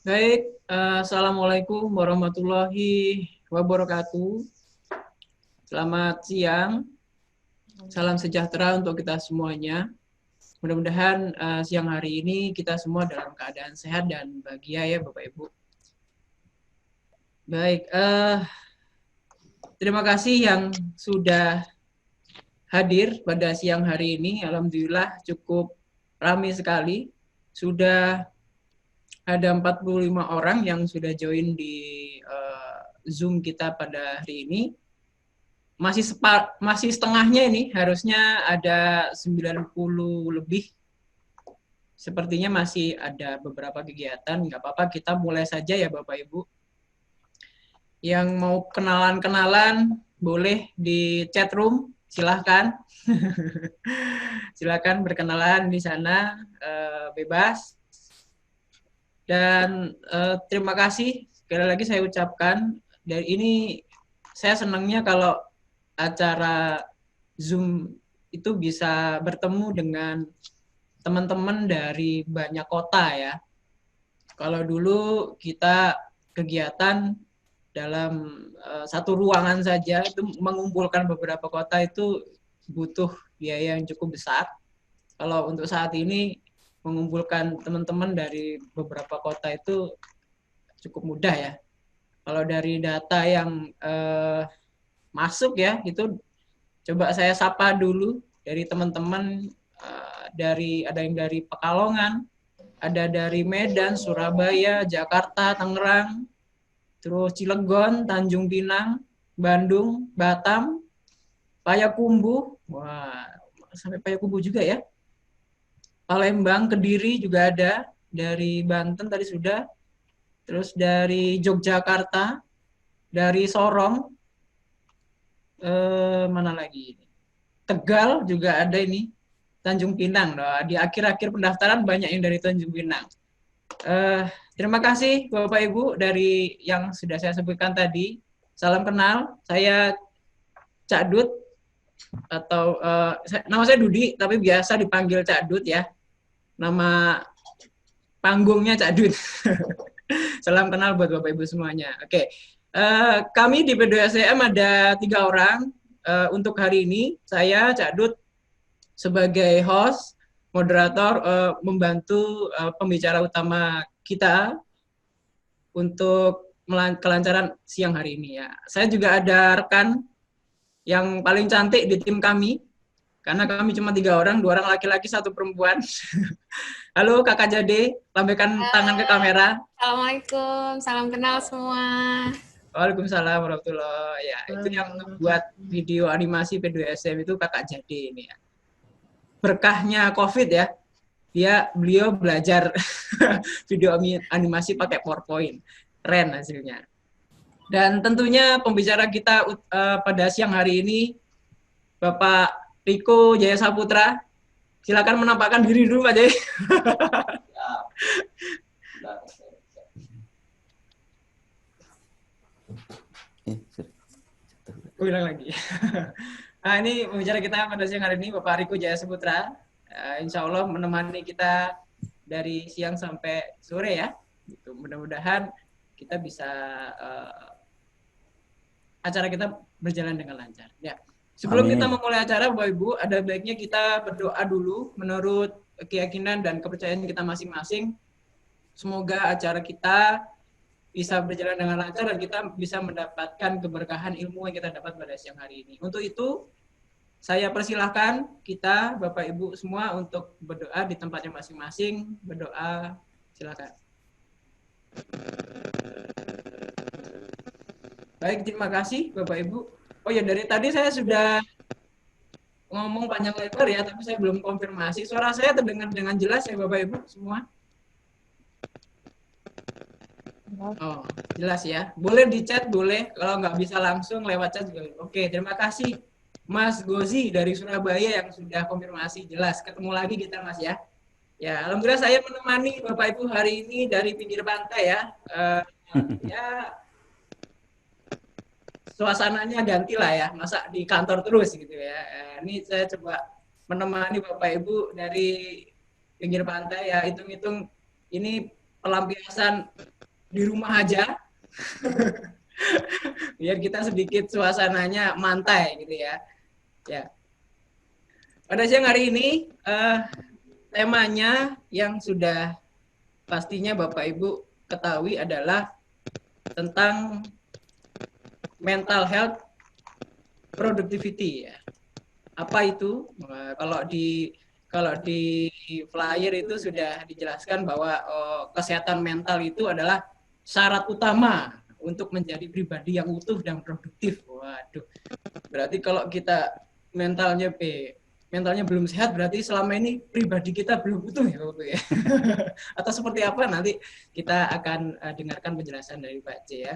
Baik, Assalamualaikum warahmatullahi wabarakatuh. Selamat siang, salam sejahtera untuk kita semuanya. Mudah-mudahan siang hari ini kita semua dalam keadaan sehat dan bahagia ya Bapak Ibu. Baik, terima kasih yang sudah hadir pada siang hari ini. Alhamdulillah cukup ramai sekali. Sudah ada 45 orang yang sudah join di Zoom kita pada hari ini. Masih setengahnya ini, harusnya ada 90 lebih. Sepertinya masih ada beberapa kegiatan, nggak apa-apa, kita mulai saja ya Bapak Ibu. Yang mau kenalan-kenalan, boleh di chat room, silahkan. Silahkan berkenalan di sana, bebas. Dan terima kasih, sekali lagi saya ucapkan, dari ini saya senangnya kalau acara Zoom itu bisa bertemu dengan teman-teman dari banyak kota ya. Kalau dulu kita kegiatan dalam satu ruangan saja itu mengumpulkan beberapa kota itu butuh biaya yang cukup besar. Kalau untuk saat ini mengumpulkan teman-teman dari beberapa kota itu cukup mudah ya. Kalau dari data yang masuk ya, itu coba saya sapa dulu dari teman-teman, ada yang dari Pekalongan, ada dari Medan, Surabaya, Jakarta, Tangerang, terus Cilegon, Tanjung Pinang, Bandung, Batam, Payakumbuh, wah sampai Payakumbuh juga ya, Palembang, Kediri juga ada, dari Banten tadi sudah, terus dari Yogyakarta, dari Sorong, mana lagi? Tegal juga ada ini, Tanjung Pinang. Nah, di akhir-akhir pendaftaran banyak yang dari Tanjung Pinang. Terima kasih Bapak Ibu dari yang sudah saya sebutkan tadi. Salam kenal, saya Cak Dut, atau nama saya Dudi, tapi biasa dipanggil Cak Dut ya. Nama panggungnya Cak Dut. Salam kenal buat Bapak Ibu semuanya. Oke, kami di P2SDM ada 3 orang. Untuk hari ini saya Cak Dut sebagai host, moderator, membantu pembicara utama kita untuk kelancaran siang hari ini ya. Saya juga ada rekan yang paling cantik di tim kami, karena kami cuma 3 orang, 2 orang laki-laki, 1 perempuan. Halo Kakak Jade, lambaikan tangan ke kamera. Assalamualaikum, salam kenal semua. Waalaikumsalam warahmatullahi. Ya, itu yang membuat video animasi P2SM itu Kakak Jade ini ya. Berkahnya COVID ya, beliau belajar video animasi pakai PowerPoint. Keren hasilnya. Dan tentunya pembicara kita pada siang hari ini Bapak Riko Jaya Saputra. Silakan menampakkan diri dulu Pak Jaya. Ulang lagi. Nah, ini pembicara kita pada siang hari ini Bapak Riko Jaya Saputra. Insya Allah menemani kita dari siang sampai sore ya. Gitu. Mudah-mudahan kita bisa acara kita berjalan dengan lancar. Ya. Sebelum kita memulai acara, Bapak Ibu, ada baiknya kita berdoa dulu menurut keyakinan dan kepercayaan kita masing-masing. Semoga acara kita bisa berjalan dengan lancar dan kita bisa mendapatkan keberkahan ilmu yang kita dapat pada siang hari ini. Untuk itu, saya persilahkan kita, Bapak Ibu semua, untuk berdoa di tempatnya masing-masing. Berdoa, silakan. Baik, terima kasih Bapak Ibu. Oh ya, dari tadi saya sudah ngomong panjang lebar ya, tapi saya belum konfirmasi. Suara saya terdengar dengan jelas ya Bapak Ibu semua? Oh, jelas ya. Boleh di chat, boleh. Kalau nggak bisa langsung lewat chat juga. Oke, terima kasih Mas Gozi dari Surabaya yang sudah konfirmasi. Jelas, ketemu lagi kita Mas ya. Ya, alhamdulillah saya menemani Bapak Ibu hari ini dari pinggir pantai ya. Ya, suasananya ganti lah ya, masa di kantor terus gitu ya. Ini saya coba menemani Bapak Ibu dari pinggir pantai ya, hitung-hitung ini pelampiasan di rumah aja, biar kita sedikit suasananya mantai gitu ya. Ya. Pada siang hari ini temanya yang sudah pastinya Bapak Ibu ketahui adalah tentang mental health productivity ya. Apa itu? Kalau di flyer itu sudah dijelaskan bahwa kesehatan mental itu adalah syarat utama untuk menjadi pribadi yang utuh dan produktif. Waduh. Berarti kalau kita mentalnya belum sehat, berarti selama ini pribadi kita belum utuh ya. Atau seperti apa, nanti kita akan dengarkan penjelasan dari Pak C ya.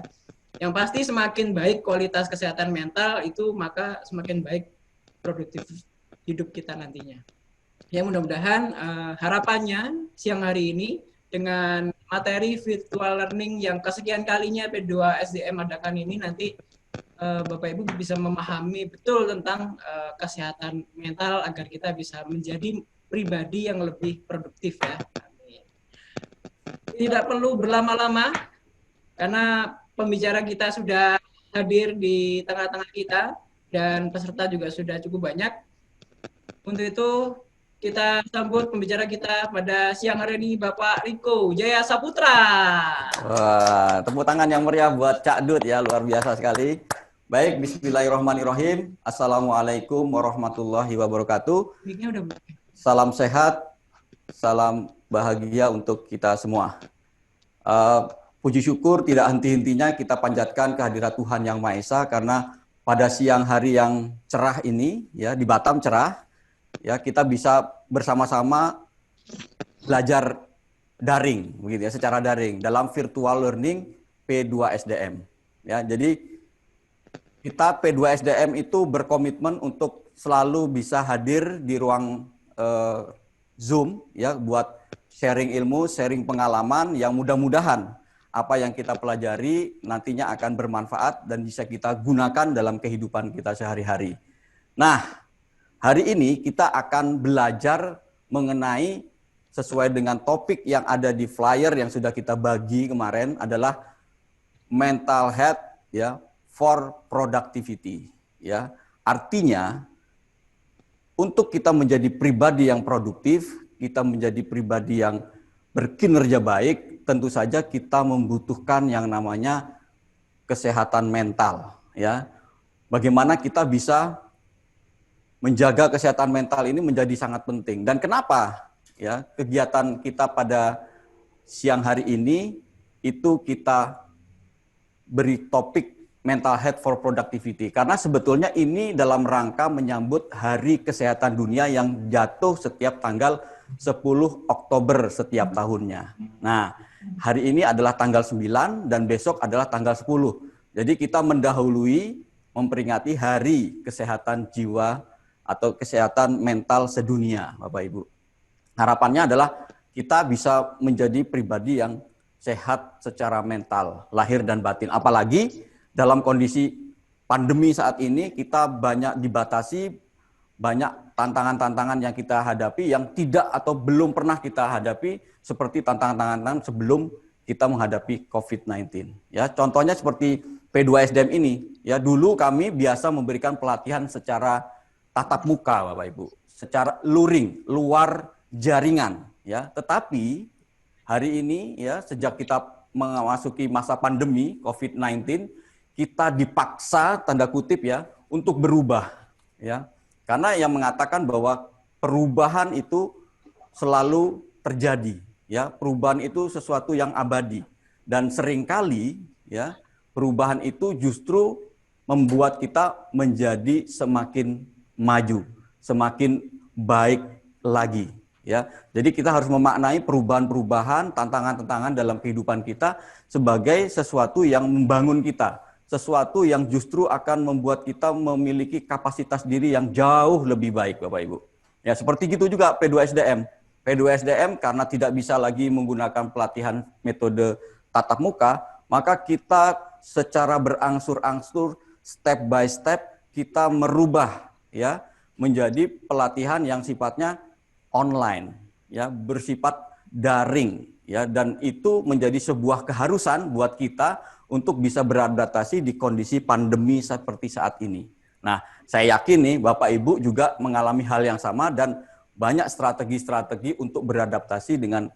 Yang pasti semakin baik kualitas kesehatan mental itu, maka semakin baik produktif hidup kita nantinya. Ya, mudah-mudahan harapannya siang hari ini dengan materi virtual learning yang kesekian kalinya P2SDM adakan ini, nanti Bapak Ibu bisa memahami betul tentang kesehatan mental agar kita bisa menjadi pribadi yang lebih produktif ya. Tidak perlu berlama-lama karena pembicara kita sudah hadir di tengah-tengah kita dan peserta juga sudah cukup banyak. Untuk itu kita sambut pembicara kita pada siang hari ini, Bapak Riko Jaya Saputra. Wah, tepuk tangan yang meriah buat Cak Dut ya, luar biasa sekali. Baik, bismillahirrahmanirrahim. Assalamualaikum warahmatullahi wabarakatuh. Salam sehat, salam bahagia untuk kita semua. Puji syukur tidak henti-hentinya kita panjatkan kehadirat Tuhan Yang Maha Esa, karena pada siang hari yang cerah ini ya, di Batam cerah ya, kita bisa bersama-sama belajar daring begitu ya, secara daring dalam virtual learning P2SDM ya. Jadi kita P2SDM itu berkomitmen untuk selalu bisa hadir di ruang Zoom ya, buat sharing ilmu, sharing pengalaman yang mudah-mudahan apa yang kita pelajari nantinya akan bermanfaat dan bisa kita gunakan dalam kehidupan kita sehari-hari. Nah, hari ini kita akan belajar mengenai, sesuai dengan topik yang ada di flyer yang sudah kita bagi kemarin, adalah mental health ya for productivity ya. Artinya untuk kita menjadi pribadi yang produktif, kita menjadi pribadi yang berkinerja baik, tentu saja kita membutuhkan yang namanya kesehatan mental ya. Bagaimana kita bisa menjaga kesehatan mental ini menjadi sangat penting. Dan kenapa ya kegiatan kita pada siang hari ini itu kita beri topik mental health for productivity, karena sebetulnya ini dalam rangka menyambut Hari Kesehatan Dunia yang jatuh setiap tanggal 10 Oktober setiap tahunnya. Nah, hari ini adalah tanggal 9 dan besok adalah tanggal 10. Jadi kita mendahului memperingati Hari Kesehatan Jiwa atau Kesehatan Mental Sedunia, Bapak Ibu. Harapannya adalah kita bisa menjadi pribadi yang sehat secara mental, lahir dan batin. Apalagi dalam kondisi pandemi saat ini, kita banyak dibatasi, banyak tantangan-tantangan yang kita hadapi yang tidak atau belum pernah kita hadapi, seperti tantangan-tantangan sebelum kita menghadapi COVID-19. Ya, contohnya seperti P2SDM ini. Ya, dulu kami biasa memberikan pelatihan secara tatap muka, Bapak Ibu, secara luring, luar jaringan. Ya, tetapi hari ini ya, sejak kita memasuki masa pandemi COVID-19, kita dipaksa, tanda kutip ya, untuk berubah ya. Karena yang mengatakan bahwa perubahan itu selalu terjadi ya. Perubahan itu sesuatu yang abadi, dan seringkali ya perubahan itu justru membuat kita menjadi semakin maju, semakin baik lagi ya. Jadi kita harus memaknai perubahan-perubahan, tantangan-tantangan dalam kehidupan kita sebagai sesuatu yang membangun kita, sesuatu yang justru akan membuat kita memiliki kapasitas diri yang jauh lebih baik, Bapak Ibu. Ya, seperti gitu juga P2SDM. P2SDM karena tidak bisa lagi menggunakan pelatihan metode tatap muka, maka kita secara berangsur-angsur, step by step, kita merubah ya menjadi pelatihan yang sifatnya online, ya, bersifat daring ya, dan itu menjadi sebuah keharusan buat kita untuk bisa beradaptasi di kondisi pandemi seperti saat ini. Nah, saya yakin nih Bapak Ibu juga mengalami hal yang sama dan banyak strategi-strategi untuk beradaptasi dengan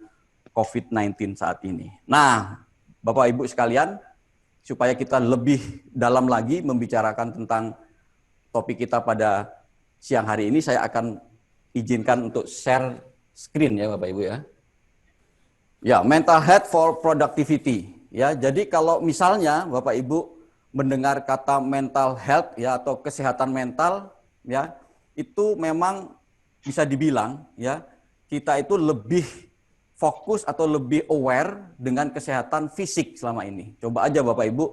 COVID-19 saat ini. Nah, Bapak Ibu sekalian, supaya kita lebih dalam lagi membicarakan tentang topik kita pada siang hari ini, saya akan izinkan untuk share screen ya Bapak Ibu ya. Ya, mental health for productivity. Ya, jadi kalau misalnya Bapak Ibu mendengar kata mental health ya atau kesehatan mental ya, itu memang bisa dibilang ya, kita itu lebih fokus atau lebih aware dengan kesehatan fisik selama ini. Coba aja Bapak Ibu,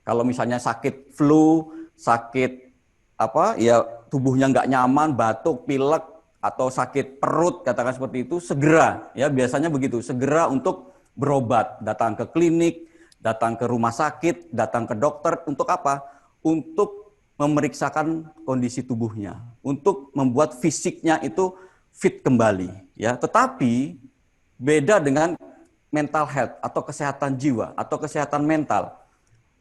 kalau misalnya sakit flu, sakit apa ya, tubuhnya nggak nyaman, batuk, pilek, atau sakit perut, katakan seperti itu, segera ya, biasanya begitu, segera untuk berobat, datang ke klinik, datang ke rumah sakit, datang ke dokter, untuk apa? Untuk memeriksakan kondisi tubuhnya, untuk membuat fisiknya itu fit kembali ya. Tetapi beda dengan mental health atau kesehatan jiwa atau kesehatan mental.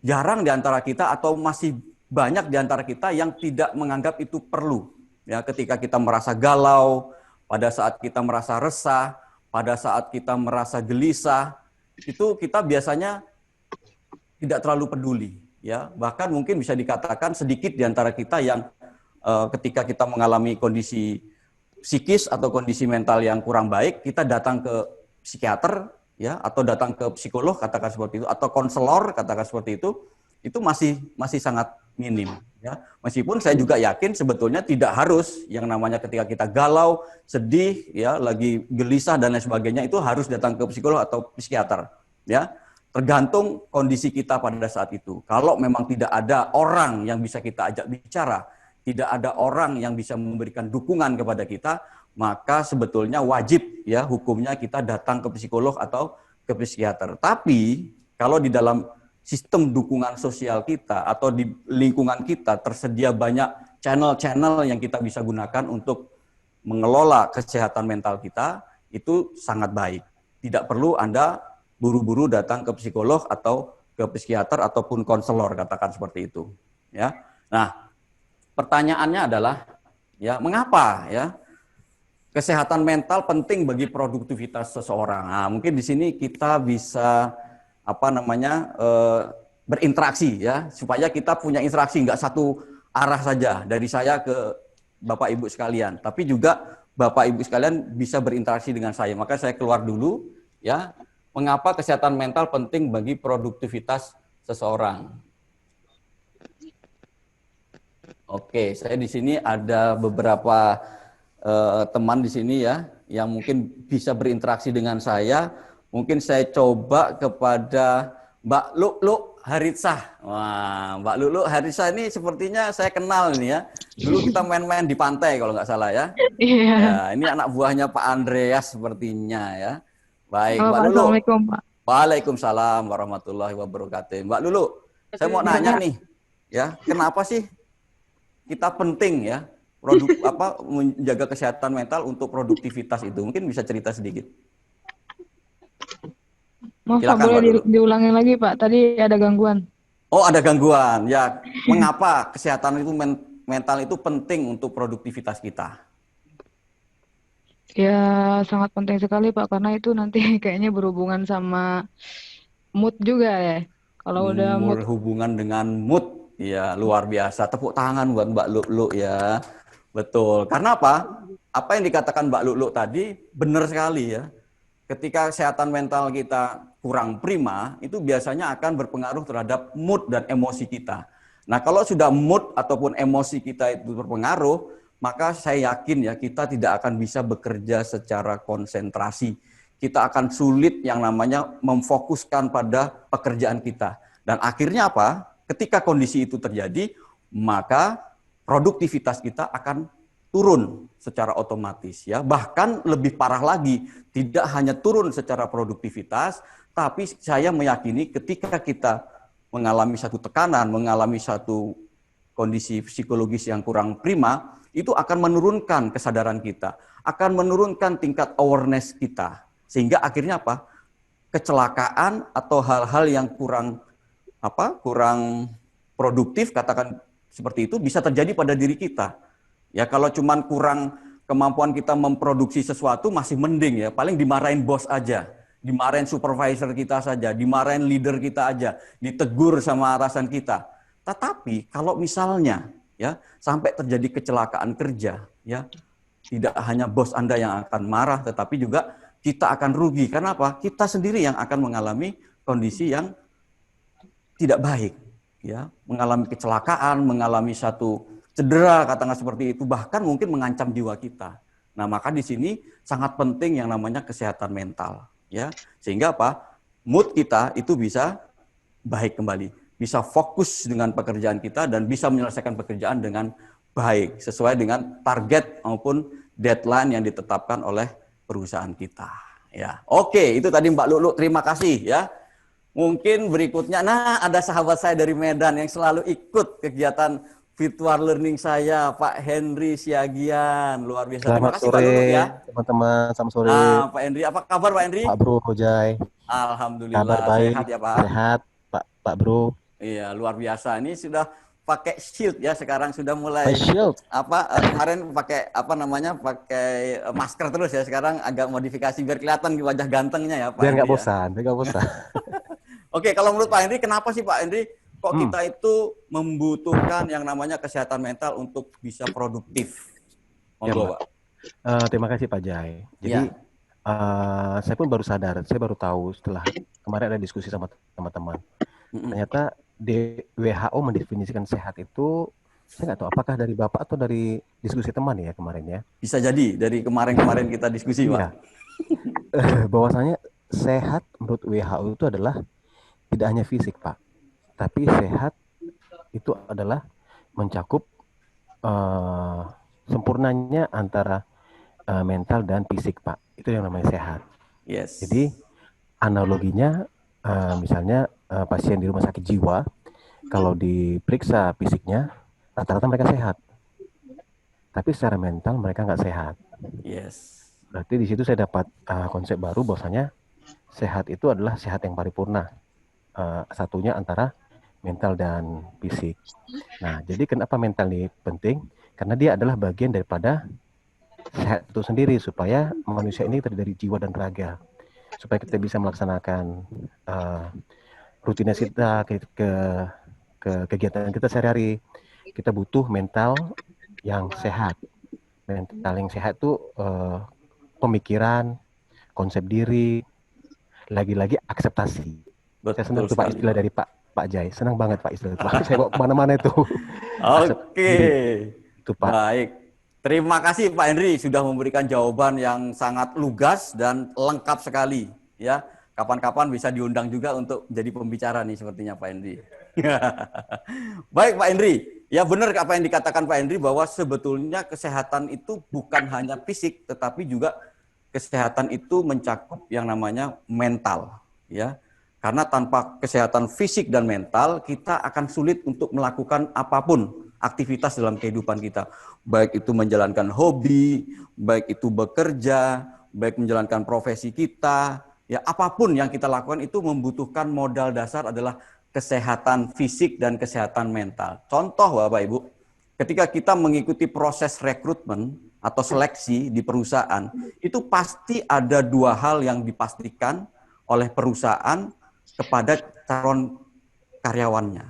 Jarang di antara kita atau masih banyak di antara kita yang tidak menganggap itu perlu. Ya, ketika kita merasa galau, pada saat kita merasa resah, pada saat kita merasa gelisah, itu kita biasanya tidak terlalu peduli. Ya, bahkan mungkin bisa dikatakan sedikit di antara kita yang ketika kita mengalami kondisi psikis atau kondisi mental yang kurang baik, kita datang ke psikiater, ya, atau datang ke psikolog, katakan seperti itu, atau konselor, katakan seperti itu masih sangat minim. Ya. Meskipun saya juga yakin sebetulnya tidak harus yang namanya ketika kita galau, sedih, ya, lagi gelisah dan lain sebagainya itu harus datang ke psikolog atau psikiater. Ya. Tergantung kondisi kita pada saat itu. Kalau memang tidak ada orang yang bisa kita ajak bicara, tidak ada orang yang bisa memberikan dukungan kepada kita, maka sebetulnya wajib ya hukumnya kita datang ke psikolog atau ke psikiater. Tapi kalau di dalam sistem dukungan sosial kita atau di lingkungan kita tersedia banyak channel-channel yang kita bisa gunakan untuk mengelola kesehatan mental kita, itu sangat baik. Tidak perlu Anda buru-buru datang ke psikolog atau ke psikiater ataupun konselor, katakan seperti itu. Ya. Nah, pertanyaannya adalah, ya, mengapa ya kesehatan mental penting bagi produktivitas seseorang? Nah, mungkin di sini kita bisa berinteraksi ya, supaya kita punya interaksi, nggak satu arah saja dari saya ke Bapak Ibu sekalian, tapi juga Bapak Ibu sekalian bisa berinteraksi dengan saya. Maka saya keluar dulu ya, mengapa kesehatan mental penting bagi produktivitas seseorang. Oke, saya di sini ada beberapa teman di sini ya, yang mungkin bisa berinteraksi dengan saya. Mungkin saya coba kepada Mbak Lulu Haritsah. Wah, Mbak Lulu Haritsah ini sepertinya saya kenal ini ya. Dulu kita main-main di pantai kalau nggak salah ya. Iya. Ya, ini anak buahnya Pak Andreas sepertinya ya. Baik, Halo, Mbak Pak. Lulu. Assalamualaikum, Pak. Waalaikumsalam warahmatullahi wabarakatuh. Mbak Lulu, saya mau nanya nih, ya, kenapa sih kita penting ya menjaga kesehatan mental untuk produktivitas itu? Mungkin bisa cerita sedikit. Maaf, Pak, Silakan, boleh Mbak Lulu. diulangi lagi, Pak. Tadi ada gangguan. Oh, ada gangguan. Ya, mengapa kesehatan itu mental itu penting untuk produktivitas kita? Ya, sangat penting sekali, Pak, karena itu nanti kayaknya berhubungan sama mood juga ya. Kalau udah mood, Berhubungan dengan mood, ya luar biasa. Tepuk tangan buat Mbak Lulu ya. Betul. Karena apa? Apa yang dikatakan Mbak Lulu tadi benar sekali ya. Ketika kesehatan mental kita kurang prima, itu biasanya akan berpengaruh terhadap mood dan emosi kita. Nah, kalau sudah mood ataupun emosi kita itu berpengaruh, maka saya yakin ya kita tidak akan bisa bekerja secara konsentrasi. Kita akan sulit yang namanya memfokuskan pada pekerjaan kita. Dan akhirnya apa? Ketika kondisi itu terjadi, maka produktivitas kita akan turun secara otomatis ya. Bahkan lebih parah lagi, tidak hanya turun secara produktivitas, tapi saya meyakini ketika kita mengalami satu tekanan, mengalami satu kondisi psikologis yang kurang prima, itu akan menurunkan kesadaran kita, akan menurunkan tingkat awareness kita. Sehingga akhirnya apa? kecelakaan atau hal-hal yang kurang produktif, katakan seperti itu, bisa terjadi pada diri kita. Ya, kalau cuman kurang kemampuan kita memproduksi sesuatu masih mending ya, paling dimarahin bos aja, dimarahin supervisor kita saja, dimarahin leader kita aja, ditegur sama atasan kita. Tetapi kalau misalnya ya sampai terjadi kecelakaan kerja, ya tidak hanya bos Anda yang akan marah, tetapi juga kita akan rugi. Karena apa? Kita sendiri yang akan mengalami kondisi yang tidak baik, ya, mengalami kecelakaan, mengalami satu cedera, katakan seperti itu, bahkan mungkin mengancam jiwa kita. Nah, maka di sini sangat penting yang namanya kesehatan mental, ya, sehingga apa? Mood kita itu bisa baik kembali, bisa fokus dengan pekerjaan kita dan bisa menyelesaikan pekerjaan dengan baik sesuai dengan target maupun deadline yang ditetapkan oleh perusahaan kita. Ya, oke, itu tadi Mbak Lulu, terima kasih ya. Mungkin berikutnya, nah ada sahabat saya dari Medan yang selalu ikut kegiatan virtual learning saya, Pak Henry Siagian, luar biasa. Selamat Terima kasih sore, Pak Lulu ya. teman-teman. Selamat sore. Pak Henry, apa kabar Pak Henry? Pak Bro, Hojai. Alhamdulillah Kabar baik, sehat ya Pak. Sehat, Pak Bro. Iya, luar biasa. Ini sudah pakai shield ya, sekarang sudah mulai Face shield. Kemarin pakai pakai masker terus ya, sekarang agak modifikasi biar kelihatan wajah gantengnya ya Pak. Biar nggak Henry, bosan, biar nggak bosan. Oke, kalau menurut Pak Henry, kenapa sih Pak Henry kok kita itu membutuhkan yang namanya kesehatan mental untuk bisa produktif? Monggo, Pak. Terima kasih Pak Jai. Jadi saya pun baru sadar, saya baru tahu setelah kemarin ada diskusi sama teman-teman. Ternyata WHO mendefinisikan sehat itu, saya nggak tahu apakah dari Bapak atau dari diskusi teman ya kemarin ya. Bisa jadi dari kemarin kita diskusi, Pak. Bahwasanya sehat menurut WHO itu adalah tidak hanya fisik, Pak. Tapi sehat itu adalah mencakup sempurnanya antara mental dan fisik, Pak. Itu yang namanya sehat. Yes. Jadi analoginya misalnya pasien di rumah sakit jiwa, kalau diperiksa fisiknya rata-rata mereka sehat. Tapi secara mental mereka nggak sehat. Yes. Berarti di situ saya dapat konsep baru bahwasanya sehat itu adalah sehat yang paripurna. Satunya antara mental dan fisik. Nah, jadi kenapa mental ini penting? Karena dia adalah bagian daripada sehat itu sendiri, supaya manusia ini terdiri dari jiwa dan raga, supaya kita bisa melaksanakan rutinitas kita ke kegiatan kita sehari-hari. Kita butuh mental yang sehat. Mental yang sehat itu pemikiran, konsep diri, lagi-lagi akseptasi. Saya senang tuh Pak istilah dari Pak Jai. Senang banget Pak istilah itu. Saya bawa kemana-mana itu. Oke. Itu Pak. Baik. Terima kasih Pak Henry sudah memberikan jawaban yang sangat lugas dan lengkap sekali. Ya, kapan-kapan bisa diundang juga untuk jadi pembicara nih sepertinya Pak Henry. Baik Pak Henry. Ya benar apa yang dikatakan Pak Henry bahwa sebetulnya kesehatan itu bukan hanya fisik, tetapi juga kesehatan itu mencakup yang namanya mental. Ya. Karena tanpa kesehatan fisik dan mental, kita akan sulit untuk melakukan apapun aktivitas dalam kehidupan kita. Baik itu menjalankan hobi, baik itu bekerja, baik menjalankan profesi kita, ya apapun yang kita lakukan itu membutuhkan modal dasar adalah kesehatan fisik dan kesehatan mental. Contoh Bapak Ibu, ketika kita mengikuti proses rekrutmen atau seleksi di perusahaan, itu pasti ada dua hal yang dipastikan oleh perusahaan kepada calon karyawannya.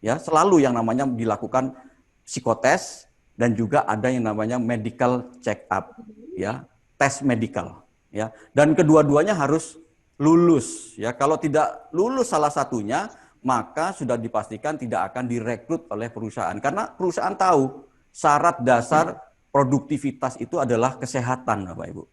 Ya, selalu yang namanya dilakukan psikotes dan juga ada yang namanya medical check up, ya, tes medical, ya. Dan kedua-duanya harus lulus, ya. Kalau tidak lulus salah satunya, maka sudah dipastikan tidak akan direkrut oleh perusahaan. Karena perusahaan tahu syarat dasar produktivitas itu adalah kesehatan, Bapak Ibu.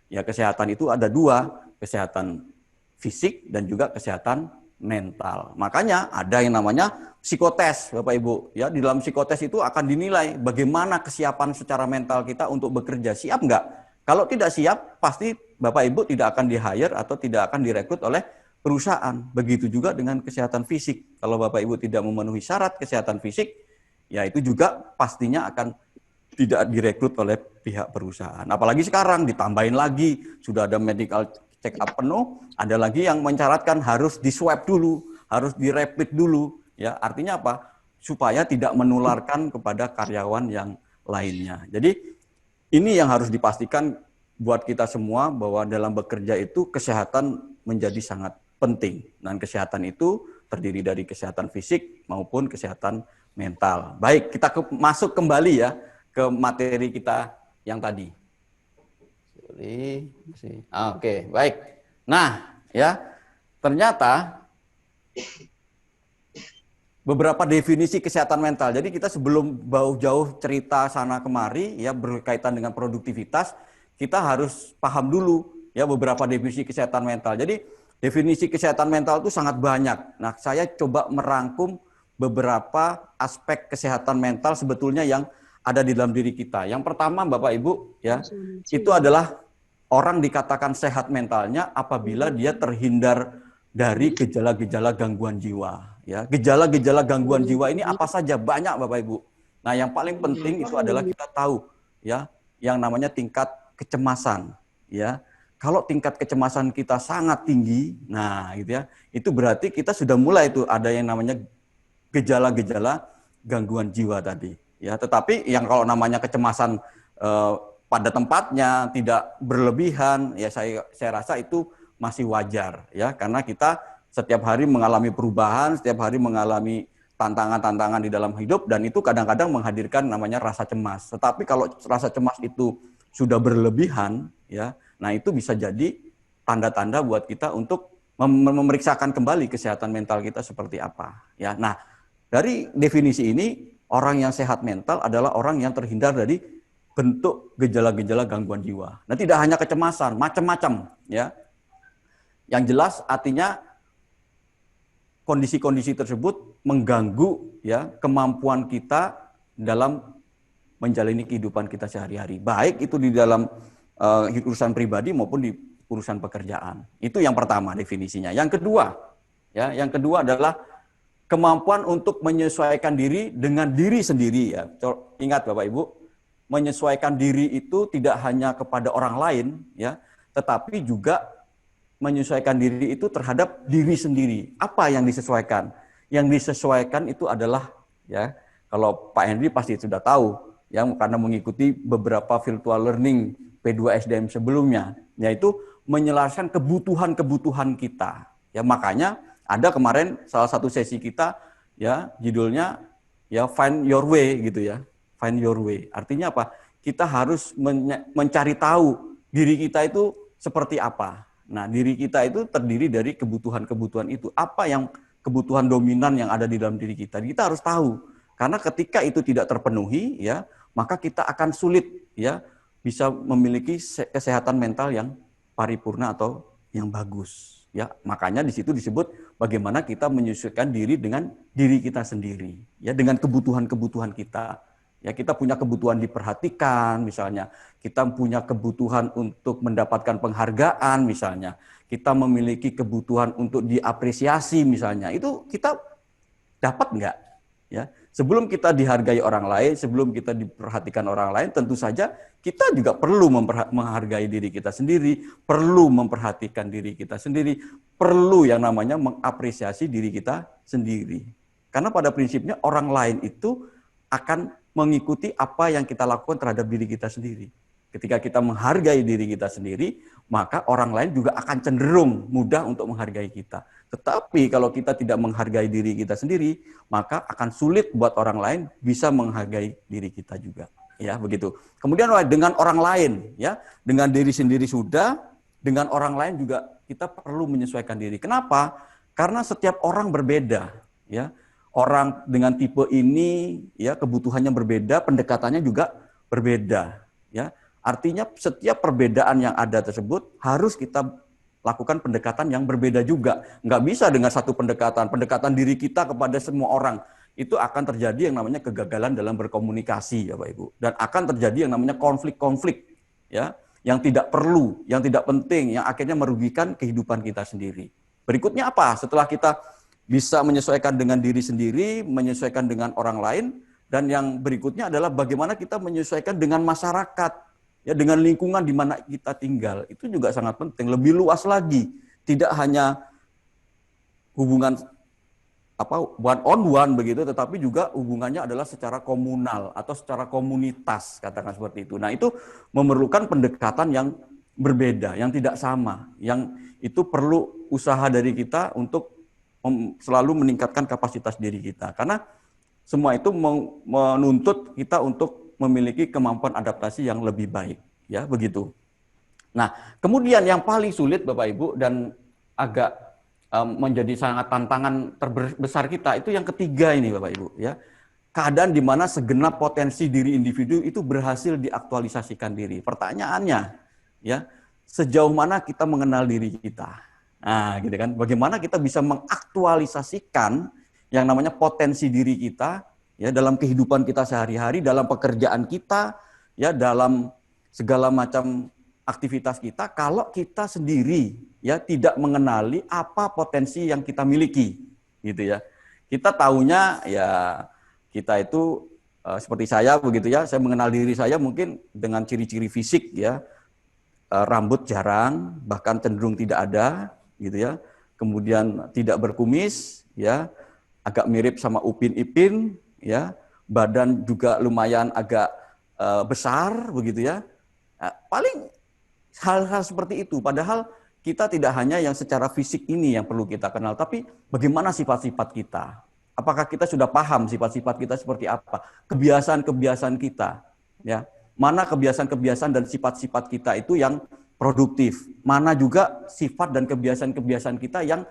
Ya, kesehatan itu ada dua, kesehatan fisik dan juga kesehatan mental. Makanya ada yang namanya psikotes, Bapak Ibu. Ya, di dalam psikotes itu akan dinilai bagaimana kesiapan secara mental kita untuk bekerja. Siap nggak? Kalau tidak siap, pasti Bapak Ibu tidak akan di-hire atau tidak akan direkrut oleh perusahaan. Begitu juga dengan kesehatan fisik. Kalau Bapak Ibu tidak memenuhi syarat kesehatan fisik, ya itu juga pastinya akan tidak direkrut oleh pihak perusahaan. Apalagi sekarang ditambahin lagi, sudah ada medical check up penuh, ada lagi yang mencaratkan harus di swab dulu, harus di rapid dulu, ya. Artinya apa? Supaya tidak menularkan kepada karyawan yang lainnya. Jadi ini yang harus dipastikan buat kita semua bahwa dalam bekerja itu kesehatan menjadi sangat penting. Dan kesehatan itu terdiri dari kesehatan fisik maupun kesehatan mental. Baik, kita masuk kembali ya ke materi kita yang tadi. Oke, baik. Nah, ya, ternyata beberapa definisi kesehatan mental. Jadi kita sebelum jauh-jauh cerita sana kemari ya berkaitan dengan produktivitas, kita harus paham dulu ya beberapa definisi kesehatan mental. Jadi definisi kesehatan mental itu sangat banyak. Nah, saya coba merangkum beberapa aspek kesehatan mental sebetulnya yang ada di dalam diri kita. Yang pertama, Bapak Ibu, ya, itu adalah orang dikatakan sehat mentalnya apabila dia terhindar dari gejala-gejala gangguan jiwa. Ya, gejala-gejala gangguan jiwa ini apa saja? Banyak, Bapak Ibu. Nah, yang paling penting itu adalah kita tahu, ya, yang namanya tingkat kecemasan. Ya, kalau tingkat kecemasan kita sangat tinggi, nah, gitu ya, itu berarti kita sudah mulai itu ada yang namanya gejala-gejala gangguan jiwa tadi. Ya, tetapi yang kalau namanya kecemasan pada tempatnya, tidak berlebihan, ya saya rasa itu masih wajar, ya, karena kita setiap hari mengalami perubahan, setiap hari mengalami tantangan-tantangan di dalam hidup, dan itu kadang-kadang menghadirkan namanya rasa cemas. Tetapi kalau rasa cemas itu sudah berlebihan, ya, nah itu bisa jadi tanda-tanda buat kita untuk memeriksakan kembali kesehatan mental kita seperti apa. Ya, nah dari definisi ini orang yang sehat mental adalah orang yang terhindar dari bentuk gejala-gejala gangguan jiwa. Nah, tidak hanya kecemasan, macam-macam, ya. Yang jelas artinya kondisi-kondisi tersebut mengganggu ya kemampuan kita dalam menjalani kehidupan kita sehari-hari. Baik itu di dalam urusan pribadi maupun di urusan pekerjaan. Itu yang pertama definisinya. Yang kedua, ya, yang kedua adalah kemampuan untuk menyesuaikan diri dengan diri sendiri, ya. Ingat Bapak Ibu, menyesuaikan diri itu tidak hanya kepada orang lain, ya, tetapi juga menyesuaikan diri itu terhadap diri sendiri. Apa yang disesuaikan? Yang disesuaikan itu adalah, ya, kalau Pak Henry pasti sudah tahu, ya, karena mengikuti beberapa virtual learning P2SDM sebelumnya, yaitu menyelesaikan kebutuhan-kebutuhan kita. Ya, makanya ada kemarin salah satu sesi kita, ya, judulnya ya Find Your Way gitu ya. Find Your Way. Artinya apa? Kita harus mencari tahu diri kita itu seperti apa. Nah, diri kita itu terdiri dari kebutuhan-kebutuhan itu. Apa yang kebutuhan dominan yang ada di dalam diri kita? Kita harus tahu. Karena ketika itu tidak terpenuhi, ya, maka kita akan sulit, ya, bisa memiliki kesehatan mental yang paripurna atau yang bagus. Ya, makanya di situ disebut bagaimana kita menyesuaikan diri dengan diri kita sendiri, ya, dengan kebutuhan-kebutuhan kita. Ya, kita punya kebutuhan diperhatikan, misalnya. Kita punya kebutuhan untuk mendapatkan penghargaan, misalnya. Kita memiliki kebutuhan untuk diapresiasi, misalnya. Itu kita dapat enggak? Ya, sebelum kita dihargai orang lain, sebelum kita diperhatikan orang lain, tentu saja kita juga perlu menghargai diri kita sendiri, perlu memperhatikan diri kita sendiri, perlu yang namanya mengapresiasi diri kita sendiri. Karena pada prinsipnya orang lain itu akan mengikuti apa yang kita lakukan terhadap diri kita sendiri. Ketika kita menghargai diri kita sendiri, maka orang lain juga akan cenderung mudah untuk menghargai kita. Tetapi kalau kita tidak menghargai diri kita sendiri, maka akan sulit buat orang lain bisa menghargai diri kita juga. Ya, begitu. Kemudian dengan orang lain, ya, dengan diri sendiri sudah, dengan orang lain juga kita perlu menyesuaikan diri. Kenapa? Karena setiap orang berbeda, ya. Orang dengan tipe ini, ya, kebutuhannya berbeda, pendekatannya juga berbeda, ya. Artinya setiap perbedaan yang ada tersebut harus kita lakukan pendekatan yang berbeda juga. Nggak bisa dengan satu pendekatan diri kita kepada semua orang. Itu akan terjadi yang namanya kegagalan dalam berkomunikasi, ya Bapak Ibu. Dan akan terjadi yang namanya konflik-konflik, ya, yang tidak perlu, yang tidak penting, yang akhirnya merugikan kehidupan kita sendiri. Berikutnya apa? Setelah kita bisa menyesuaikan dengan diri sendiri, menyesuaikan dengan orang lain, dan yang berikutnya adalah bagaimana kita menyesuaikan dengan masyarakat. ya dengan lingkungan di mana kita tinggal, itu juga sangat penting. Lebih luas lagi, tidak hanya hubungan one on one begitu, tetapi juga hubungannya adalah secara komunal atau secara komunitas, katakan seperti itu. Nah, itu memerlukan pendekatan yang berbeda, yang tidak sama, yang itu perlu usaha dari kita untuk selalu meningkatkan kapasitas diri kita. Karena semua itu menuntut kita untuk memiliki kemampuan adaptasi yang lebih baik, ya begitu. Nah, kemudian yang paling sulit Bapak Ibu dan agak menjadi sangat tantangan terbesar kita itu yang ketiga ini Bapak Ibu, ya. Keadaan di mana segenap potensi diri individu itu berhasil diaktualisasikan diri. Pertanyaannya, ya, sejauh mana kita mengenal diri kita? Nah, gitu kan. Bagaimana kita bisa mengaktualisasikan yang namanya potensi diri kita, ya, dalam kehidupan kita sehari-hari, dalam pekerjaan kita, ya, dalam segala macam aktivitas kita, kalau kita sendiri, ya, tidak mengenali apa potensi yang kita miliki, gitu ya. Kita taunya, ya, kita itu seperti saya begitu ya. Saya mengenal diri saya mungkin dengan ciri-ciri fisik, ya, rambut jarang, bahkan cenderung tidak ada, gitu ya. Kemudian tidak berkumis, ya, agak mirip sama Upin Ipin, ya. Badan juga lumayan agak besar, begitu ya. Nah, paling hal-hal seperti itu. Padahal kita tidak hanya yang secara fisik ini yang perlu kita kenal, tapi bagaimana sifat-sifat kita. Apakah kita sudah paham sifat-sifat kita seperti apa? Kebiasaan-kebiasaan kita, ya. Mana kebiasaan-kebiasaan dan sifat-sifat kita itu yang produktif, mana juga sifat dan kebiasaan-kebiasaan kita yang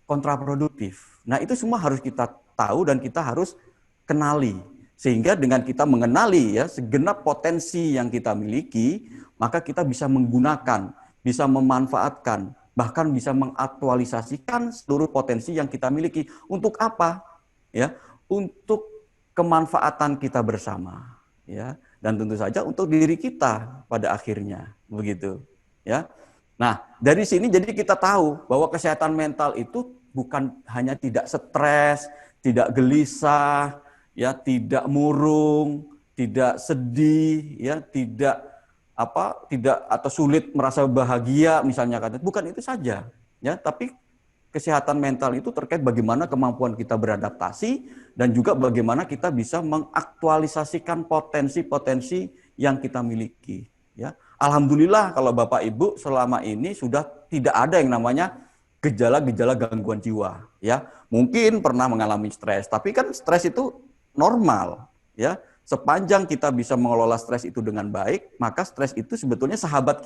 kontraproduktif. Nah, itu semua harus kita tahu dan kita harus kenali. Sehingga dengan kita mengenali, ya, segenap potensi yang kita miliki, maka kita bisa menggunakan, bisa memanfaatkan, bahkan bisa mengaktualisasikan seluruh potensi yang kita miliki. Untuk apa? Ya, untuk kemanfaatan kita bersama, ya, dan tentu saja untuk diri kita pada akhirnya, begitu, ya. Nah, dari sini jadi kita tahu bahwa kesehatan mental itu bukan hanya tidak stres, tidak gelisah, ya, tidak murung, tidak sedih, ya, tidak atau sulit merasa bahagia misalnya, kan. Bukan itu saja, ya, tapi kesehatan mental itu terkait bagaimana kemampuan kita beradaptasi dan juga bagaimana kita bisa mengaktualisasikan potensi-potensi yang kita miliki, ya. Alhamdulillah kalau Bapak Ibu selama ini sudah tidak ada yang namanya gejala-gejala gangguan jiwa, ya. Mungkin pernah mengalami stres, tapi kan stres itu normal, ya. Sepanjang kita bisa mengelola stres itu dengan baik, maka stres itu sebetulnya sahabat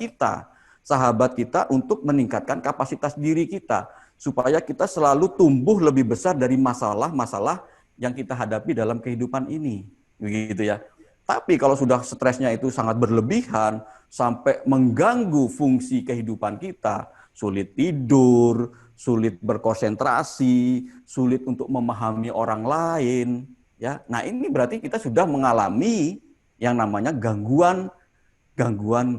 kita untuk meningkatkan kapasitas diri kita, supaya kita selalu tumbuh lebih besar dari masalah-masalah yang kita hadapi dalam kehidupan ini, begitu ya. Tapi kalau sudah stresnya itu sangat berlebihan, sampai mengganggu fungsi kehidupan kita, sulit tidur, sulit berkonsentrasi, sulit untuk memahami orang lain, ya. Nah, ini berarti kita sudah mengalami yang namanya gangguan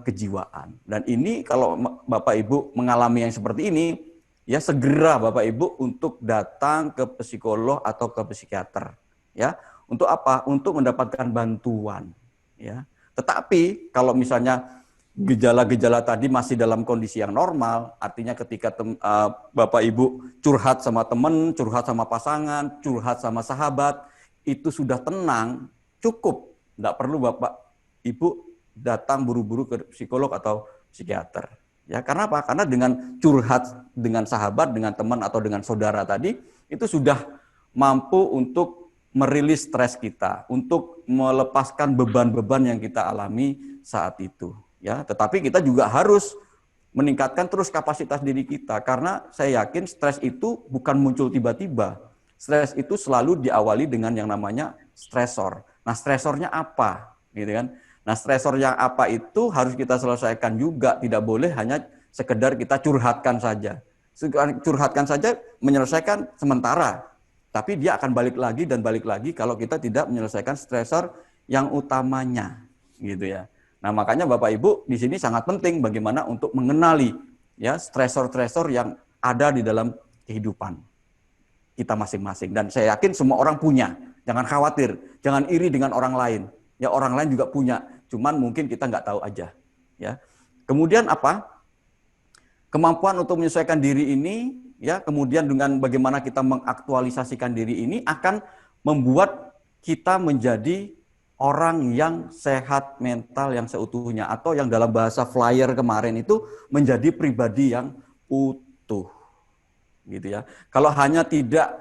kejiwaan. Dan ini kalau Bapak Ibu mengalami yang seperti ini, ya segera Bapak Ibu untuk datang ke psikolog atau ke psikiater, ya. Untuk apa? Untuk mendapatkan bantuan, ya. Tetapi kalau misalnya gejala-gejala tadi masih dalam kondisi yang normal, artinya ketika Bapak Ibu curhat sama teman, curhat sama pasangan, curhat sama sahabat, itu sudah tenang, cukup. Tidak perlu Bapak Ibu datang buru-buru ke psikolog atau psikiater. Ya, karena apa? Karena dengan curhat dengan sahabat, dengan teman atau dengan saudara tadi, itu sudah mampu untuk merilis stres kita, untuk melepaskan beban-beban yang kita alami saat itu. Ya, tetapi kita juga harus meningkatkan terus kapasitas diri kita, karena saya yakin stres itu bukan muncul tiba-tiba. Stres itu selalu diawali dengan yang namanya stresor. Nah, stresornya apa? Gitu kan? Nah, stresor yang apa itu harus kita selesaikan juga. Tidak boleh hanya sekedar kita curhatkan saja. Curhatkan saja menyelesaikan sementara. Tapi dia akan balik lagi dan balik lagi kalau kita tidak menyelesaikan stresor yang utamanya. Gitu ya. Nah, makanya Bapak Ibu di sini sangat penting bagaimana untuk mengenali, ya, stresor-stresor yang ada di dalam kehidupan kita masing-masing. Dan saya yakin semua orang punya. Jangan khawatir, jangan iri dengan orang lain. Ya, orang lain juga punya, cuman mungkin kita nggak tahu aja. ya. Kemudian apa? Kemampuan untuk menyesuaikan diri ini, ya, kemudian dengan bagaimana kita mengaktualisasikan diri ini akan membuat kita menjadi orang yang sehat mental yang seutuhnya, atau yang dalam bahasa flyer kemarin itu menjadi pribadi yang utuh, gitu ya. Kalau hanya tidak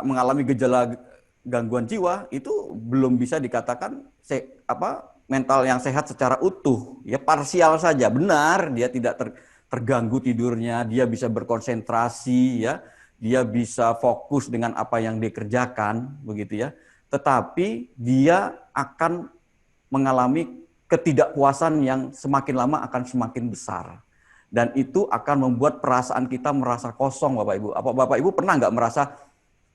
mengalami gejala gangguan jiwa, itu belum bisa dikatakan mental yang sehat secara utuh, ya, parsial saja. Benar, dia tidak terganggu tidurnya, dia bisa berkonsentrasi, ya, dia bisa fokus dengan apa yang dikerjakan, begitu ya. Tetapi dia akan mengalami ketidakpuasan yang semakin lama akan semakin besar. Dan itu akan membuat perasaan kita merasa kosong, Bapak Ibu. Apa Bapak Ibu pernah nggak merasa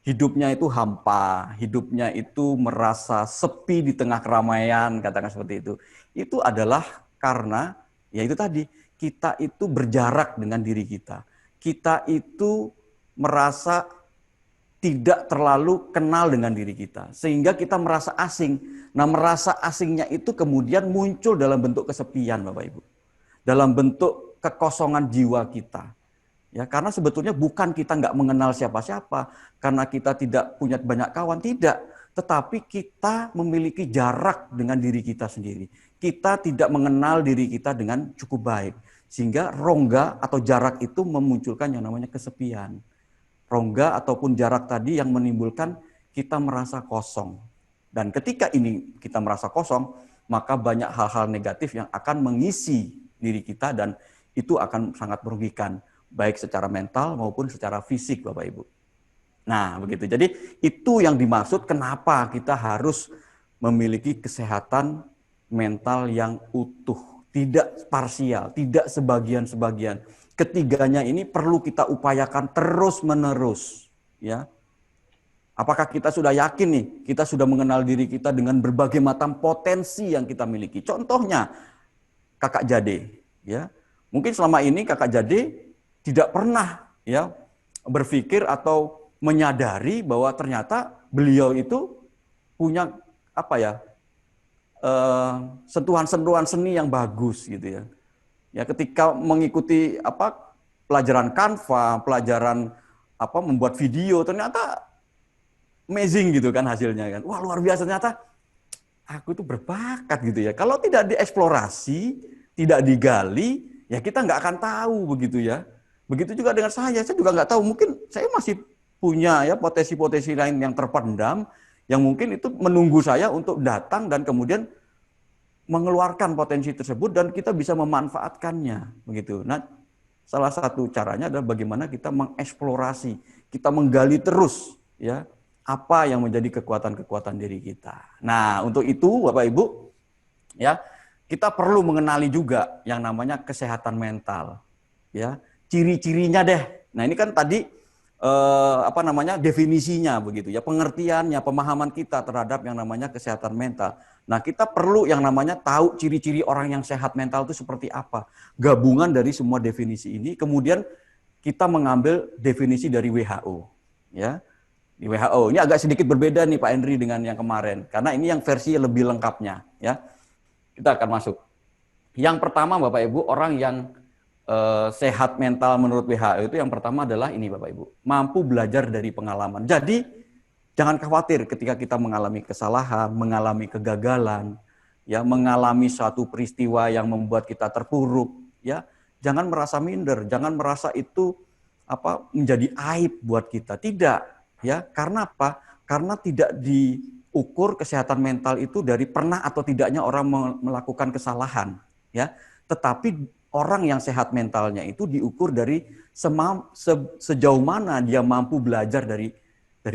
hidupnya itu hampa, hidupnya itu merasa sepi di tengah keramaian, katakan seperti itu. Itu adalah karena, ya itu tadi, kita itu berjarak dengan diri kita. Kita itu merasa tidak terlalu kenal dengan diri kita, sehingga kita merasa asing. Nah, merasa asingnya itu kemudian muncul dalam bentuk kesepian, Bapak Ibu. Dalam bentuk kekosongan jiwa kita. Ya, karena sebetulnya bukan kita nggak mengenal siapa-siapa, karena kita tidak punya banyak kawan, tidak. Tetapi kita memiliki jarak dengan diri kita sendiri. Kita tidak mengenal diri kita dengan cukup baik. Sehingga rongga atau jarak itu memunculkan yang namanya kesepian. Rongga ataupun jarak tadi yang menimbulkan kita merasa kosong. Dan ketika ini kita merasa kosong, maka banyak hal-hal negatif yang akan mengisi diri kita dan itu akan sangat merugikan, baik secara mental maupun secara fisik, Bapak Ibu. Nah, begitu. Jadi itu yang dimaksud kenapa kita harus memiliki kesehatan mental yang utuh, tidak parsial, tidak sebagian-sebagian. Ketiganya ini perlu kita upayakan terus-menerus, ya. Apakah kita sudah yakin nih, kita sudah mengenal diri kita dengan berbagai macam potensi yang kita miliki. Contohnya Kakak Jade, ya. Mungkin selama ini Kakak Jade tidak pernah, ya, berpikir atau menyadari bahwa ternyata beliau itu punya sentuhan-sentuhan seni yang bagus, gitu ya. Ya, ketika mengikuti pelajaran Canva, pelajaran membuat video, ternyata amazing gitu kan hasilnya kan. Wah, luar biasa, ternyata aku itu berbakat gitu ya. Kalau tidak dieksplorasi, tidak digali, ya kita nggak akan tahu begitu ya. Begitu juga dengan saya juga nggak tahu, mungkin saya masih punya ya potensi-potensi lain yang terpendam, yang mungkin itu menunggu saya untuk datang dan kemudian mengeluarkan potensi tersebut dan kita bisa memanfaatkannya, begitu. Nah, salah satu caranya adalah bagaimana kita mengeksplorasi, kita menggali terus, ya, apa yang menjadi kekuatan-kekuatan diri kita. Nah, untuk itu, Bapak Ibu, ya, kita perlu mengenali juga yang namanya kesehatan mental, ya, ciri-cirinya deh. Nah, ini kan tadi definisinya begitu ya, pengertiannya, pemahaman kita terhadap yang namanya kesehatan mental. Nah, kita perlu yang namanya tahu ciri-ciri orang yang sehat mental itu seperti apa. Gabungan dari semua definisi ini, kemudian kita mengambil definisi dari WHO, ya. Di WHO ini agak sedikit berbeda nih Pak Henry dengan yang kemarin, karena ini yang versi lebih lengkapnya, ya. Kita akan masuk. Yang pertama, Bapak Ibu, orang yang sehat mental menurut WHO itu yang pertama adalah ini, Bapak Ibu, mampu belajar dari pengalaman. Jadi jangan khawatir ketika kita mengalami kesalahan, mengalami kegagalan, ya, mengalami suatu peristiwa yang membuat kita terpuruk, ya. Jangan merasa minder, jangan merasa itu menjadi aib buat kita. Tidak, ya. Karena apa? Karena tidak diukur kesehatan mental itu dari pernah atau tidaknya orang melakukan kesalahan, ya. Tetapi orang yang sehat mentalnya itu diukur dari sejauh mana dia mampu belajar dari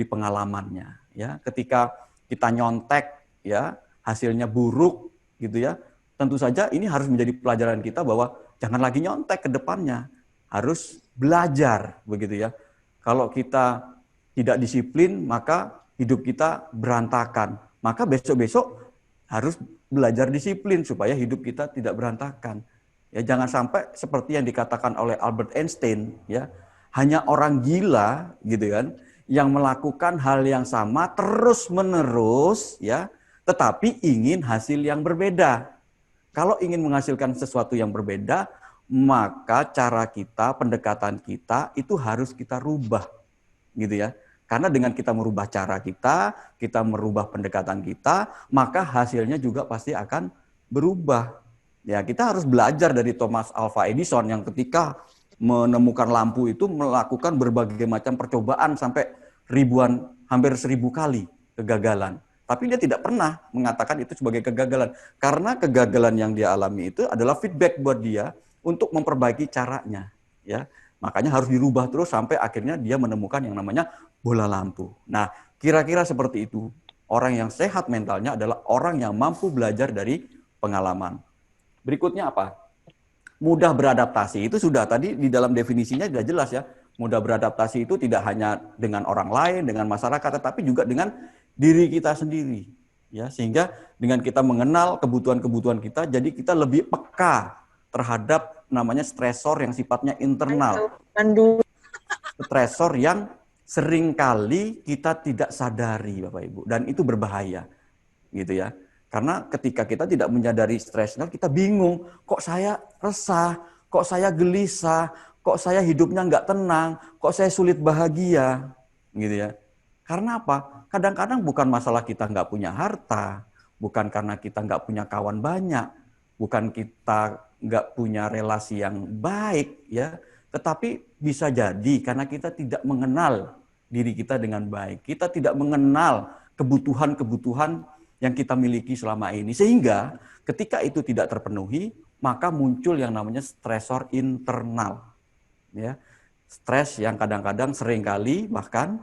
pengalamannya, ya. Ketika kita nyontek, ya, hasilnya buruk gitu ya, tentu saja ini harus menjadi pelajaran kita bahwa jangan lagi nyontek ke depannya, harus belajar begitu ya. Kalau kita tidak disiplin, maka hidup kita berantakan. Maka besok-besok harus belajar disiplin supaya hidup kita tidak berantakan. Ya, jangan sampai seperti yang dikatakan oleh Albert Einstein, ya, hanya orang gila gitu kan yang melakukan hal yang sama terus-menerus, ya, tetapi ingin hasil yang berbeda. Kalau ingin menghasilkan sesuatu yang berbeda, maka cara kita, pendekatan kita itu harus kita rubah, gitu ya. Karena dengan kita merubah cara kita merubah pendekatan kita, maka hasilnya juga pasti akan berubah. Ya, kita harus belajar dari Thomas Alva Edison yang ketika menemukan lampu itu melakukan berbagai macam percobaan sampai ribuan, hampir 1000 kali kegagalan. Tapi dia tidak pernah mengatakan itu sebagai kegagalan. Karena kegagalan yang dia alami itu adalah feedback buat dia untuk memperbaiki caranya. Ya, makanya harus dirubah terus sampai akhirnya dia menemukan yang namanya bola lampu. Nah, kira-kira seperti itu. Orang yang sehat mentalnya adalah orang yang mampu belajar dari pengalaman. Berikutnya apa? Mudah beradaptasi. Itu sudah tadi di dalam definisinya sudah jelas ya. Mudah beradaptasi itu tidak hanya dengan orang lain, dengan masyarakat, tetapi juga dengan diri kita sendiri. Ya, sehingga dengan kita mengenal kebutuhan-kebutuhan kita, jadi kita lebih peka terhadap namanya stresor yang sifatnya internal. Stresor yang seringkali kita tidak sadari, Bapak Ibu, dan itu berbahaya, gitu ya. Karena ketika kita tidak menyadari stresnya, kita bingung, kok saya resah, kok saya gelisah, kok saya hidupnya nggak tenang, kok saya sulit bahagia, gitu ya. Karena apa? Kadang-kadang bukan masalah kita nggak punya harta, bukan karena kita nggak punya kawan banyak, bukan kita nggak punya relasi yang baik, ya. Tetapi bisa jadi karena kita tidak mengenal diri kita dengan baik. Kita tidak mengenal kebutuhan-kebutuhan yang kita miliki selama ini. Sehingga ketika itu tidak terpenuhi, maka muncul yang namanya stresor internal. Ya, stres yang kadang-kadang seringkali bahkan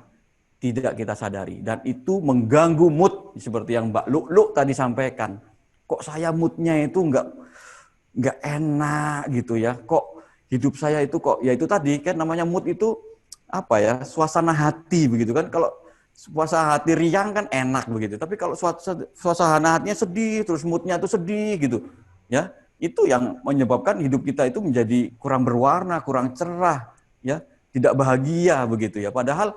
tidak kita sadari. Dan itu mengganggu mood, seperti yang Mbak Luk tadi sampaikan. Kok saya moodnya itu nggak enak gitu ya. Kok hidup saya itu kok, ya itu tadi kan namanya mood itu apa ya, suasana hati begitu kan. Kalau suasana hati riang kan enak begitu. Tapi kalau suasana hatinya sedih, terus moodnya itu sedih gitu, ya itu yang menyebabkan hidup kita itu menjadi kurang berwarna, kurang cerah, ya tidak bahagia begitu ya. Padahal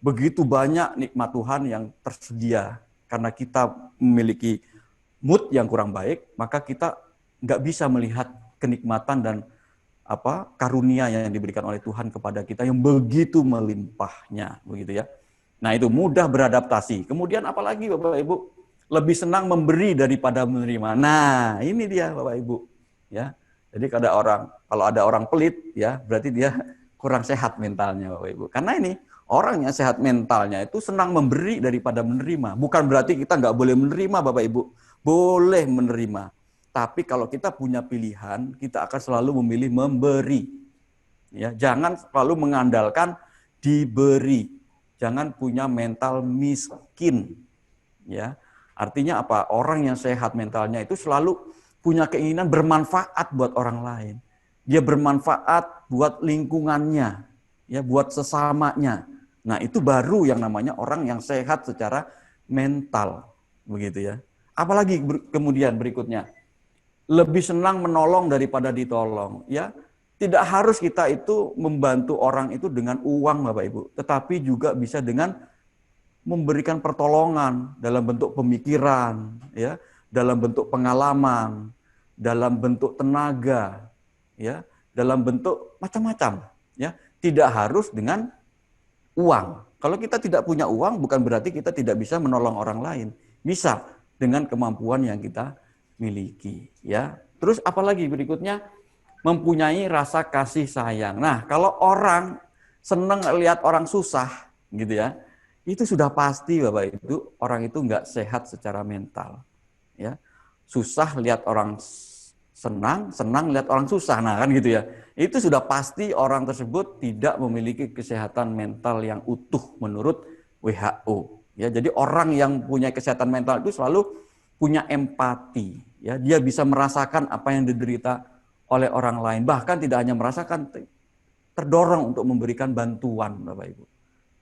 begitu banyak nikmat Tuhan yang tersedia. Karena kita memiliki mood yang kurang baik, maka kita nggak bisa melihat kenikmatan dan karunia yang diberikan oleh Tuhan kepada kita yang begitu melimpahnya, begitu ya. Nah, itu mudah beradaptasi. Kemudian apalagi Bapak Ibu? Lebih senang memberi daripada menerima. Nah, ini dia Bapak Ibu, ya. Jadi kalau ada orang pelit, ya, berarti dia kurang sehat mentalnya Bapak Ibu. Karena ini orang yang sehat mentalnya itu senang memberi daripada menerima. Bukan berarti kita nggak boleh menerima Bapak Ibu. Boleh menerima. Tapi kalau kita punya pilihan, kita akan selalu memilih memberi. Ya, jangan selalu mengandalkan diberi. Jangan punya mental miskin. Ya, artinya apa? Orang yang sehat mentalnya itu selalu punya keinginan bermanfaat buat orang lain. Dia bermanfaat buat lingkungannya, ya, buat sesamanya. Nah, itu baru yang namanya orang yang sehat secara mental, begitu ya. Apalagi kemudian berikutnya, lebih senang menolong daripada ditolong, ya. Tidak harus kita itu membantu orang itu dengan uang Bapak Ibu, tetapi juga bisa dengan memberikan pertolongan dalam bentuk pemikiran, ya, dalam bentuk pengalaman, dalam bentuk tenaga, ya, dalam bentuk macam-macam, ya. Tidak harus dengan uang. Kalau kita tidak punya uang bukan berarti kita tidak bisa menolong orang lain. Bisa dengan kemampuan yang kita miliki, ya. Terus apalagi berikutnya, mempunyai rasa kasih sayang. Nah, kalau orang seneng lihat orang susah gitu ya, itu sudah pasti Bapak Ibu orang itu nggak sehat secara mental, ya. Susah lihat orang senang, senang lihat orang susah, nah kan gitu ya. Itu sudah pasti orang tersebut tidak memiliki kesehatan mental yang utuh menurut WHO. Ya, jadi orang yang punya kesehatan mental itu selalu punya empati, ya, dia bisa merasakan apa yang diderita oleh orang lain, bahkan tidak hanya merasakan, terdorong untuk memberikan bantuan, Bapak Ibu.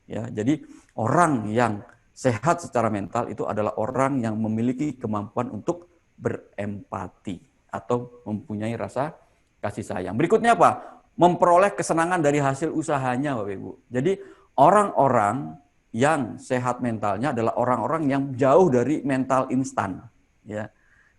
Ya, jadi orang yang sehat secara mental itu adalah orang yang memiliki kemampuan untuk berempati atau mempunyai rasa kasih sayang. Berikutnya apa? Memperoleh kesenangan dari hasil usahanya, Bapak Ibu. Jadi orang-orang yang sehat mentalnya adalah orang-orang yang jauh dari mental instan, ya.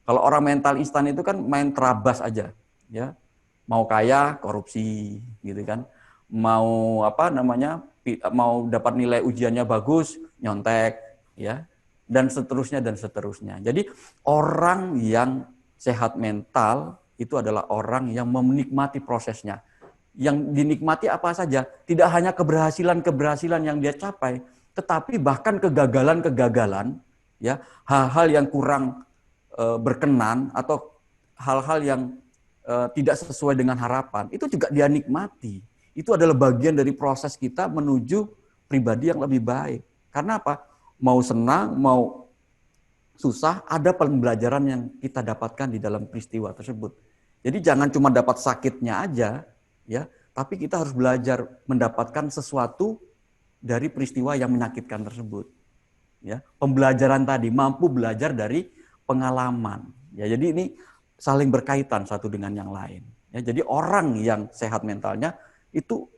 Kalau orang mental instan itu kan main terabas aja, ya. Mau kaya, korupsi, gitu kan. Mau apa namanya, mau dapat nilai ujiannya bagus, nyontek, ya. Dan seterusnya dan seterusnya. Jadi orang yang sehat mental itu adalah orang yang menikmati prosesnya. Yang dinikmati apa saja, tidak hanya keberhasilan-keberhasilan yang dia capai, tetapi bahkan kegagalan-kegagalan, ya, hal-hal yang kurang berkenan atau hal-hal yang tidak sesuai dengan harapan, itu juga dia nikmati. Itu adalah bagian dari proses kita menuju pribadi yang lebih baik. Karena apa? Mau senang, mau susah, ada pembelajaran yang kita dapatkan di dalam peristiwa tersebut. Jadi jangan cuma dapat sakitnya aja, ya, tapi kita harus belajar mendapatkan sesuatu dari peristiwa yang menyakitkan tersebut. Ya, pembelajaran tadi, mampu belajar dari pengalaman. Ya, jadi ini saling berkaitan satu dengan yang lain. Ya, jadi orang yang sehat mentalnya itu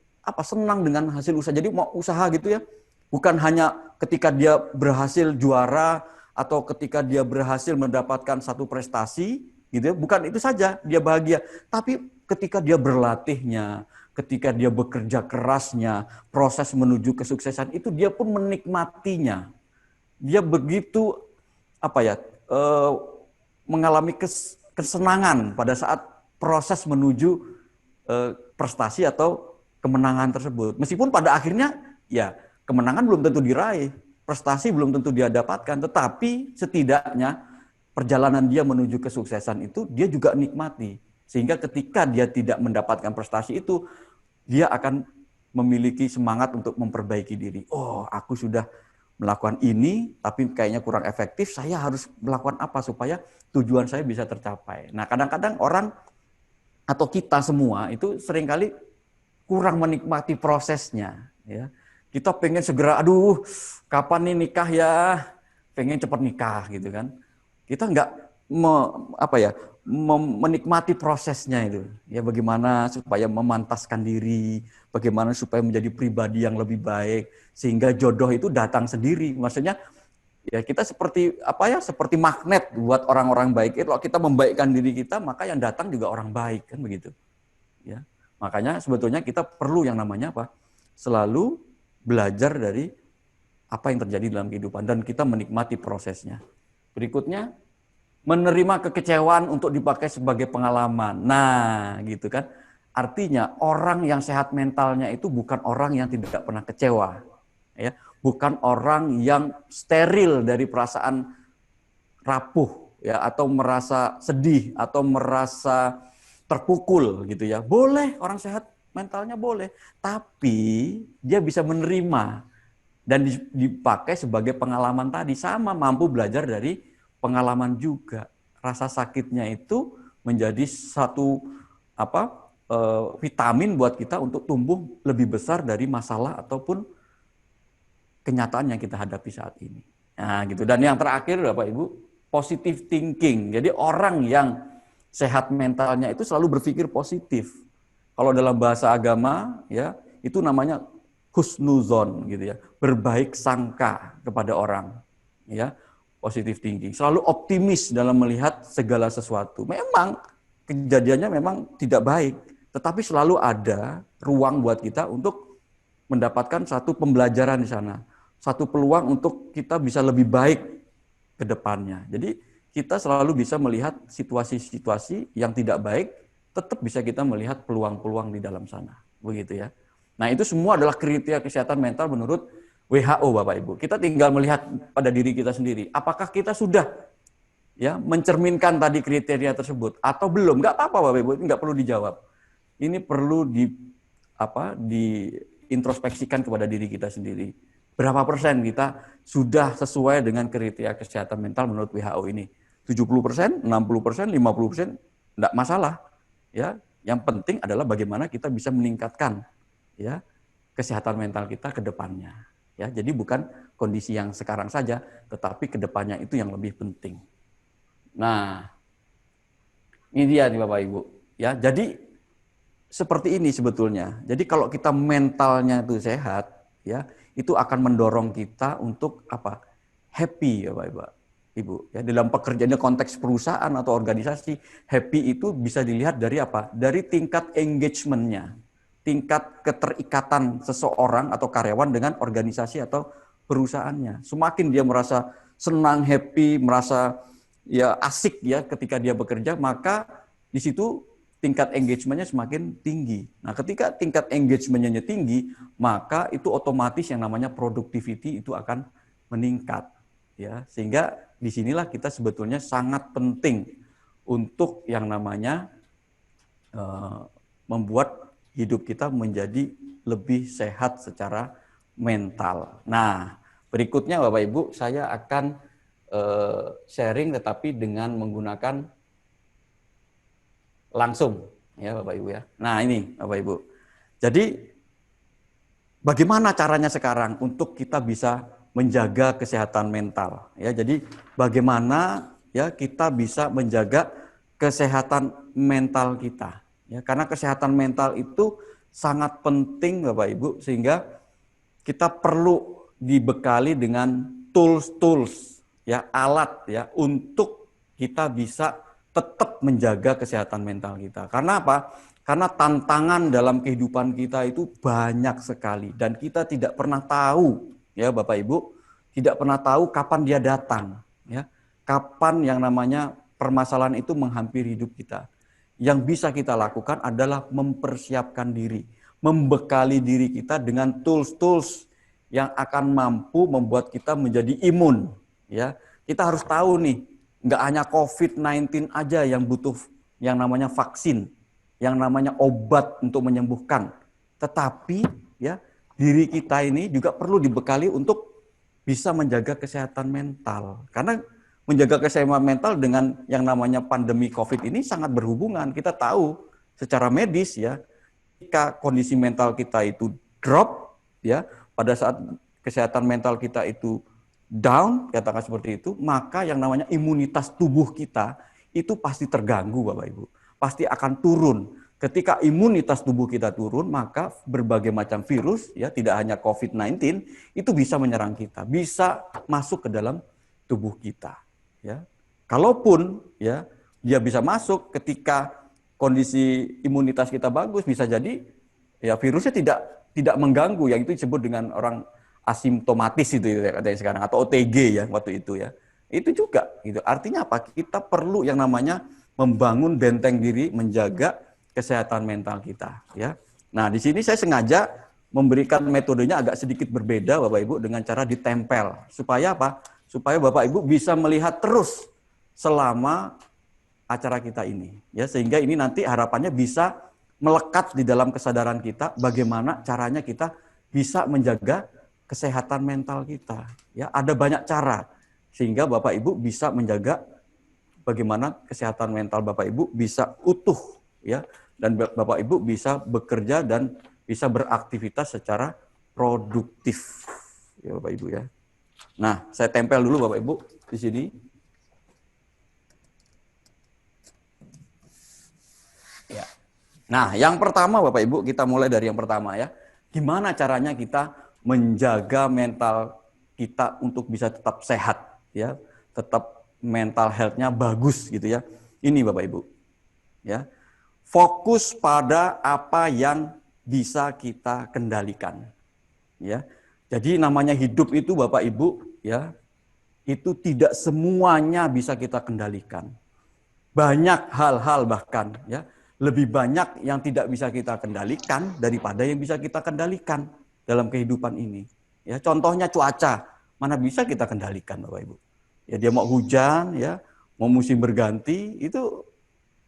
senang dengan hasil usaha. Jadi mau usaha gitu ya, bukan hanya ketika dia berhasil juara atau ketika dia berhasil mendapatkan satu prestasi gitu ya, bukan itu saja dia bahagia, tapi ketika dia berlatihnya, ketika dia bekerja kerasnya, proses menuju kesuksesan itu dia pun menikmatinya. Dia begitu mengalami kesenangan pada saat proses menuju prestasi atau kemenangan tersebut. Meskipun pada akhirnya ya kemenangan belum tentu diraih, prestasi belum tentu dia dapatkan, tetapi setidaknya perjalanan dia menuju kesuksesan itu dia juga nikmati. Sehingga ketika dia tidak mendapatkan prestasi itu, dia akan memiliki semangat untuk memperbaiki diri. Oh, aku sudah melakukan ini, tapi kayaknya kurang efektif, saya harus melakukan apa supaya tujuan saya bisa tercapai. Nah, kadang-kadang orang atau kita semua itu seringkali kurang menikmati prosesnya. Ya. Kita pengen segera, aduh, kapan nih nikah ya? Pengen cepat nikah gitu kan. Kita nggak menikmati prosesnya itu. Ya, bagaimana supaya memantaskan diri, bagaimana supaya menjadi pribadi yang lebih baik, sehingga jodoh itu datang sendiri. Maksudnya ya kita seperti seperti magnet buat orang-orang baik. Kalau kita membaikkan diri kita, maka yang datang juga orang baik, kan begitu. Ya. Makanya sebetulnya kita perlu yang namanya selalu belajar dari apa yang terjadi dalam kehidupan dan kita menikmati prosesnya. Berikutnya, menerima kekecewaan untuk dipakai sebagai pengalaman. Nah, gitu kan. Artinya orang yang sehat mentalnya itu bukan orang yang tidak pernah kecewa. Ya, bukan orang yang steril dari perasaan rapuh ya atau merasa sedih atau merasa terpukul gitu ya. Boleh, orang sehat mentalnya boleh, tapi dia bisa menerima dan dipakai sebagai pengalaman tadi, sama mampu belajar dari pengalaman juga. Rasa sakitnya itu menjadi satu vitamin buat kita untuk tumbuh lebih besar dari masalah ataupun kenyataan yang kita hadapi saat ini. Nah, gitu. Dan yang terakhir Bapak Ibu, positive thinking. Jadi orang yang sehat mentalnya itu selalu berpikir positif. Kalau dalam bahasa agama ya, itu namanya husnuzon gitu ya, berbaik sangka kepada orang. Ya. Positive thinking, selalu optimis dalam melihat segala sesuatu. Memang kejadiannya memang tidak baik, tetapi selalu ada ruang buat kita untuk mendapatkan satu pembelajaran di sana, satu peluang untuk kita bisa lebih baik ke depannya. Jadi kita selalu bisa melihat situasi-situasi yang tidak baik, tetap bisa kita melihat peluang-peluang di dalam sana, begitu ya. Nah, itu semua adalah kriteria kesehatan mental menurut WHO, Bapak Ibu. Kita tinggal melihat pada diri kita sendiri. Apakah kita sudah ya mencerminkan tadi kriteria tersebut atau belum? Nggak apa-apa, Bapak Ibu, nggak perlu dijawab. Ini perlu diintrospeksikan kepada diri kita sendiri. Berapa persen kita sudah sesuai dengan kriteria kesehatan mental menurut WHO ini? 70%, 60%, 50%, nggak masalah. Ya, yang penting adalah bagaimana kita bisa meningkatkan ya kesehatan mental kita ke depannya. Ya, jadi bukan kondisi yang sekarang saja, tetapi kedepannya itu yang lebih penting. Nah, ini dia nih Bapak Ibu. Ya, jadi seperti ini sebetulnya. Jadi kalau kita mentalnya itu sehat, ya, itu akan mendorong kita untuk happy ya Bapak Ibu. Ibu. Ya, dalam pekerjaannya konteks perusahaan atau organisasi, happy itu bisa dilihat dari apa? Dari tingkat engagement-nya, tingkat keterikatan seseorang atau karyawan dengan organisasi atau perusahaannya. Semakin dia merasa senang, happy, merasa ya asik ya ketika dia bekerja, maka di situ tingkat engagement-nya semakin tinggi. Nah, ketika tingkat engagement-nya tinggi, maka itu otomatis yang namanya productivity itu akan meningkat. Ya, sehingga disinilah kita sebetulnya sangat penting untuk yang namanya membuat hidup kita menjadi lebih sehat secara mental. Nah, berikutnya Bapak Ibu, saya akan sharing tetapi dengan menggunakan langsung ya Bapak Ibu ya. Nah, ini Bapak Ibu. Jadi bagaimana caranya sekarang untuk kita bisa menjaga kesehatan mental ya. Jadi bagaimana ya kita bisa menjaga kesehatan mental kita ya, karena kesehatan mental itu sangat penting Bapak Ibu, sehingga kita perlu dibekali dengan tools ya, alat ya, untuk kita bisa tetap menjaga kesehatan mental kita. Karena apa? Karena tantangan dalam kehidupan kita itu banyak sekali dan kita tidak pernah tahu ya Bapak Ibu, tidak pernah tahu kapan dia datang ya. Kapan yang namanya permasalahan itu menghampiri hidup kita. Yang bisa kita lakukan adalah mempersiapkan diri, membekali diri kita dengan tools-tools yang akan mampu membuat kita menjadi imun ya. Kita harus tahu nih, nggak hanya COVID-19 aja yang butuh yang namanya vaksin, yang namanya obat untuk menyembuhkan. Tetapi ya, diri kita ini juga perlu dibekali untuk bisa menjaga kesehatan mental. Karena menjaga kesehatan mental dengan yang namanya pandemi COVID ini sangat berhubungan. Kita tahu secara medis ya, jika kondisi mental kita itu drop ya, pada saat kesehatan mental kita itu down, katakan seperti itu, maka yang namanya imunitas tubuh kita itu pasti terganggu Bapak Ibu. Pasti akan turun. Ketika imunitas tubuh kita turun, maka berbagai macam virus, ya tidak hanya COVID-19, itu bisa menyerang kita, bisa masuk ke dalam tubuh kita. Ya, kalaupun ya dia bisa masuk ketika kondisi imunitas kita bagus, bisa jadi ya virusnya tidak mengganggu, yang itu disebut dengan orang asimptomatis itu katanya sekarang, atau OTG ya waktu itu ya. Itu juga gitu. Artinya apa? Kita perlu yang namanya membangun benteng diri, menjaga kesehatan mental kita ya. Nah, di sini saya sengaja memberikan metodenya agak sedikit berbeda Bapak Ibu, dengan cara ditempel. Supaya apa? Supaya Bapak Ibu bisa melihat terus selama acara kita ini ya, sehingga ini nanti harapannya bisa melekat di dalam kesadaran kita bagaimana caranya kita bisa menjaga kesehatan mental kita ya. Ada banyak cara sehingga Bapak Ibu bisa menjaga bagaimana kesehatan mental Bapak Ibu bisa utuh ya, dan Bapak Ibu bisa bekerja dan bisa beraktivitas secara produktif ya Bapak Ibu ya. Nah, saya tempel dulu Bapak Ibu di sini. Ya. Nah, yang pertama Bapak Ibu, kita mulai dari yang pertama ya. Gimana caranya kita menjaga mental kita untuk bisa tetap sehat ya, tetap mental health-nya bagus gitu ya. Ini Bapak Ibu. Ya. Fokus pada apa yang bisa kita kendalikan. Ya. Jadi namanya hidup itu Bapak Ibu ya, itu tidak semuanya bisa kita kendalikan. Banyak hal-hal bahkan ya, lebih banyak yang tidak bisa kita kendalikan daripada yang bisa kita kendalikan dalam kehidupan ini. Ya, contohnya cuaca, mana bisa kita kendalikan Bapak Ibu. Ya, dia mau hujan ya, mau musim berganti, itu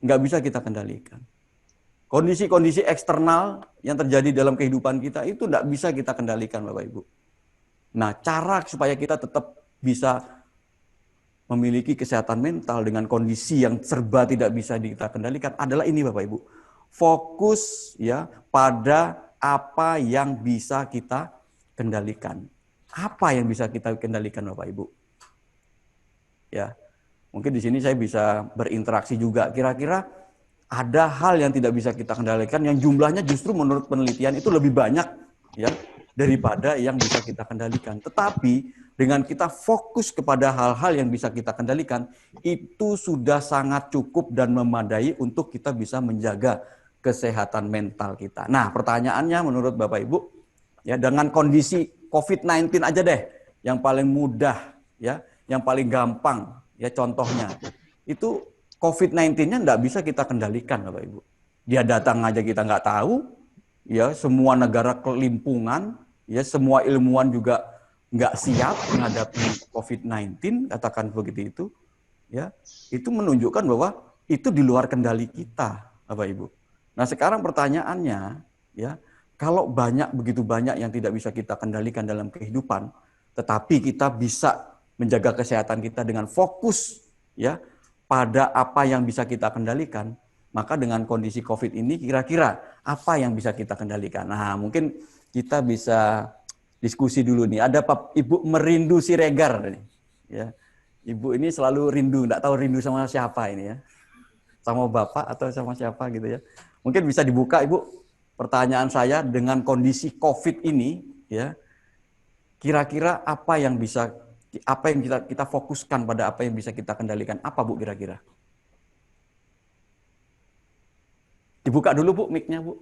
nggak bisa kita kendalikan. Kondisi-kondisi eksternal yang terjadi dalam kehidupan kita itu tidak bisa kita kendalikan Bapak Ibu. Nah, cara supaya kita tetap bisa memiliki kesehatan mental dengan kondisi yang serba tidak bisa kita kendalikan adalah ini Bapak Ibu. Fokus ya pada apa yang bisa kita kendalikan. Apa yang bisa kita kendalikan Bapak Ibu? Ya. Mungkin di sini saya bisa berinteraksi juga. Kira-kira ada hal yang tidak bisa kita kendalikan yang jumlahnya justru menurut penelitian itu lebih banyak ya daripada yang bisa kita kendalikan. Tetapi dengan kita fokus kepada hal-hal yang bisa kita kendalikan, itu sudah sangat cukup dan memadai untuk kita bisa menjaga kesehatan mental kita. Nah, pertanyaannya menurut Bapak Ibu, ya dengan kondisi COVID-19 aja deh, yang paling mudah, ya, yang paling gampang, ya contohnya, itu COVID-19-nya nggak bisa kita kendalikan, Bapak Ibu. Dia datang aja kita nggak tahu, ya semua negara kelimpungan, ya semua ilmuwan juga nggak siap menghadapi COVID-19, katakan begitu itu, ya itu menunjukkan bahwa itu di luar kendali kita, Bapak Ibu. Nah sekarang pertanyaannya, ya kalau begitu banyak yang tidak bisa kita kendalikan dalam kehidupan, tetapi kita bisa menjaga kesehatan kita dengan fokus, ya pada apa yang bisa kita kendalikan, maka dengan kondisi COVID ini kira-kira apa yang bisa kita kendalikan? Nah mungkin kita bisa diskusi dulu nih. Ada Ibu Merindu Siregar nih. Ya. Ibu ini selalu rindu, enggak tahu rindu sama siapa ini ya. Sama Bapak atau sama siapa gitu ya. Mungkin bisa dibuka Ibu pertanyaan saya dengan kondisi COVID ini ya. Kira-kira apa yang kita fokuskan pada apa yang bisa kita kendalikan? Apa Bu kira-kira? Dibuka dulu Bu mic-nya Bu.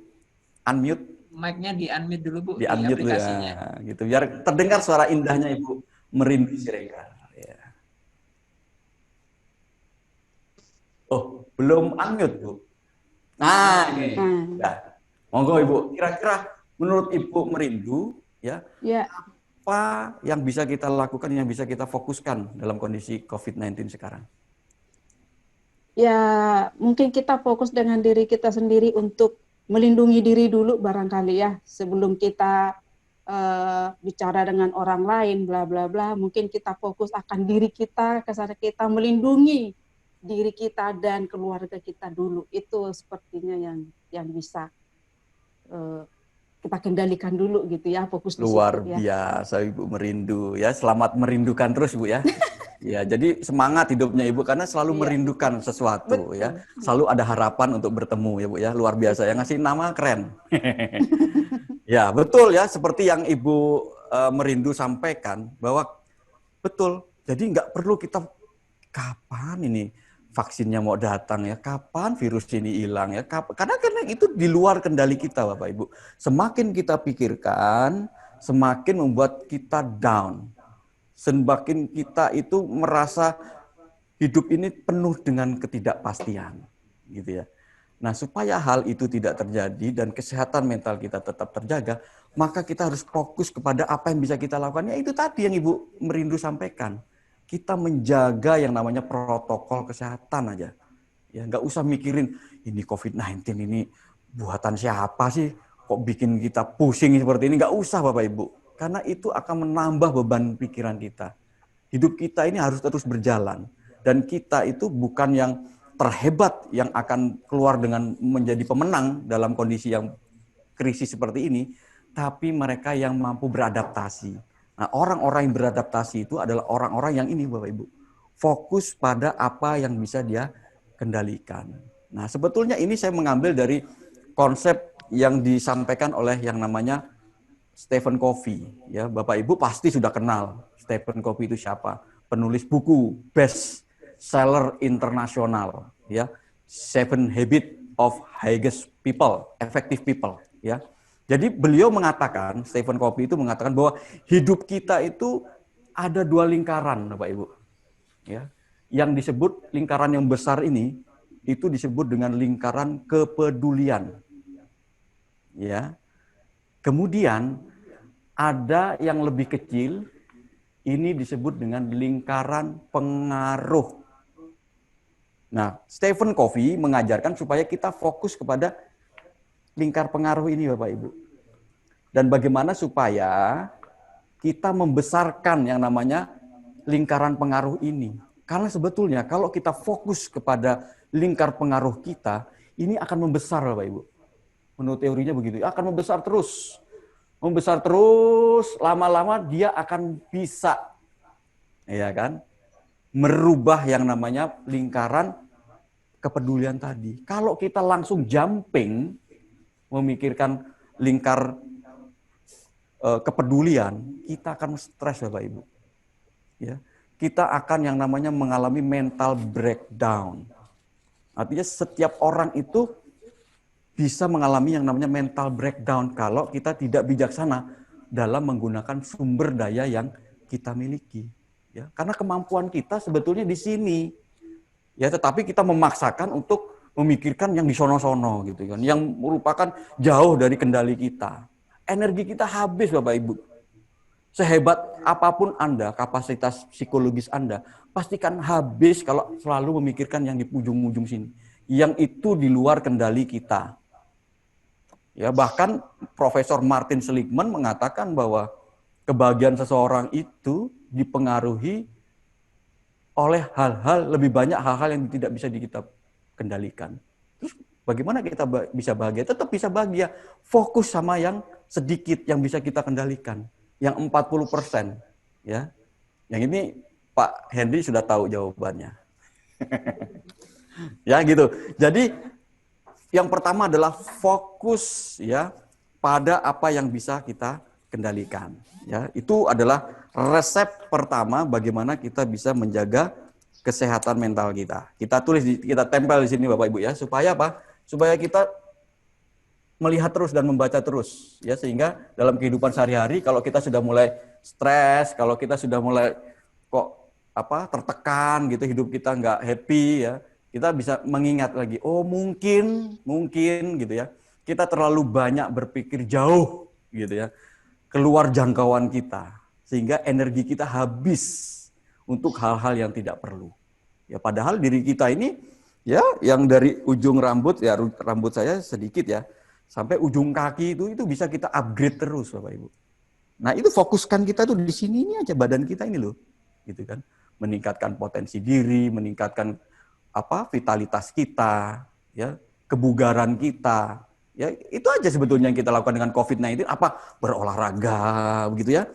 Unmute. Mic-nya di-unmute dulu Bu, di aplikasinya. Ya, gitu. Biar terdengar suara indahnya Ibu Merindu Siregar. Ya. Oh, belum unmute Bu. Nah, ini. Ya. Monggo Ibu, kira-kira menurut Ibu Merindu, ya, apa yang bisa kita lakukan, yang bisa kita fokuskan dalam kondisi COVID-19 sekarang? Ya, mungkin kita fokus dengan diri kita sendiri untuk melindungi diri dulu barangkali ya, sebelum kita bicara dengan orang lain, bla bla bla. Mungkin kita fokus akan diri kita, kesana kita melindungi diri kita dan keluarga kita dulu. Itu sepertinya yang bisa kita kendalikan dulu gitu ya, fokus di situ. Luar biasa Ibu Merindu ya, selamat merindukan terus Bu ya. Ya, jadi semangat hidupnya Ibu karena selalu merindukan sesuatu. Betul. Ya. Selalu ada harapan untuk bertemu ya Bu ya. Luar biasa ya, ngasih nama keren. Ya, betul ya, seperti yang Ibu Merindu sampaikan bahwa betul. Jadi nggak perlu kita kapan ini vaksinnya mau datang ya, kapan virus ini hilang ya. Karena itu di luar kendali kita Bapak Ibu. Semakin kita pikirkan, semakin membuat kita down. Semakin kita itu merasa hidup ini penuh dengan ketidakpastian, gitu ya. Nah, supaya hal itu tidak terjadi dan kesehatan mental kita tetap terjaga, maka kita harus fokus kepada apa yang bisa kita lakukan. Ya itu tadi yang Ibu Merindu sampaikan. Kita menjaga yang namanya protokol kesehatan aja. Ya, nggak usah mikirin ini COVID-19 ini buatan siapa sih? Kok bikin kita pusing seperti ini? Nggak usah Bapak Ibu. Karena itu akan menambah beban pikiran kita. Hidup kita ini harus terus berjalan. Dan kita itu bukan yang terhebat yang akan keluar dengan menjadi pemenang dalam kondisi yang krisis seperti ini. Tapi mereka yang mampu beradaptasi. Nah, orang-orang yang beradaptasi itu adalah orang-orang yang ini Bapak Ibu. Fokus pada apa yang bisa dia kendalikan. Nah, sebetulnya ini saya mengambil dari konsep yang disampaikan oleh yang namanya Stephen Covey, ya Bapak Ibu pasti sudah kenal Stephen Covey itu siapa? Penulis buku best seller internasional, ya 7 Habits of Highest People, Effective People, ya. Jadi beliau mengatakan, Stephen Covey itu mengatakan bahwa hidup kita itu ada 2 lingkaran, Bapak Ibu, ya. Yang disebut lingkaran yang besar ini itu disebut dengan lingkaran kepedulian, ya. Kemudian ada yang lebih kecil, ini disebut dengan lingkaran pengaruh. Nah, Stephen Covey mengajarkan supaya kita fokus kepada lingkar pengaruh ini Bapak Ibu. Dan bagaimana supaya kita membesarkan yang namanya lingkaran pengaruh ini. Karena sebetulnya kalau kita fokus kepada lingkar pengaruh kita, ini akan membesar Bapak Ibu. Menurut teorinya begitu, akan membesar terus. Membesar terus, lama-lama dia akan bisa, ya kan, merubah yang namanya lingkaran kepedulian tadi. Kalau kita langsung jumping, memikirkan lingkar kepedulian, kita akan stres Bapak Ibu. Ya, kita akan yang namanya mengalami mental breakdown. Artinya setiap orang itu bisa mengalami yang namanya mental breakdown kalau kita tidak bijaksana dalam menggunakan sumber daya yang kita miliki. Ya, karena kemampuan kita sebetulnya di sini. Ya, tetapi kita memaksakan untuk memikirkan yang di sono-sono gitu kan, yang merupakan jauh dari kendali kita. Energi kita habis Bapak Ibu. Sehebat apapun Anda, kapasitas psikologis Anda, pastikan habis kalau selalu memikirkan yang di ujung-ujung sini. Yang itu di luar kendali kita. Ya, bahkan Profesor Martin Seligman mengatakan bahwa kebahagiaan seseorang itu dipengaruhi oleh hal-hal, lebih banyak hal-hal yang tidak bisa kita kendalikan. Terus bagaimana kita bisa bahagia? Tetap bisa bahagia. Fokus sama yang sedikit yang bisa kita kendalikan. Yang 40%. Ya. Yang ini Pak Henry sudah tahu jawabannya. Ya gitu. Jadi yang pertama adalah fokus ya pada apa yang bisa kita kendalikan. Ya, itu adalah resep pertama bagaimana kita bisa menjaga kesehatan mental kita. Kita tulis, kita tempel di sini Bapak Ibu ya, supaya apa? Supaya kita melihat terus dan membaca terus ya, sehingga dalam kehidupan sehari-hari kalau kita sudah mulai stres, kalau kita sudah mulai tertekan gitu, hidup kita nggak happy ya, kita bisa mengingat lagi, oh mungkin gitu ya, kita terlalu banyak berpikir jauh gitu ya, keluar jangkauan kita, sehingga energi kita habis untuk hal-hal yang tidak perlu. Ya padahal diri kita ini ya yang dari ujung rambut ya, rambut saya sedikit ya, sampai ujung kaki itu bisa kita upgrade terus Bapak Ibu. Nah, itu fokuskan kita tuh di sini ini aja, badan kita ini loh. Gitu kan. Meningkatkan potensi diri, meningkatkan vitalitas kita, ya, kebugaran kita. Ya, itu aja sebetulnya yang kita lakukan dengan COVID-19, berolahraga begitu ya.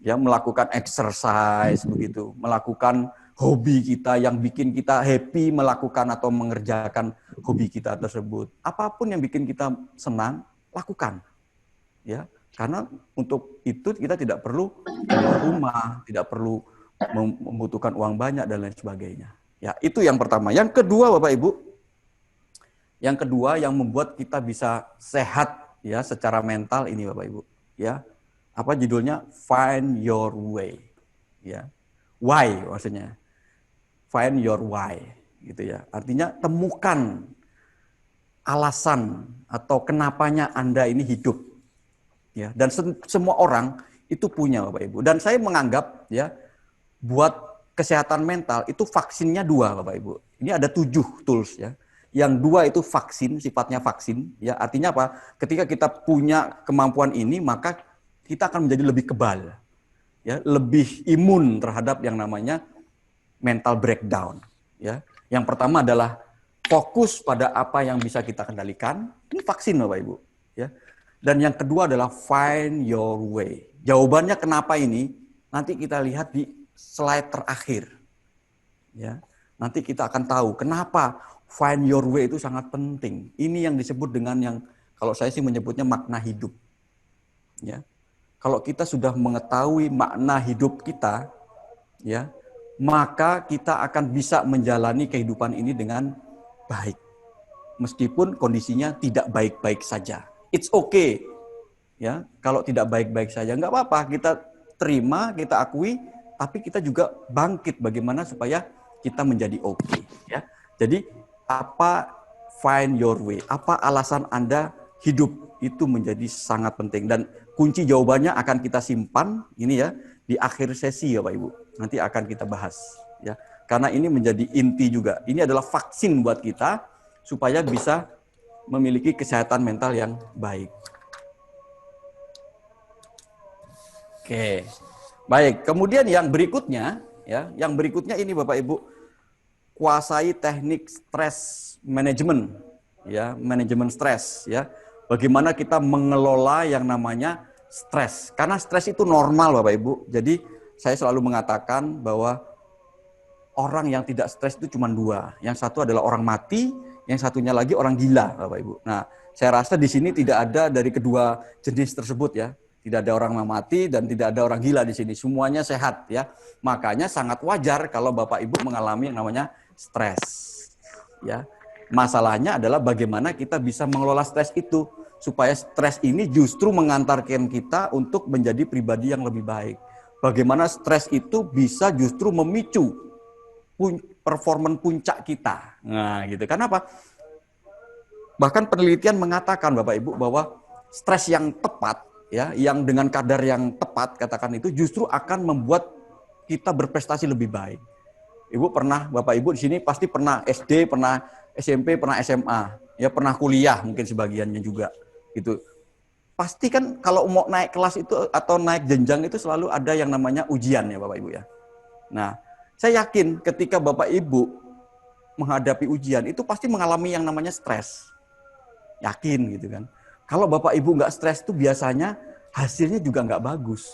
Ya, melakukan exercise begitu, melakukan hobi kita yang bikin kita happy melakukan atau mengerjakan hobi kita tersebut. Apapun yang bikin kita senang, lakukan. Ya, karena untuk itu kita tidak perlu keluar rumah, tidak perlu membutuhkan uang banyak dan lain sebagainya. Ya, itu yang pertama. Yang kedua Bapak Ibu, yang membuat kita bisa sehat ya secara mental ini Bapak Ibu, ya. Apa judulnya? Find your way. Ya. Why maksudnya. Find your why gitu ya. Artinya temukan alasan atau kenapanya Anda ini hidup. Ya, dan semua orang itu punya Bapak Ibu. Dan saya menganggap ya buat kesehatan mental itu vaksinnya 2 Bapak Ibu. Ini ada 7 tools ya. Yang 2 itu vaksin, sifatnya vaksin ya. Artinya apa? Ketika kita punya kemampuan ini maka kita akan menjadi lebih kebal. Ya, lebih imun terhadap yang namanya mental breakdown ya. Yang pertama adalah fokus pada apa yang bisa kita kendalikan. Ini vaksin Bapak Ibu ya. Dan yang kedua adalah find your way. Jawabannya kenapa ini nanti kita lihat di slide terakhir. Ya. Nanti kita akan tahu kenapa find your way itu sangat penting. Ini yang disebut dengan yang kalau saya sih menyebutnya makna hidup. Ya. Kalau kita sudah mengetahui makna hidup kita, ya, maka kita akan bisa menjalani kehidupan ini dengan baik. Meskipun kondisinya tidak baik-baik saja. It's okay. Ya, kalau tidak baik-baik saja nggak apa-apa, kita terima, kita akui, tapi kita juga bangkit bagaimana supaya kita menjadi okay, ya. Jadi find your way, apa alasan Anda hidup itu menjadi sangat penting dan kunci jawabannya akan kita simpan ini ya di akhir sesi ya Pak Ibu. Nanti akan kita bahas ya. Karena ini menjadi inti juga. Ini adalah vaksin buat kita supaya bisa memiliki kesehatan mental yang baik. Oke. Baik, kemudian yang berikutnya ya, yang berikutnya ini Bapak Ibu, kuasai teknik stress management ya, manajemen stres ya. Bagaimana kita mengelola yang namanya stres. Karena stres itu normal Bapak Ibu. Jadi saya selalu mengatakan bahwa orang yang tidak stres itu cuma 2. Yang satu adalah orang mati, yang satunya lagi orang gila Bapak Ibu. Nah, saya rasa di sini tidak ada dari kedua jenis tersebut ya. Tidak ada orang yang mati dan tidak ada orang gila di sini. Semuanya sehat ya. Makanya sangat wajar kalau Bapak Ibu mengalami yang namanya stres. Ya. Masalahnya adalah bagaimana kita bisa mengelola stres itu supaya stres ini justru mengantarkan kita untuk menjadi pribadi yang lebih baik. Bagaimana stres itu bisa justru memicu performan puncak kita. Nah, gitu. Kenapa? Bahkan penelitian mengatakan Bapak Ibu bahwa stres yang tepat ya, yang dengan kadar yang tepat katakan itu justru akan membuat kita berprestasi lebih baik. Ibu pernah, Bapak Ibu di sini pasti pernah SD, pernah SMP, pernah SMA, ya pernah kuliah mungkin sebagiannya juga gitu. Pasti kan kalau mau naik kelas itu atau naik jenjang itu selalu ada yang namanya ujian ya Bapak Ibu ya. Nah, saya yakin ketika Bapak Ibu menghadapi ujian itu pasti mengalami yang namanya stres. Yakin gitu kan. Kalau Bapak Ibu nggak stres itu biasanya hasilnya juga nggak bagus.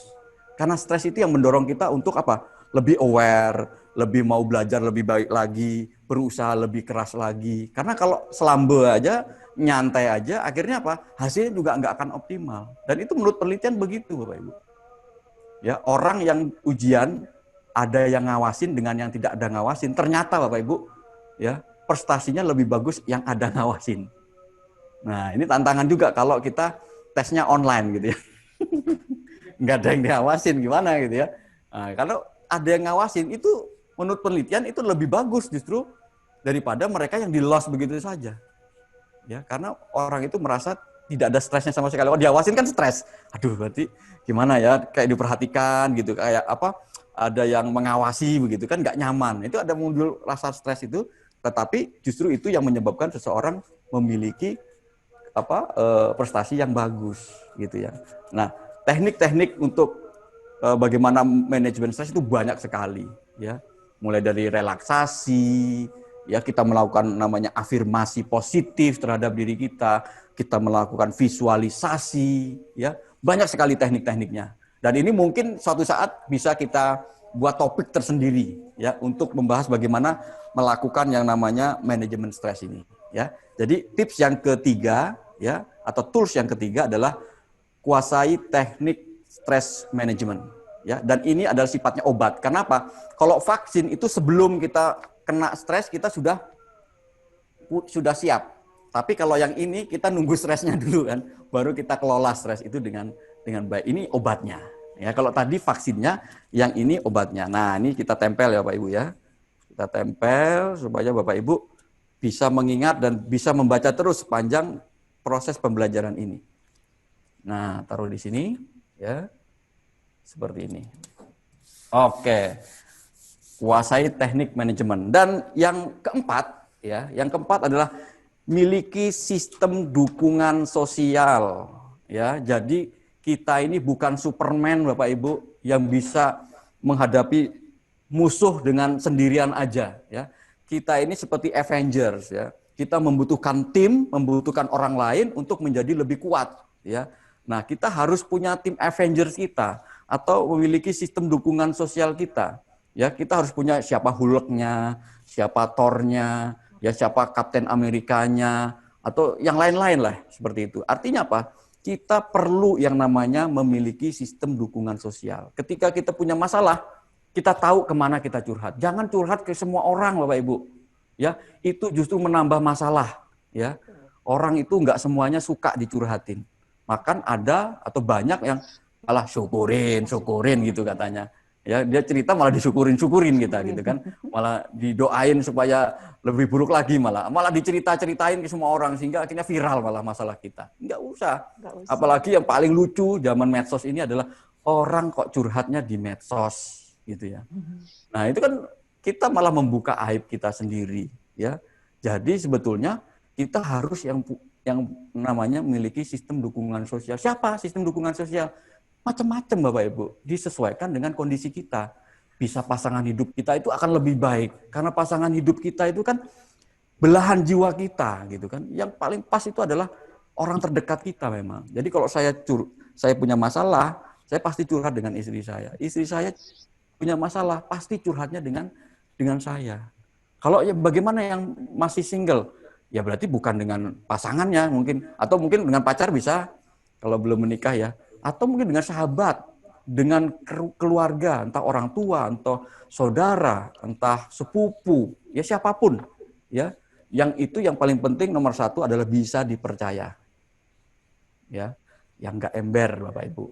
Karena stres itu yang mendorong kita untuk apa? Lebih aware, lebih mau belajar lebih baik lagi, berusaha lebih keras lagi. Karena kalau selambe aja, nyantai aja, akhirnya apa? Hasilnya juga nggak akan optimal. Dan itu menurut penelitian begitu Bapak Ibu. Ya, orang yang ujian ada yang ngawasin dengan yang tidak ada ngawasin. Ternyata Bapak Ibu, ya prestasinya lebih bagus yang ada ngawasin. Nah, ini tantangan juga kalau kita tesnya online gitu ya. Nggak ada yang ngawasin gimana gitu ya. Nah, kalau ada yang ngawasin itu menurut penelitian itu lebih bagus justru daripada mereka yang di-loss begitu saja. Ya, karena orang itu merasa tidak ada stresnya sama sekali. Kalau diawasin kan stres. Aduh, berarti gimana ya? Kayak diperhatikan gitu, kayak apa? Ada yang mengawasi begitu kan nggak nyaman. Itu ada muncul rasa stres itu, tetapi justru itu yang menyebabkan seseorang memiliki prestasi yang bagus gitu ya. Nah, teknik-teknik untuk bagaimana manajemen stres itu banyak sekali ya. Mulai dari relaksasi, ya kita melakukan namanya afirmasi positif terhadap diri kita melakukan visualisasi ya. Banyak sekali teknik-tekniknya. Dan ini mungkin suatu saat bisa kita buat topik tersendiri ya untuk membahas bagaimana melakukan yang namanya manajemen stres ini ya. Jadi tips yang ketiga ya atau tools yang ketiga adalah kuasai teknik stress management ya, dan ini adalah sifatnya obat. Kenapa? Kalau vaksin itu sebelum kita kena stres kita sudah siap. Tapi kalau yang ini kita nunggu stresnya dulu kan, baru kita kelola stres itu dengan baik. Ini obatnya. Ya, kalau tadi vaksinnya, yang ini obatnya. Nah, ini kita tempel ya Bapak Ibu ya. Kita tempel supaya Bapak Ibu bisa mengingat dan bisa membaca terus sepanjang proses pembelajaran ini. Nah, taruh di sini ya. Seperti ini. Oke. Kuasai teknik manajemen. Dan yang keempat ya, yang keempat adalah miliki sistem dukungan sosial ya. Jadi kita ini bukan Superman Bapak Ibu yang bisa menghadapi musuh dengan sendirian aja ya. Kita ini seperti Avengers ya. Kita membutuhkan tim, membutuhkan orang lain untuk menjadi lebih kuat ya. Nah, kita harus punya tim Avengers kita atau memiliki sistem dukungan sosial kita. Ya, kita harus punya siapa Hulk-nya, siapa Thor-nya, ya siapa Kapten Amerikanya atau yang lain-lain lah seperti itu. Artinya apa? Kita perlu yang namanya memiliki sistem dukungan sosial. Ketika kita punya masalah, kita tahu kemana kita curhat. Jangan curhat ke semua orang, Bapak Ibu. Ya, itu justru menambah masalah. Ya, orang itu nggak semuanya suka dicurhatin. Makan ada atau banyak yang malah syukurin gitu katanya. Ya, dia cerita malah disyukurin kita gitu kan. Malah didoain supaya lebih buruk lagi malah dicerita-ceritain ke semua orang sehingga akhirnya viral malah masalah kita. Nggak usah. Apalagi yang paling lucu zaman medsos ini adalah orang kok curhatnya di medsos gitu ya. Nah, itu kan kita malah membuka aib kita sendiri ya. Jadi sebetulnya kita harus yang namanya memiliki sistem dukungan sosial. Siapa sistem dukungan sosial? Macam-macam Bapak Ibu, disesuaikan dengan kondisi kita. Bisa pasangan hidup kita itu akan lebih baik karena pasangan hidup kita itu kan belahan jiwa kita gitu kan. Yang paling pas itu adalah orang terdekat kita memang. Jadi kalau saya punya masalah, saya pasti curhat dengan istri saya. Istri saya punya masalah, pasti curhatnya dengan saya. Kalau ya bagaimana yang masih single? Ya berarti bukan dengan pasangannya mungkin, atau mungkin dengan pacar bisa, kalau belum menikah ya. atau mungkin dengan sahabat, dengan keluarga, entah orang tua, entah saudara, entah sepupu, ya siapapun, ya. Yang itu yang paling penting nomor satu adalah bisa dipercaya, ya, yang nggak ember, Bapak Ibu,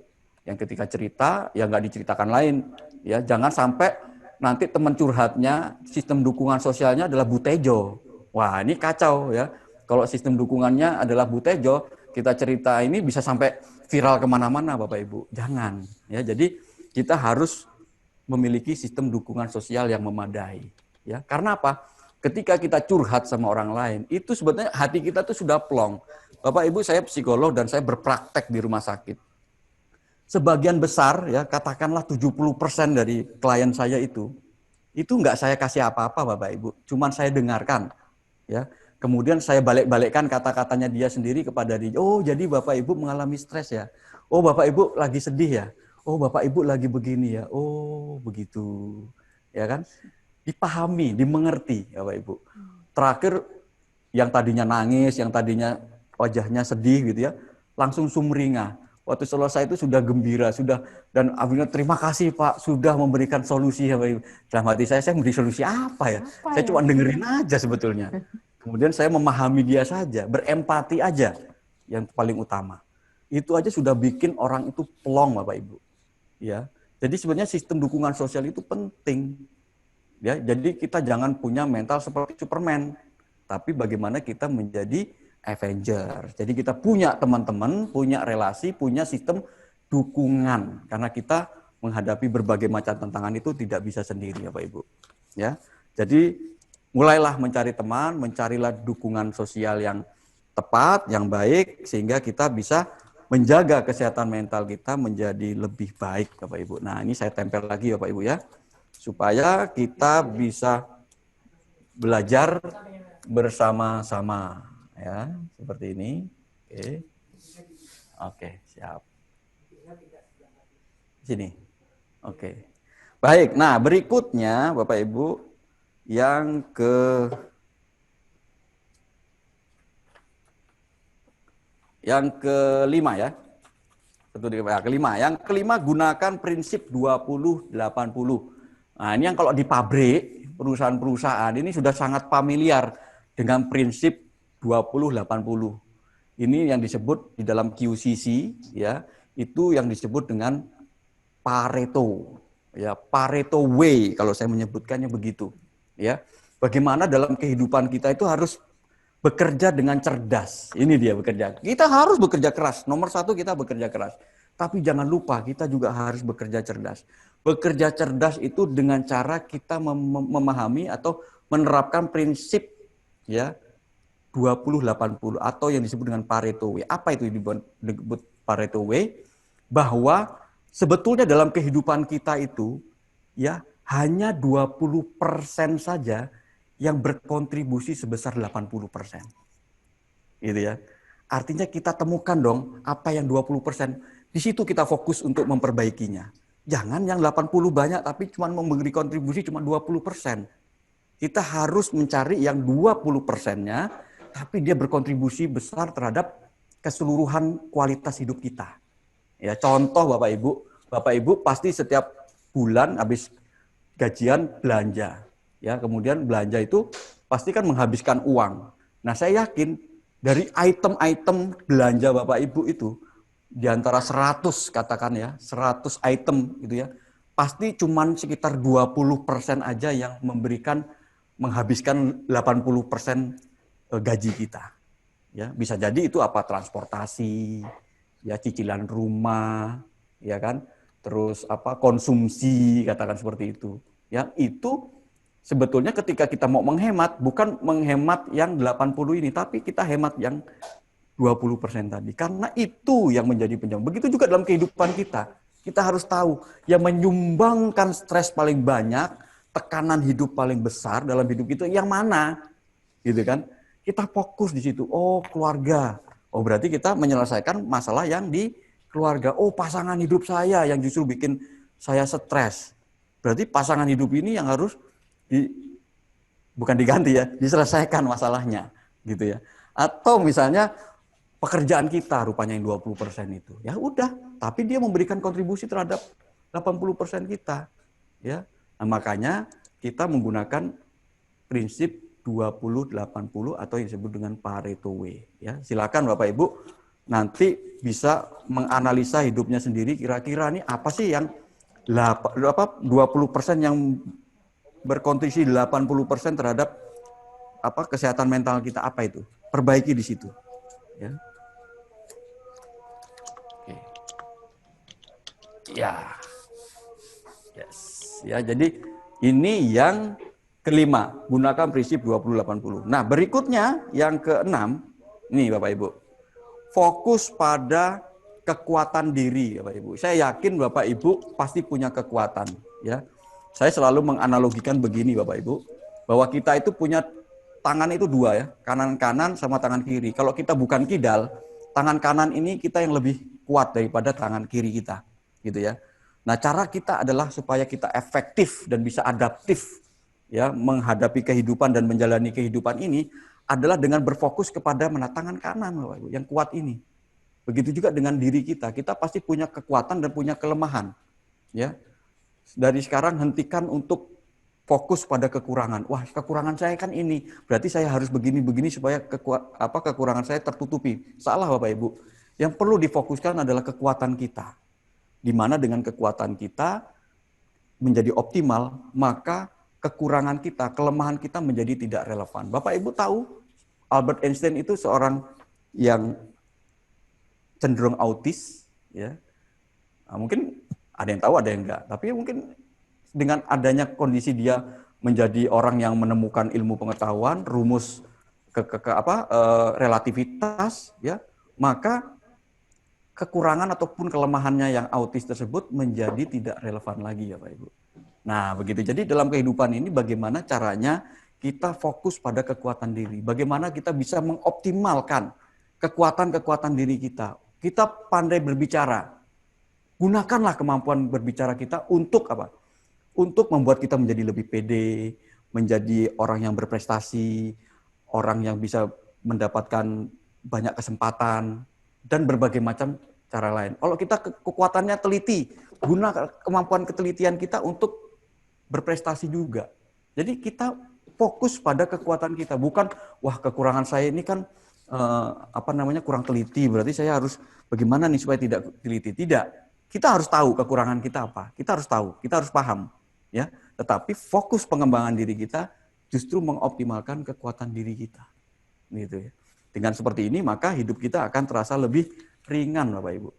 yang ketika cerita, ya nggak diceritakan lain, ya. Jangan sampai nanti teman curhatnya, sistem dukungan sosialnya adalah Butejo. Wah, ini kacau, ya. Kalau sistem dukungannya adalah Butejo, kita cerita ini bisa sampai viral kemana-mana, Bapak Ibu. Jangan, ya. Jadi kita harus memiliki sistem dukungan sosial yang memadai, ya. Karena apa? Ketika kita curhat sama orang lain, itu sebetulnya hati kita tuh sudah plong. Bapak Ibu, saya psikolog dan saya berpraktek di rumah sakit. Sebagian besar, ya katakanlah 70% dari klien saya itu nggak saya kasih apa-apa, Bapak Ibu. Cuman saya dengarkan, ya. Kemudian saya balik-balikkan kata-katanya dia sendiri kepada dia. Oh, jadi Bapak Ibu mengalami stres ya. Oh, Bapak Ibu lagi sedih ya. Oh, Bapak Ibu lagi begini ya. Oh, begitu. Ya kan? Dipahami, dimengerti, Bapak Ibu. Terakhir, yang tadinya nangis, yang tadinya wajahnya sedih gitu ya, langsung sumringah. Waktu selesai itu sudah gembira, sudah, dan akhirnya terima kasih Pak, sudah memberikan solusi ya Bapak Ibu. Dalam hati saya memberi solusi apa ya? Saya cuma dengerin aja sebetulnya. Kemudian saya memahami dia saja, berempati aja, yang paling utama. Itu aja sudah bikin orang itu plong, Bapak Ibu. Ya, jadi sebenarnya sistem dukungan sosial itu penting. Ya, jadi kita jangan punya mental seperti Superman, tapi bagaimana kita menjadi Avenger. Jadi kita punya teman-teman, punya relasi, punya sistem dukungan. Karena kita menghadapi berbagai macam tantangan itu tidak bisa sendiri, Bapak Ibu. Ya, jadi mulailah mencari teman, mencarilah dukungan sosial yang tepat, yang baik, sehingga kita bisa menjaga kesehatan mental kita menjadi lebih baik, Bapak Ibu. Nah, ini saya tempel lagi, Bapak Ibu ya, supaya kita bisa belajar bersama-sama, ya, seperti ini. Oke, siap. Sini. Oke. Baik, nah berikutnya Bapak Ibu yang kelima ya. Yang kelima gunakan prinsip 20-80. Nah, ini yang kalau di pabrik, perusahaan-perusahaan ini sudah sangat familiar dengan prinsip 20-80. Ini yang disebut di dalam QCC ya, itu yang disebut dengan Pareto. Ya, Pareto Way kalau saya menyebutkannya begitu. Ya. Bagaimana dalam kehidupan kita itu harus bekerja dengan cerdas. Ini dia bekerja. Kita harus bekerja keras. Nomor satu kita bekerja keras. Tapi jangan lupa kita juga harus bekerja cerdas. Bekerja cerdas itu dengan cara kita memahami atau menerapkan prinsip ya 20-80 atau yang disebut dengan Pareto Way. Apa itu disebut Pareto Way? Bahwa sebetulnya dalam kehidupan kita itu ya hanya 20% saja yang berkontribusi sebesar 80%. Gitu ya. Artinya kita temukan dong apa yang 20%. Di situ kita fokus untuk memperbaikinya. Jangan yang 80 banyak tapi cuma memberi kontribusi cuma 20%. Kita harus mencari yang 20%-nya tapi dia berkontribusi besar terhadap keseluruhan kualitas hidup kita. Ya, contoh Bapak Ibu pasti setiap bulan habis gajian belanja. Ya, kemudian belanja itu pasti kan menghabiskan uang. Nah, saya yakin dari item-item belanja Bapak Ibu itu di antara 100 katakan ya, 100 item gitu ya. Pasti cuman sekitar 20% aja yang menghabiskan 80% gaji kita. Ya, bisa jadi itu apa? Transportasi, ya cicilan rumah, ya kan? Terus apa? Konsumsi, katakan seperti itu. Ya, itu sebetulnya ketika kita mau menghemat, bukan menghemat yang 80 ini, tapi kita hemat yang 20% tadi. Karena itu yang menjadi penyumbang. Begitu juga dalam kehidupan kita. Kita harus tahu, yang menyumbangkan stres paling banyak, tekanan hidup paling besar dalam hidup itu yang mana? Gitu kan? Kita fokus di situ. Oh, keluarga. Oh, berarti kita menyelesaikan masalah yang di keluarga. Oh, pasangan hidup saya yang justru bikin saya stres. Berarti pasangan hidup ini yang harus bukan diganti ya, diselesaikan masalahnya, gitu ya. Atau misalnya pekerjaan kita rupanya yang 20% itu. Ya udah, tapi dia memberikan kontribusi terhadap 80% kita. Ya. Nah, makanya kita menggunakan prinsip 20-80 atau yang disebut dengan Pareto Way. Ya. Silakan Bapak Ibu nanti bisa menganalisa hidupnya sendiri, kira-kira nih apa sih yang 20% yang berkontribusi 80% terhadap kesehatan mental kita, apa itu? Perbaiki di situ. Ya. Oke. Ya. Yes. Ya, jadi ini yang kelima, gunakan prinsip 20-80. Nah, berikutnya yang keenam, nih Bapak Ibu. Fokus pada kekuatan diri, Bapak Ibu. Saya yakin Bapak Ibu pasti punya kekuatan, ya. Saya selalu menganalogikan begini Bapak Ibu, bahwa kita itu punya tangan itu dua ya, kanan sama tangan kiri. Kalau kita bukan kidal, tangan kanan ini kita yang lebih kuat daripada tangan kiri kita, gitu ya. Nah, cara kita adalah supaya kita efektif dan bisa adaptif ya menghadapi kehidupan dan menjalani kehidupan ini adalah dengan berfokus kepada tangan kanan Bapak Ibu, yang kuat ini. Begitu juga dengan diri kita. Kita pasti punya kekuatan dan punya kelemahan. Ya. Dari sekarang hentikan untuk fokus pada kekurangan. Wah, kekurangan saya kan ini. Berarti saya harus begini-begini supaya kekurangan saya tertutupi. Salah Bapak Ibu. Yang perlu difokuskan adalah kekuatan kita. Di mana dengan kekuatan kita menjadi optimal, maka kekurangan kita, kelemahan kita menjadi tidak relevan. Bapak Ibu tahu, Albert Einstein itu seorang yang cenderung autis, ya. Nah, mungkin ada yang tahu, ada yang enggak. Tapi mungkin dengan adanya kondisi dia menjadi orang yang menemukan ilmu pengetahuan, rumus relativitas, ya, maka kekurangan ataupun kelemahannya yang autis tersebut menjadi tidak relevan lagi ya Pak Ibu. Nah begitu, jadi dalam kehidupan ini bagaimana caranya kita fokus pada kekuatan diri, bagaimana kita bisa mengoptimalkan kekuatan-kekuatan diri kita. Kita pandai berbicara, gunakanlah kemampuan berbicara kita untuk apa? Untuk membuat kita menjadi lebih pede, menjadi orang yang berprestasi, orang yang bisa mendapatkan banyak kesempatan, dan berbagai macam cara lain. Kalau kita kekuatannya teliti, guna kemampuan ketelitian kita untuk berprestasi juga. Jadi kita fokus pada kekuatan kita, bukan wah kekurangan saya ini kan kurang teliti, berarti saya harus bagaimana nih supaya tidak teliti. Tidak. Kita harus tahu kekurangan kita apa. Kita harus tahu, kita harus paham, ya. Tetapi fokus pengembangan diri kita justru mengoptimalkan kekuatan diri kita. Gitu ya. Dengan seperti ini maka hidup kita akan terasa lebih ringan Bapak Ibu.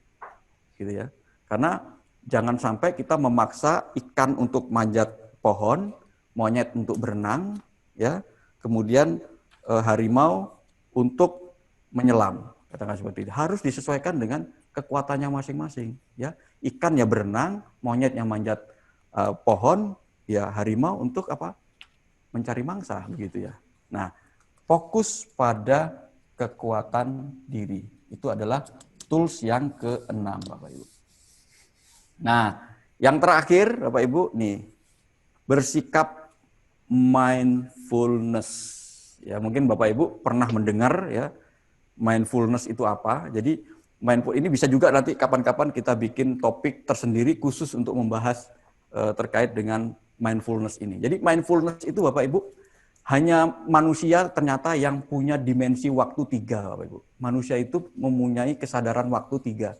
Gitu ya. Karena jangan sampai kita memaksa ikan untuk manjat pohon, monyet untuk berenang, ya. Kemudian harimau untuk menyelam. Katakan seperti itu. Harus disesuaikan dengan kekuatannya masing-masing, ya. Ikan ya berenang, monyet yang manjat pohon, ya harimau untuk apa? Mencari mangsa, begitu ya. Nah, fokus pada kekuatan diri. Itu adalah tools yang ke-6, Bapak Ibu. Nah, yang terakhir, Bapak Ibu, nih, bersikap mindfulness. Ya, mungkin Bapak Ibu pernah mendengar ya, mindfulness itu apa. Jadi, mindful ini bisa juga nanti kapan-kapan kita bikin topik tersendiri khusus untuk membahas terkait dengan mindfulness ini. Jadi, mindfulness itu Bapak Ibu hanya manusia ternyata yang punya dimensi waktu 3, Bapak Ibu. Manusia itu mempunyai kesadaran waktu 3.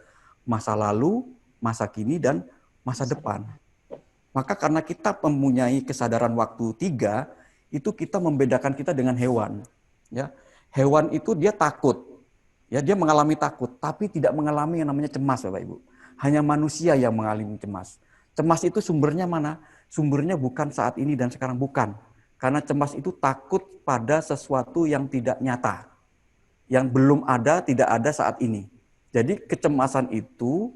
Masa lalu, masa kini, dan masa depan. Maka karena kita mempunyai kesadaran waktu 3, itu kita membedakan kita dengan hewan. Ya, hewan itu dia takut. Ya, dia mengalami takut, tapi tidak mengalami yang namanya cemas, Bapak Ibu. Hanya manusia yang mengalami cemas. Cemas itu sumbernya mana? Sumbernya bukan saat ini dan sekarang, bukan. Karena cemas itu takut pada sesuatu yang tidak nyata. Yang belum ada, tidak ada saat ini. Jadi kecemasan itu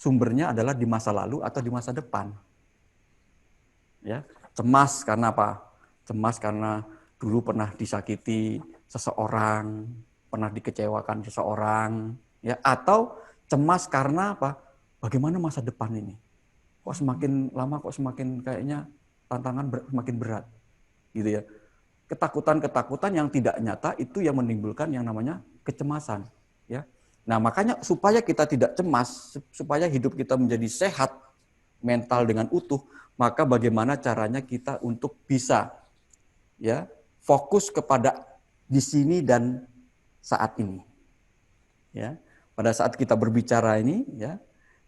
sumbernya adalah di masa lalu atau di masa depan. Ya, cemas karena apa? Cemas karena dulu pernah disakiti seseorang, pernah dikecewakan seseorang, ya, atau cemas karena apa? Bagaimana masa depan ini? Kok semakin lama kok semakin kayaknya tantangan semakin berat, gitu ya. Ketakutan-ketakutan yang tidak nyata itu yang menimbulkan yang namanya kecemasan, ya. Nah, makanya supaya kita tidak cemas, supaya hidup kita menjadi sehat mental dengan utuh, maka bagaimana caranya kita untuk bisa ya fokus kepada di sini dan saat ini. Ya. Pada saat kita berbicara ini ya,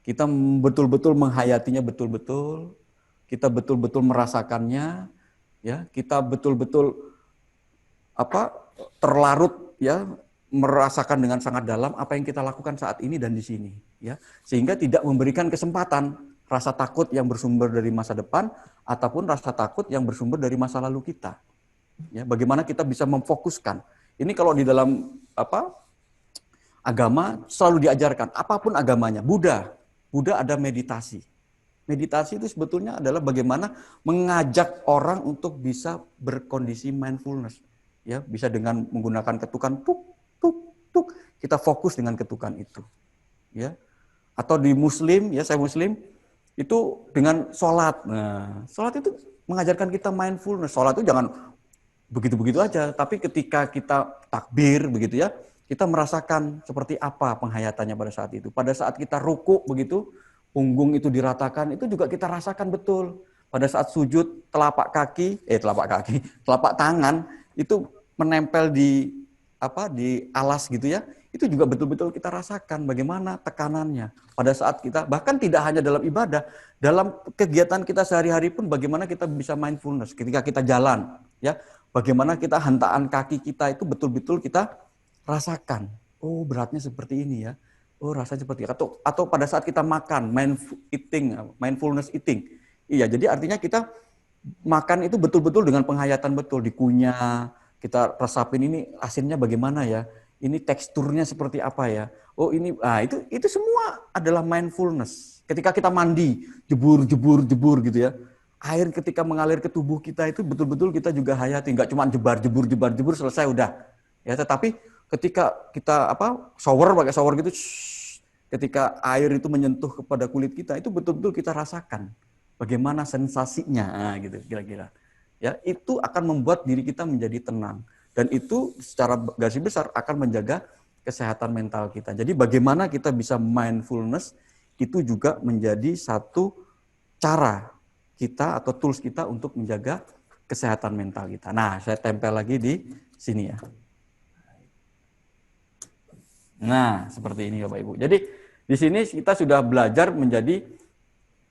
kita betul-betul menghayatinya betul-betul, kita betul-betul merasakannya, ya, kita betul-betul terlarut ya, merasakan dengan sangat dalam apa yang kita lakukan saat ini dan di sini, ya, sehingga tidak memberikan kesempatan rasa takut yang bersumber dari masa depan ataupun rasa takut yang bersumber dari masa lalu kita. Ya, bagaimana kita bisa memfokuskan. Ini kalau di dalam agama selalu diajarkan, apapun agamanya. Buddha ada meditasi. Meditasi itu sebetulnya adalah bagaimana mengajak orang untuk bisa berkondisi mindfulness. Ya, bisa dengan menggunakan ketukan tuk tuk tuk, kita fokus dengan ketukan itu. Ya. Atau di Muslim, ya saya Muslim, itu dengan sholat. Nah, sholat itu mengajarkan kita mindfulness. Sholat itu jangan begitu-begitu aja, tapi ketika kita takbir begitu ya, kita merasakan seperti apa penghayatannya pada saat itu. Pada saat kita ruku begitu, punggung itu diratakan, itu juga kita rasakan betul. Pada saat sujud, telapak tangan itu menempel di alas gitu ya. Itu juga betul-betul kita rasakan bagaimana tekanannya. Pada saat kita, bahkan tidak hanya dalam ibadah, dalam kegiatan kita sehari-hari pun bagaimana kita bisa mindfulness ketika kita jalan, ya. Bagaimana kita hantaan kaki kita itu betul-betul kita rasakan. Oh, beratnya seperti ini ya. Oh, rasanya seperti itu. Atau pada saat kita makan, mindfulness eating. Iya, jadi artinya kita makan itu betul-betul dengan penghayatan betul, dikunyah, kita resapin ini asinnya bagaimana ya. Ini teksturnya seperti apa ya? Oh, ini itu semua adalah mindfulness. Ketika kita mandi, jebur gitu ya. Air ketika mengalir ke tubuh kita itu betul-betul kita juga hayati, enggak cuma jebur selesai udah. Ya, tetapi ketika kita pakai shower gitu, ketika air itu menyentuh kepada kulit kita, itu betul-betul kita rasakan bagaimana sensasinya, gitu kira-kira. Ya, itu akan membuat diri kita menjadi tenang, dan itu secara garis besar akan menjaga kesehatan mental kita. Jadi bagaimana kita bisa mindfulness itu juga menjadi satu cara kita atau tools kita untuk menjaga kesehatan mental kita. Nah, saya tempel lagi di sini ya. Nah, seperti ini Bapak Ibu. Jadi di sini kita sudah belajar menjadi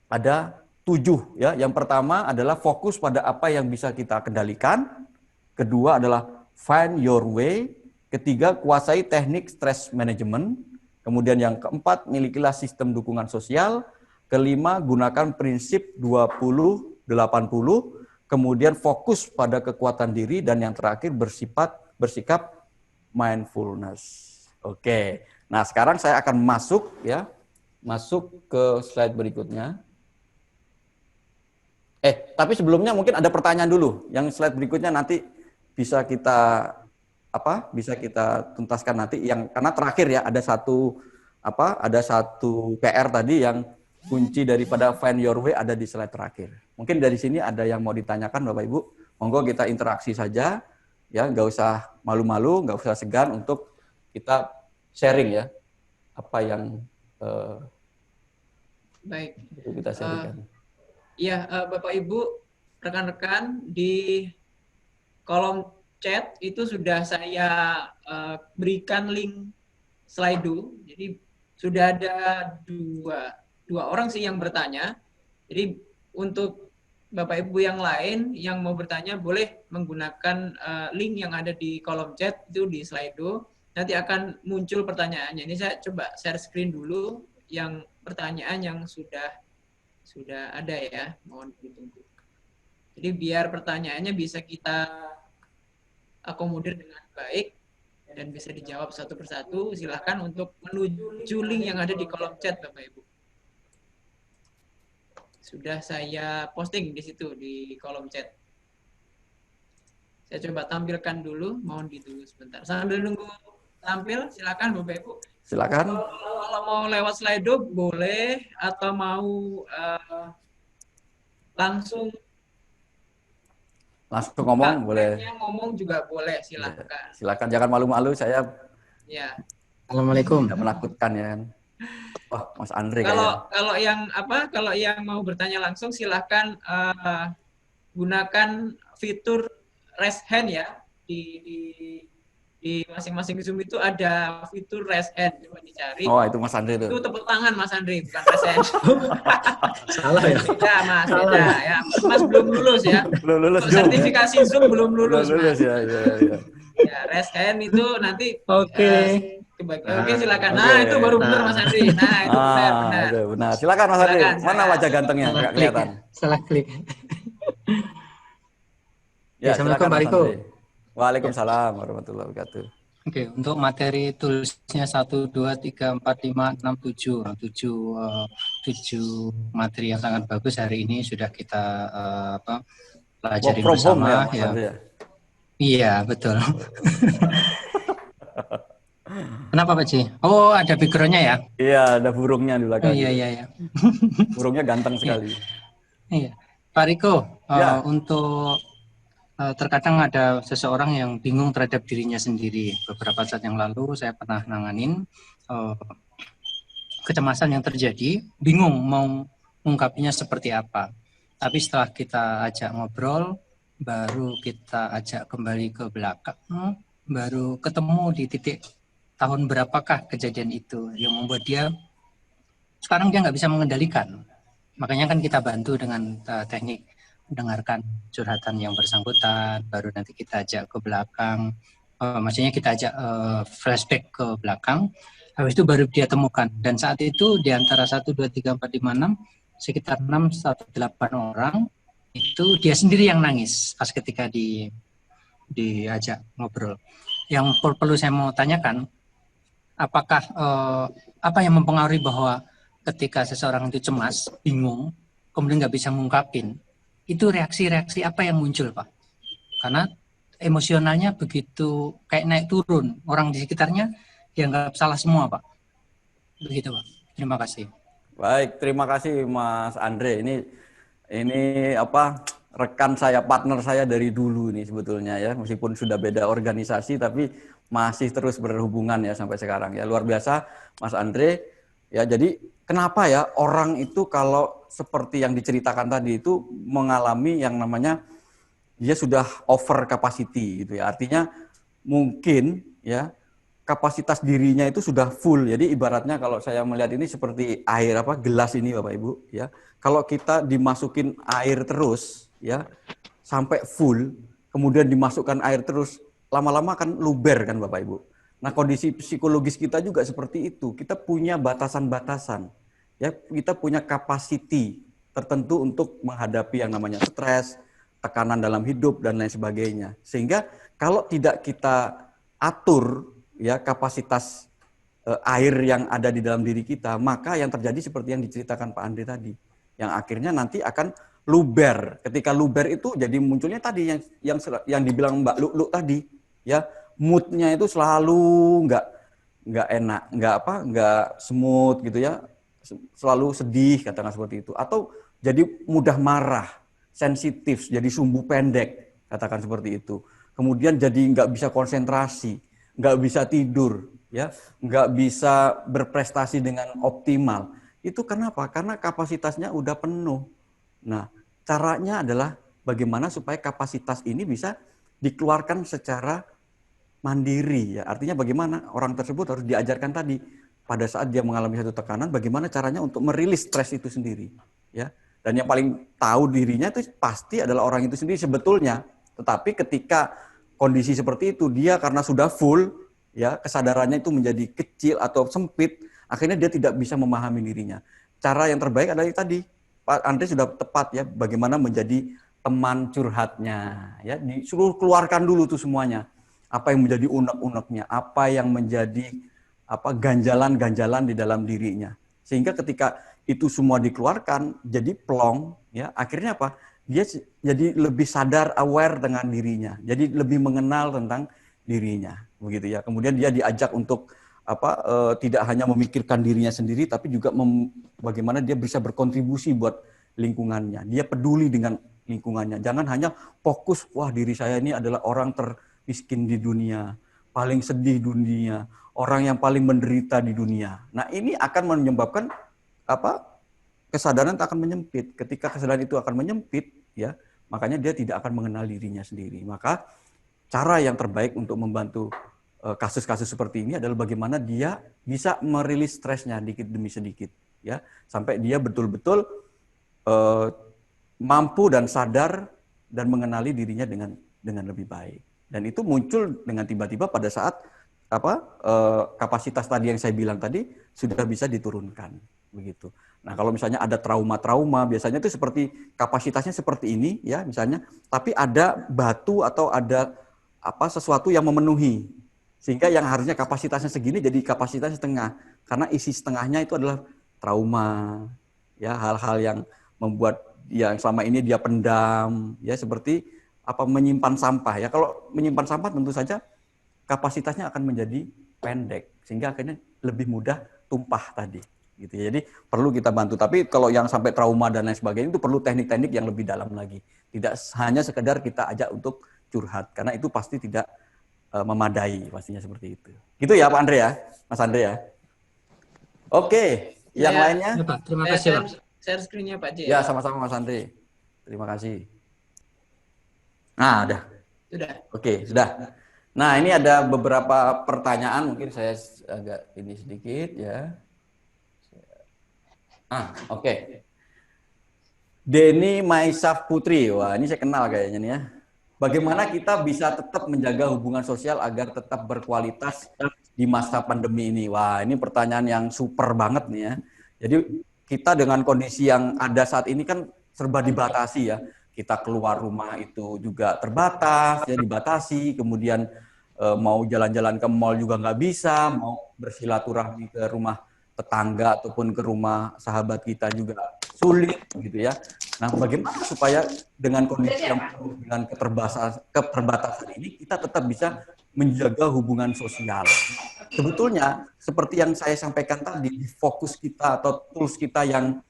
ada 7 ya. Yang pertama adalah fokus pada apa yang bisa kita kendalikan. Kedua adalah find your way. Ketiga, kuasai teknik stress management. Kemudian yang keempat, milikilah sistem dukungan sosial. Kelima, gunakan prinsip 20-80. Kemudian fokus pada kekuatan diri, dan yang terakhir bersikap mindfulness. Oke. Nah, sekarang saya akan masuk ke slide berikutnya. Tapi sebelumnya mungkin ada pertanyaan dulu. Yang slide berikutnya nanti bisa kita tuntaskan nanti, karena terakhir ya ada satu PR tadi yang kunci daripada find your way ada di slide terakhir. Mungkin dari sini ada yang mau ditanyakan Bapak Ibu. Monggo kita interaksi saja ya, nggak usah malu-malu, nggak usah segan untuk kita sharing ya apa yang baik kita sharingkan. Iya, Bapak Ibu, rekan-rekan, di kolom chat itu sudah saya berikan link Slido. Jadi sudah ada dua orang sih yang bertanya. Jadi untuk Bapak Ibu yang lain yang mau bertanya boleh menggunakan link yang ada di kolom chat itu di Slido. Nanti akan muncul pertanyaannya. Ini saya coba share screen dulu yang pertanyaan yang sudah ada ya, mohon ditunggu. Jadi biar pertanyaannya bisa kita akomodir dengan baik dan bisa dijawab satu persatu, silahkan untuk menuju link yang ada di kolom chat Bapak Ibu. Sudah saya posting di situ di kolom chat. Saya coba tampilkan dulu, mohon ditunggu sebentar. Sambil nunggu tampil, silakan Bapak Ibu. Silakan. Kalau mau lewat Slido boleh, atau mau langsung ngomong boleh. Ngomong juga boleh, silakan. Silakan, jangan malu-malu, saya ya. Assalamualaikum. Tidak menakutkan ya kan. Wah, Mas Andre Kalau yang mau bertanya langsung silahkan gunakan fitur raise hand ya. Di masing-masing Zoom itu ada fitur raise hand, coba dicari. Oh, itu Mas Andre itu tepuk tangan Mas Andre, bukan raise hand. Salah ya? Beda Mas, beda ya. Mas belum lulus ya. Belum lulus sertifikasi Zoom belum lulus. Belum lulus ya. Ya, raise hand itu nanti. Oke. Oke, silakan. Nah, itu baru benar Mas Andre. Nah, itu benar. Benar. Silakan Mas Andre. Mana wajah gantengnya? Enggak kelihatan. Salah klik. Ya, Assalamualaikum Pak Riko. Waalaikumsalam warahmatullahi wabarakatuh. Oke, untuk materi tulisnya 1, 2, 3, 4, 5, 6, 7 materi yang sangat bagus hari ini sudah kita pelajari bersama ya. Iya, betul. Kenapa Pak Ci? Oh, ada background-nya ya? Iya, ada burungnya di belakang. Iya. Burungnya ganteng sekali. Iya. Pak Riko, untuk terkadang ada seseorang yang bingung terhadap dirinya sendiri. Beberapa saat yang lalu saya pernah nanganin kecemasan yang terjadi, bingung mau mengungkapinya seperti apa. Tapi setelah kita ajak ngobrol, baru kita ajak kembali ke belakang, baru ketemu di titik tahun berapakah kejadian itu yang membuat dia sekarang dia nggak bisa mengendalikan. Makanya kan kita bantu dengan teknik mendengarkan curhatan yang bersangkutan, baru nanti kita ajak ke belakang, maksudnya kita ajak flashback ke belakang, habis itu baru dia temukan. Dan saat itu di antara 1, 2, 3, 4, 5, 6, sekitar 6, 1, 8 orang, itu dia sendiri yang nangis pas ketika diajak ngobrol. Yang perlu saya mau tanyakan, apakah apa yang mempengaruhi bahwa ketika seseorang itu cemas, bingung, kemudian nggak bisa mengungkapin, itu reaksi-reaksi apa yang muncul Pak? Karena emosionalnya begitu kayak naik turun, orang di sekitarnya dianggap salah semua Pak. Begitu Pak. Terima kasih. Baik, terima kasih Mas Andre. Ini rekan saya, partner saya dari dulu nih sebetulnya ya, meskipun sudah beda organisasi tapi masih terus berhubungan ya sampai sekarang ya. Luar biasa Mas Andre. Ya, jadi kenapa ya orang itu kalau seperti yang diceritakan tadi itu mengalami yang namanya dia sudah over capacity gitu ya. Artinya mungkin ya kapasitas dirinya itu sudah full. Jadi ibaratnya kalau saya melihat ini seperti air gelas ini Bapak Ibu ya. Kalau kita dimasukin air terus ya sampai full, kemudian dimasukkan air terus, lama-lama kan luber kan Bapak Ibu. Nah, kondisi psikologis kita juga seperti itu. Kita punya batasan-batasan. Ya, kita punya capacity tertentu untuk menghadapi yang namanya stres, tekanan dalam hidup dan lain sebagainya. Sehingga kalau tidak kita atur ya kapasitas air yang ada di dalam diri kita, maka yang terjadi seperti yang diceritakan Pak Andre tadi, yang akhirnya nanti akan luber. Ketika luber itu jadi munculnya tadi yang dibilang Mbak Luk tadi, ya. Moodnya itu selalu nggak enak, nggak smooth gitu ya, selalu sedih katakan seperti itu, atau jadi mudah marah, sensitif, jadi sumbu pendek katakan seperti itu, kemudian jadi nggak bisa konsentrasi, nggak bisa tidur, ya, nggak bisa berprestasi dengan optimal. Itu kenapa? Karena kapasitasnya udah penuh. Nah, caranya adalah bagaimana supaya kapasitas ini bisa dikeluarkan secara mandiri ya. Artinya bagaimana orang tersebut harus diajarkan tadi pada saat dia mengalami satu tekanan, bagaimana caranya untuk merilis stres itu sendiri ya. Dan yang paling tahu dirinya itu pasti adalah orang itu sendiri sebetulnya. Tetapi ketika kondisi seperti itu dia karena sudah full ya, kesadarannya itu menjadi kecil atau sempit, akhirnya dia tidak bisa memahami dirinya. Cara yang terbaik adalah tadi Pak Andre sudah tepat ya, bagaimana menjadi teman curhatnya ya, disuruh keluarkan dulu tuh semuanya. Apa yang menjadi unek-uneknya, apa yang menjadi ganjalan-ganjalan di dalam dirinya. Sehingga ketika itu semua dikeluarkan, jadi plong, ya akhirnya apa? Dia jadi lebih sadar, aware dengan dirinya. Jadi lebih mengenal tentang dirinya, begitu ya. Kemudian dia diajak untuk tidak hanya memikirkan dirinya sendiri, tapi juga bagaimana dia bisa berkontribusi buat lingkungannya. Dia peduli dengan lingkungannya. Jangan hanya fokus, wah diri saya ini adalah orang miskin di dunia, paling sedih dunia, orang yang paling menderita di dunia. Nah, ini akan menyebabkan kesadaran akan menyempit. Ketika kesadaran itu akan menyempit, ya, makanya dia tidak akan mengenal dirinya sendiri. Maka cara yang terbaik untuk membantu kasus-kasus seperti ini adalah bagaimana dia bisa merilis stresnya dikit demi sedikit, ya, sampai dia betul-betul mampu dan sadar dan mengenali dirinya dengan lebih baik. Dan itu muncul dengan tiba-tiba pada saat kapasitas tadi yang saya bilang tadi sudah bisa diturunkan, begitu. Nah, kalau misalnya ada trauma-trauma, biasanya itu seperti kapasitasnya seperti ini, ya, misalnya, tapi ada batu atau ada sesuatu yang memenuhi, sehingga yang harusnya kapasitasnya segini jadi kapasitasnya setengah, karena isi setengahnya itu adalah trauma, ya, hal-hal yang membuat yang selama ini dia pendam, ya, seperti menyimpan sampah, ya. Kalau menyimpan sampah tentu saja kapasitasnya akan menjadi pendek, sehingga akhirnya lebih mudah tumpah tadi. Gitu ya. Jadi perlu kita bantu. Tapi kalau yang sampai trauma dan lain sebagainya itu perlu teknik-teknik yang lebih dalam lagi. Tidak hanya sekedar kita ajak untuk curhat, karena itu pasti tidak memadai, pastinya seperti itu. Gitu ya Pak Andre ya, Mas Andre ya. Oke, yang lainnya. Ya, Pak. Terima kasih Pak. Share screen-nya Pak J. Ya, sama-sama Mas Andre. Terima kasih. Nah, udah. Sudah. Oke, sudah. Nah, ini ada beberapa pertanyaan, mungkin saya agak ini sedikit ya. Oke. Denny Maisaf Putri, wah ini saya kenal kayaknya nih ya. Bagaimana kita bisa tetap menjaga hubungan sosial agar tetap berkualitas di masa pandemi ini? Wah, ini pertanyaan yang super banget nih ya. Jadi kita dengan kondisi yang ada saat ini kan serba dibatasi ya. Kita keluar rumah itu juga terbatas, ya dibatasi. Kemudian mau jalan-jalan ke mall juga nggak bisa, mau bersilaturahmi ke rumah tetangga ataupun ke rumah sahabat kita juga sulit gitu ya. Nah, bagaimana supaya dengan kondisi yang dengan keterbatasan ini kita tetap bisa menjaga hubungan sosial? Sebetulnya seperti yang saya sampaikan tadi, fokus kita atau tools kita yang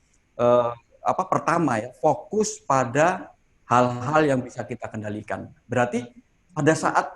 pertama ya, fokus pada hal-hal yang bisa kita kendalikan. Berarti pada saat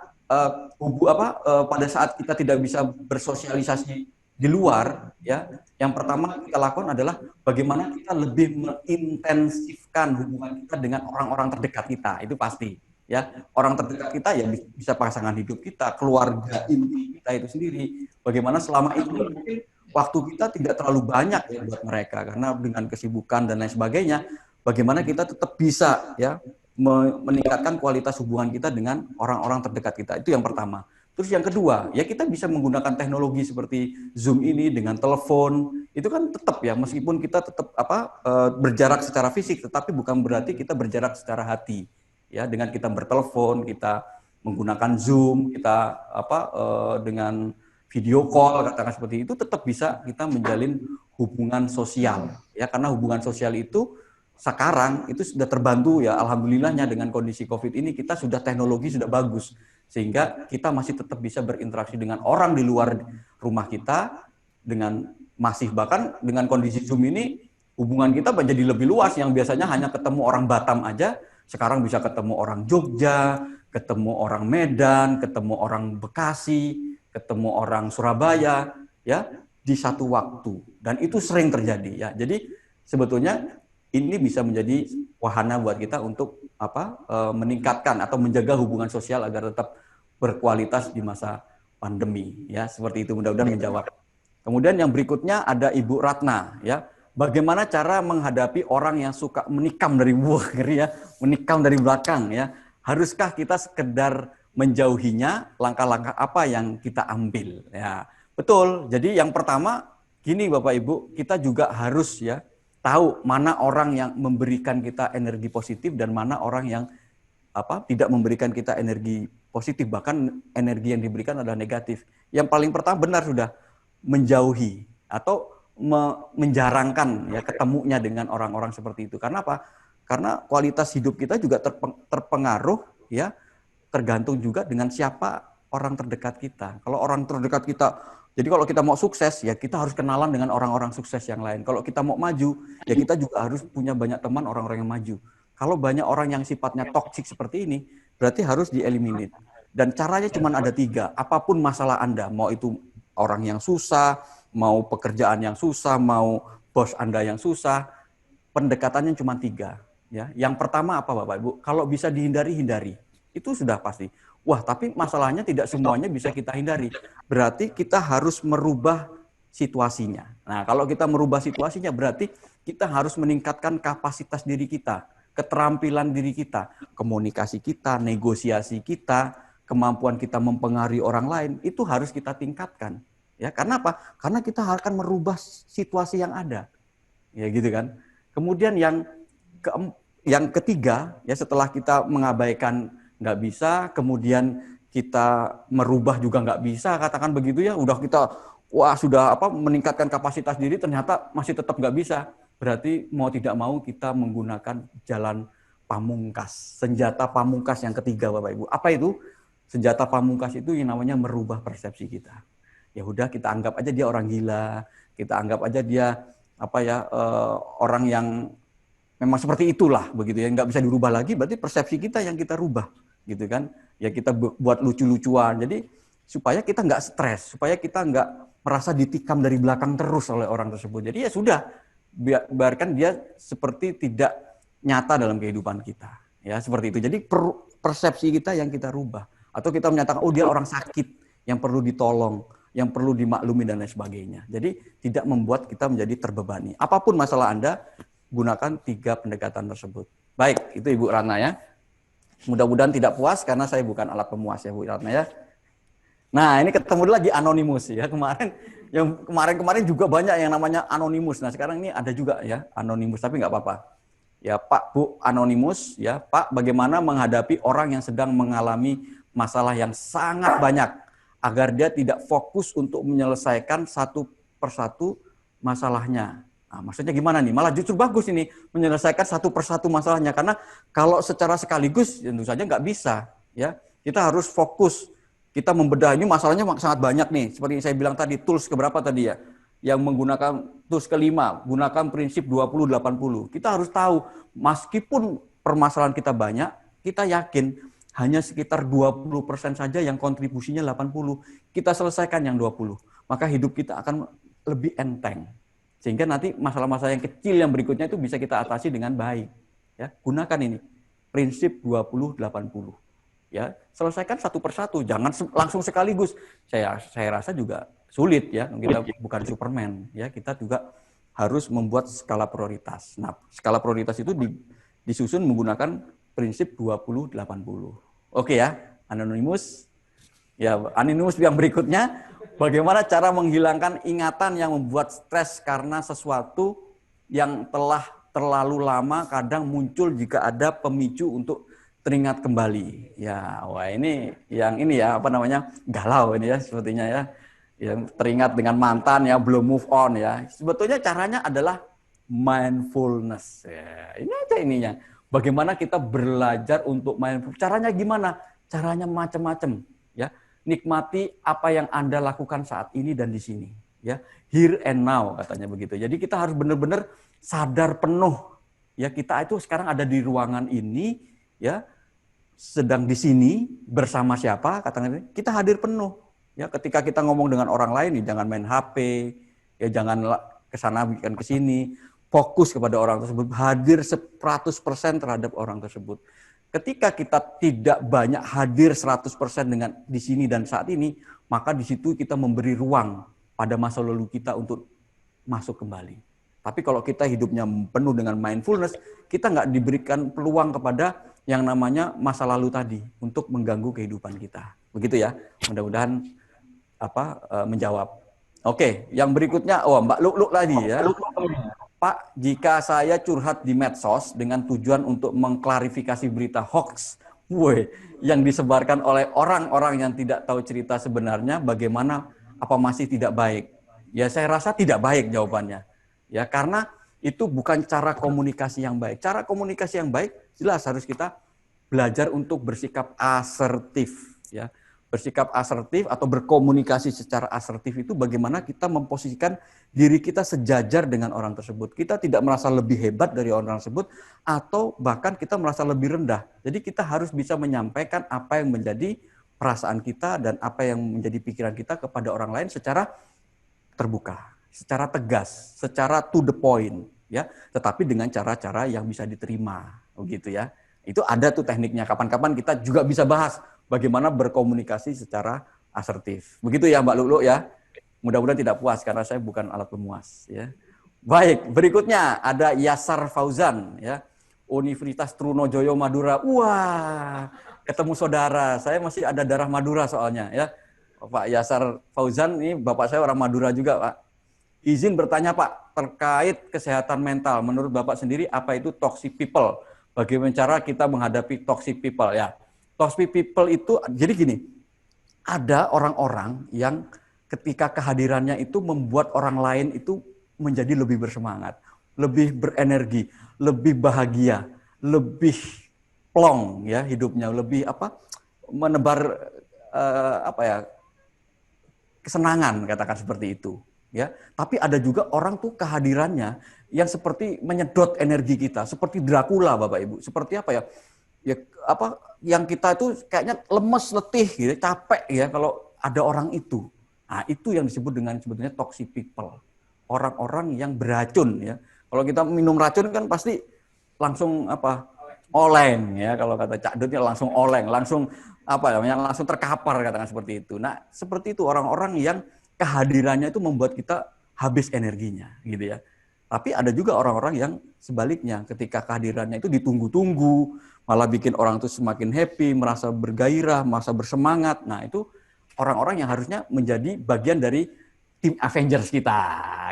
pada saat kita tidak bisa bersosialisasi di luar, ya, yang pertama kita lakukan adalah bagaimana kita lebih mengintensifkan hubungan kita dengan orang-orang terdekat kita. Itu pasti, ya. Orang terdekat kita ya bisa pasangan hidup kita, keluarga inti kita itu sendiri. Bagaimana selama ini mungkin waktu kita tidak terlalu banyak ya buat mereka karena dengan kesibukan dan lain sebagainya. Bagaimana kita tetap bisa ya meningkatkan kualitas hubungan kita dengan orang-orang terdekat kita. Itu yang pertama. Terus yang kedua, ya kita bisa menggunakan teknologi seperti Zoom ini dengan telepon. Itu kan tetap ya, meskipun kita tetap berjarak secara fisik, tetapi bukan berarti kita berjarak secara hati. Ya, dengan kita bertelepon, kita menggunakan Zoom, kita dengan video call, katakan seperti itu, tetap bisa kita menjalin hubungan sosial. Ya, karena hubungan sosial itu sekarang itu sudah terbantu ya, alhamdulillahnya dengan kondisi COVID ini kita sudah teknologi sudah bagus sehingga kita masih tetap bisa berinteraksi dengan orang di luar rumah kita dengan masih bahkan dengan kondisi Zoom ini hubungan kita menjadi lebih luas yang biasanya hanya ketemu orang Batam aja sekarang bisa ketemu orang Jogja, ketemu orang Medan, ketemu orang Bekasi, ketemu orang Surabaya ya di satu waktu dan itu sering terjadi ya. Jadi sebetulnya ini bisa menjadi wahana buat kita untuk meningkatkan atau menjaga hubungan sosial agar tetap berkualitas di masa pandemi ya, seperti itu. Mudah-mudahan menjawab. Kemudian yang berikutnya ada Ibu Ratna ya. Bagaimana cara menghadapi orang yang suka menikam dari menikam dari belakang ya? Haruskah kita sekedar menjauhinya? Langkah-langkah apa yang kita ambil ya? Betul. Jadi yang pertama gini Bapak Ibu, kita juga harus ya tahu mana orang yang memberikan kita energi positif dan mana orang yang tidak memberikan kita energi positif, bahkan energi yang diberikan adalah negatif. Yang paling pertama benar sudah menjauhi atau menjarangkan ya ketemunya dengan orang-orang seperti itu. Karena apa? Karena kualitas hidup kita juga terpengaruh ya tergantung juga dengan siapa orang terdekat kita. Kalau orang terdekat kita jadi kalau kita mau sukses, ya kita harus kenalan dengan orang-orang sukses yang lain. Kalau kita mau maju, ya kita juga harus punya banyak teman orang-orang yang maju. Kalau banyak orang yang sifatnya toksik seperti ini, berarti harus dieliminate. Dan caranya cuma ada 3. Apapun masalah Anda, mau itu orang yang susah, mau pekerjaan yang susah, mau bos Anda yang susah, pendekatannya cuma 3. Ya. Yang pertama apa Bapak Ibu? Kalau bisa dihindari, hindari. Itu sudah pasti. Wah, tapi masalahnya tidak semuanya bisa kita hindari. Berarti kita harus merubah situasinya. Nah, kalau kita merubah situasinya berarti kita harus meningkatkan kapasitas diri kita, keterampilan diri kita, komunikasi kita, negosiasi kita, kemampuan kita mempengaruhi orang lain, itu harus kita tingkatkan. Ya, karena apa? Karena kita akan merubah situasi yang ada. Ya gitu kan. Kemudian yang ketiga, ya setelah kita mengabaikan nggak bisa, kemudian kita merubah juga nggak bisa, katakan begitu ya, udah kita sudah meningkatkan kapasitas diri, ternyata masih tetap nggak bisa. Berarti mau tidak mau kita menggunakan jalan pamungkas, senjata pamungkas yang ketiga Bapak Ibu. Apa itu? Senjata pamungkas itu yang namanya merubah persepsi kita. Ya udah kita anggap aja dia orang gila, kita anggap aja dia orang yang memang seperti itulah begitu ya, nggak bisa dirubah lagi, berarti persepsi kita yang kita rubah gitu kan. Ya kita buat lucu-lucuan, jadi supaya kita nggak stres, supaya kita nggak merasa ditikam dari belakang terus oleh orang tersebut. Jadi ya sudah, biarkan dia seperti tidak nyata dalam kehidupan kita. Ya seperti itu. Jadi persepsi kita yang kita rubah. Atau kita menyatakan, oh dia orang sakit yang perlu ditolong, yang perlu dimaklumi dan lain sebagainya. Jadi tidak membuat kita menjadi terbebani. Apapun masalah Anda, gunakan 3 pendekatan tersebut. Baik, itu Ibu Ratna ya. Mudah-mudahan tidak puas karena saya bukan alat pemuas ya Bu Ratna ya. Nah ini ketemu lagi anonimus ya. Kemarin juga banyak yang namanya anonimus. Nah sekarang ini ada juga ya anonimus, tapi nggak apa-apa. Ya Pak, Bu anonimus ya. Pak, bagaimana menghadapi orang yang sedang mengalami masalah yang sangat banyak agar dia tidak fokus untuk menyelesaikan satu persatu masalahnya. Nah, maksudnya gimana nih? Malah justru bagus ini menyelesaikan satu persatu masalahnya, karena kalau secara sekaligus tentu saja nggak bisa. Ya, kita harus fokus. Kita membedah, ini masalahnya sangat banyak nih. Seperti yang saya bilang tadi, tools keberapa tadi ya? Yang menggunakan tools kelima, gunakan prinsip 20-80. Kita harus tahu, meskipun permasalahan kita banyak, kita yakin hanya sekitar 20% saja yang kontribusinya 80. Kita selesaikan yang 20. Maka hidup kita akan lebih enteng. Sehingga nanti masalah-masalah yang kecil yang berikutnya itu bisa kita atasi dengan baik. Ya, gunakan ini. Prinsip 20-80. Ya, selesaikan satu persatu, jangan langsung sekaligus. Saya rasa juga sulit ya. Kita bukan Superman ya. Kita juga harus membuat skala prioritas. Nah, skala prioritas itu disusun menggunakan prinsip 20-80. Oke ya, anonimus. Ya, anonimus yang berikutnya, bagaimana cara menghilangkan ingatan yang membuat stres karena sesuatu yang telah terlalu lama kadang muncul jika ada pemicu untuk teringat kembali. Ya, wah ini ya galau ini ya sepertinya ya. Yang teringat dengan mantan ya, belum move on ya. Sebetulnya caranya adalah mindfulness. Ya, ini aja ininya. Bagaimana kita belajar untuk mindfulness? Caranya gimana? Caranya macam-macam, ya. Nikmati apa yang Anda lakukan saat ini dan di sini, ya. Here and now katanya begitu. Jadi kita harus benar-benar sadar penuh, ya. Kita itu sekarang ada di ruangan ini, ya. Sedang di sini bersama siapa? Katanya kita hadir penuh, ya. Ketika kita ngomong dengan orang lain, ya, jangan main HP, ya jangan kesana bukan ke sini. Fokus kepada orang tersebut, hadir 100% terhadap orang tersebut. Ketika kita tidak banyak hadir 100% dengan di sini dan saat ini, maka di situ kita memberi ruang pada masa lalu kita untuk masuk kembali. Tapi kalau kita hidupnya penuh dengan mindfulness, kita nggak diberikan peluang kepada yang namanya masa lalu tadi untuk mengganggu kehidupan kita. Begitu ya, mudah-mudahan menjawab. Oke, yang berikutnya, Mbak Luk tadi ya. Pak, jika saya curhat di medsos dengan tujuan untuk mengklarifikasi berita hoax yang disebarkan oleh orang-orang yang tidak tahu cerita sebenarnya, bagaimana, apa masih tidak baik? Ya saya rasa tidak baik jawabannya. Ya karena itu bukan cara komunikasi yang baik. Cara komunikasi yang baik jelas harus kita belajar untuk bersikap asertif, ya. Bersikap asertif atau berkomunikasi secara asertif itu bagaimana kita memposisikan diri kita sejajar dengan orang tersebut. Kita tidak merasa lebih hebat dari orang tersebut atau bahkan kita merasa lebih rendah. Jadi kita harus bisa menyampaikan apa yang menjadi perasaan kita dan apa yang menjadi pikiran kita kepada orang lain secara terbuka, secara tegas, secara to the point, ya. Tetapi dengan cara-cara yang bisa diterima, begitu ya. Itu ada tuh tekniknya. Kapan-kapan kita juga bisa bahas bagaimana berkomunikasi secara asertif. Begitu ya Mbak Lulu ya. Mudah-mudahan tidak puas karena saya bukan alat pemuas, ya. Baik, berikutnya ada Yasar Fauzan, ya. Universitas Trunojoyo Madura. Wah, ketemu saudara. Saya masih ada darah Madura soalnya, ya. Pak Yasar Fauzan, ini bapak saya orang Madura juga, Pak. Izin bertanya, Pak, terkait kesehatan mental. Menurut Bapak sendiri, apa itu toxic people? Bagaimana cara kita menghadapi toxic people? Ya, toxic people itu, jadi gini, ada orang-orang yang ketika kehadirannya itu membuat orang lain itu menjadi lebih bersemangat, lebih berenergi, lebih bahagia, lebih plong ya hidupnya, lebih menebar kesenangan, katakan seperti itu ya. Tapi ada juga orang tuh kehadirannya yang seperti menyedot energi kita, seperti Dracula Bapak Ibu, seperti yang kita itu kayaknya lemes, letih gitu, capek ya kalau ada orang itu. Nah, itu yang disebut dengan sebetulnya toxic people. Orang-orang yang beracun ya. Kalau kita minum racun kan pasti langsung oleng ya, kalau kata Cak Dut ya langsung oleng, langsung langsung terkapar, katakan seperti itu. Nah, seperti itu orang-orang yang kehadirannya itu membuat kita habis energinya gitu ya. Tapi ada juga orang-orang yang sebaliknya, ketika kehadirannya itu ditunggu-tunggu, malah bikin orang itu semakin happy, merasa bergairah, merasa bersemangat. Nah, itu orang-orang yang harusnya menjadi bagian dari tim Avengers kita,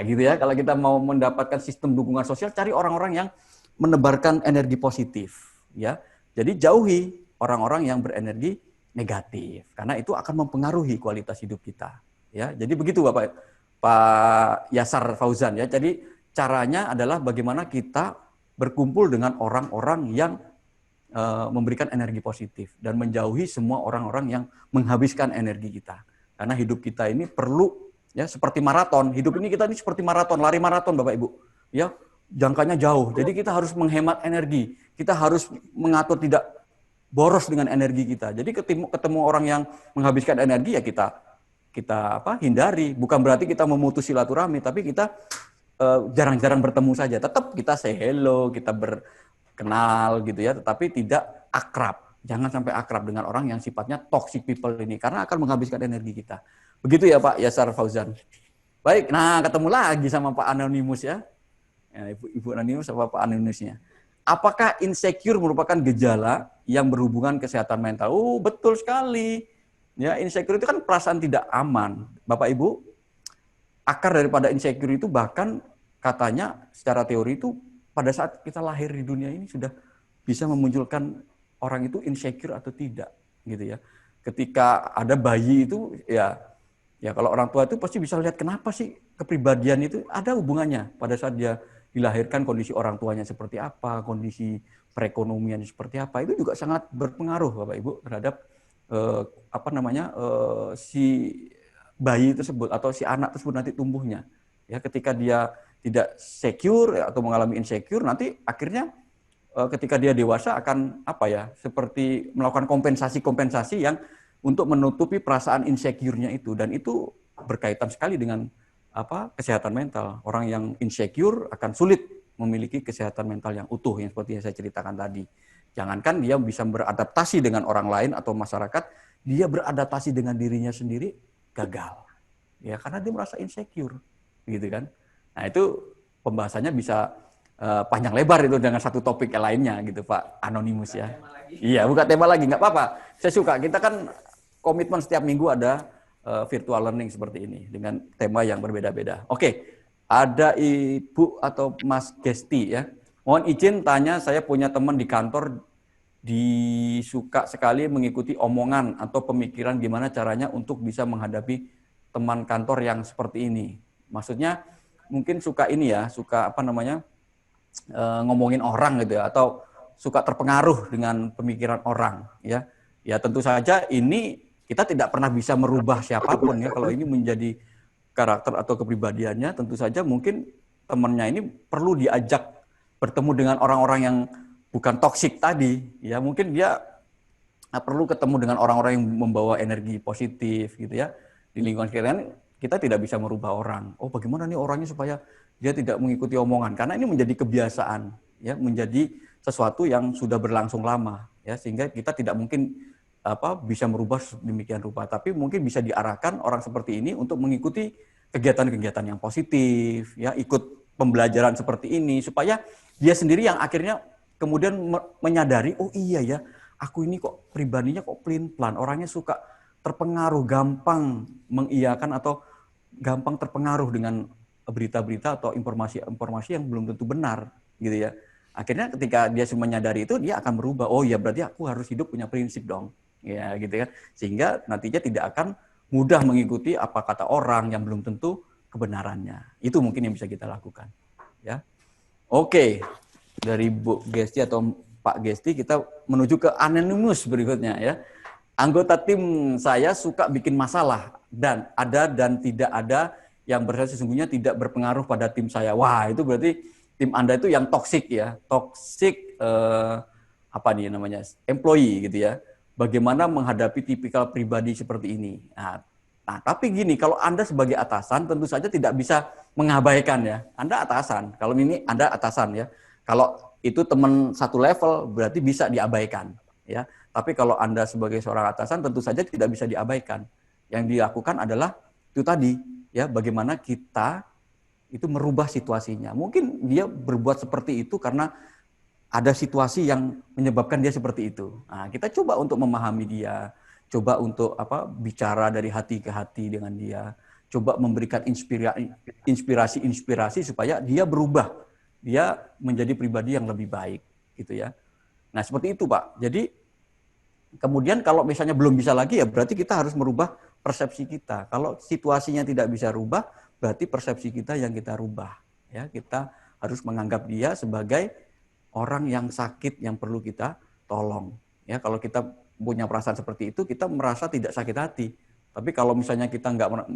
gitu ya. Kalau kita mau mendapatkan sistem dukungan sosial, cari orang-orang yang menebarkan energi positif, ya. Jadi jauhi orang-orang yang berenergi negatif, karena itu akan mempengaruhi kualitas hidup kita, ya. Jadi begitu Pak Yasar Fauzan, ya. Jadi caranya adalah bagaimana kita berkumpul dengan orang-orang yang memberikan energi positif dan menjauhi semua orang-orang yang menghabiskan energi kita. Karena hidup kita ini perlu ya seperti maraton. Hidup ini kita ini seperti maraton, lari maraton Bapak Ibu. Ya, jangkanya jauh. Jadi kita harus menghemat energi. Kita harus mengatur tidak boros dengan energi kita. Jadi ketemu orang yang menghabiskan energi ya kita hindari. Bukan berarti kita memutus silaturahmi, tapi kita jarang-jarang bertemu saja. Tetap kita say hello, kita berkenal gitu ya, tetapi tidak akrab. Jangan sampai akrab dengan orang yang sifatnya toxic people ini, karena akan menghabiskan energi kita. Begitu ya Pak Yasar Fauzan. Baik, nah ketemu lagi sama Pak Anonimus ya. Ibu Anonimus sama Pak Anonimusnya. Apakah insecure merupakan gejala yang berhubungan kesehatan mental? Oh, betul sekali. Ya, insecure itu kan perasaan tidak aman. Bapak Ibu, akar daripada insecure itu bahkan katanya secara teori itu pada saat kita lahir di dunia ini sudah bisa memunculkan orang itu insecure atau tidak, gitu ya. Ketika ada bayi itu ya kalau orang tua itu pasti bisa lihat kenapa sih kepribadian itu ada hubungannya pada saat dia dilahirkan, kondisi orang tuanya seperti apa, kondisi perekonomian seperti apa, itu juga sangat berpengaruh Bapak Ibu terhadap si bayi tersebut atau si anak tersebut nanti tumbuhnya. Ya, ketika dia tidak secure atau mengalami insecure, nanti akhirnya ketika dia dewasa akan seperti melakukan kompensasi yang untuk menutupi perasaan insecure-nya itu, dan itu berkaitan sekali dengan kesehatan mental. Orang yang insecure akan sulit memiliki kesehatan mental yang utuh, yang seperti yang saya ceritakan tadi. Jangankan dia bisa beradaptasi dengan orang lain atau masyarakat, dia beradaptasi dengan dirinya sendiri gagal. Ya, karena dia merasa insecure, gitu kan. Nah, itu pembahasannya bisa panjang lebar itu dengan satu topik yang lainnya gitu Pak Anonimus ya. Iya, buka tema lagi, nggak apa-apa. Saya suka, kita kan komitmen setiap minggu ada virtual learning seperti ini dengan tema yang berbeda-beda. Oke, ada Ibu atau Mas Gesti ya. Mohon izin tanya, saya punya teman di kantor suka sekali mengikuti omongan atau pemikiran gimana caranya untuk bisa menghadapi teman kantor yang seperti ini. Maksudnya mungkin suka ngomongin orang gitu ya, atau suka terpengaruh dengan pemikiran orang ya. Ya tentu saja ini kita tidak pernah bisa merubah siapapun ya. Kalau ini menjadi karakter atau kepribadiannya, tentu saja mungkin temannya ini perlu diajak bertemu dengan orang-orang yang bukan toksik tadi ya. Mungkin dia perlu ketemu dengan orang-orang yang membawa energi positif gitu ya. Di lingkungan kita tidak bisa merubah orang. Oh, bagaimana nih orangnya supaya dia tidak mengikuti omongan? Karena ini menjadi kebiasaan, ya, menjadi sesuatu yang sudah berlangsung lama, ya, sehingga kita tidak mungkin bisa merubah demikian rupa. Tapi mungkin bisa diarahkan orang seperti ini untuk mengikuti kegiatan-kegiatan yang positif, ya, ikut pembelajaran seperti ini supaya dia sendiri yang akhirnya kemudian menyadari, oh iya ya, aku ini kok pribadinya kok pelin-pelan, orangnya suka terpengaruh, gampang mengiyakan atau gampang terpengaruh dengan berita-berita atau informasi-informasi yang belum tentu benar, gitu ya. Akhirnya ketika dia menyadari itu, dia akan berubah. Oh ya, berarti aku harus hidup punya prinsip dong, ya, gitu kan. Sehingga nantinya tidak akan mudah mengikuti apa kata orang yang belum tentu kebenarannya. Itu mungkin yang bisa kita lakukan, ya. Oke, dari Bu Gesti atau Pak Gesti kita menuju ke anonimus berikutnya, ya. Anggota tim saya suka bikin masalah dan ada dan tidak ada yang sesungguhnya tidak berpengaruh pada tim saya. Wah, itu berarti tim Anda itu yang toksik, ya. Toksik apa nih namanya? Employee gitu ya. Bagaimana menghadapi tipikal pribadi seperti ini. Nah, tapi gini, kalau Anda sebagai atasan tentu saja tidak bisa mengabaikan, ya. Anda atasan. Kalau ini Anda atasan, ya. Kalau itu teman satu level berarti bisa diabaikan, ya. Tapi kalau Anda sebagai seorang atasan tentu saja tidak bisa diabaikan. Yang dilakukan adalah itu tadi, ya, bagaimana kita itu merubah situasinya. Mungkin dia berbuat seperti itu karena ada situasi yang menyebabkan dia seperti itu. Nah, kita coba untuk memahami dia, coba untuk bicara dari hati ke hati dengan dia, coba memberikan inspirasi supaya dia berubah, dia menjadi pribadi yang lebih baik, gitu ya. Nah, seperti itu, Pak. Jadi kemudian kalau misalnya belum bisa lagi, ya berarti kita harus merubah persepsi kita. Kalau situasinya tidak bisa rubah, berarti persepsi kita yang kita rubah. Ya, kita harus menganggap dia sebagai orang yang sakit yang perlu kita tolong. Ya, kalau kita punya perasaan seperti itu, kita merasa tidak sakit hati. Tapi kalau misalnya kita nggak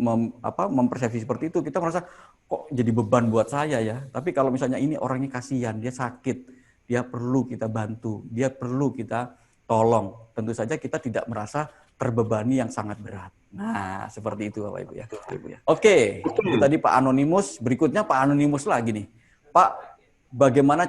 mempersepsi seperti itu, kita merasa kok jadi beban buat saya, ya. Tapi kalau misalnya ini orangnya kasihan, dia sakit, dia perlu kita bantu, dia perlu kita tolong. Tentu saja kita tidak merasa terbebani yang sangat berat. Nah, seperti itu Bapak Ibu, ya. Oke, itu tadi Pak Anonimus. Berikutnya Pak Anonimus lagi nih. Pak, bagaimana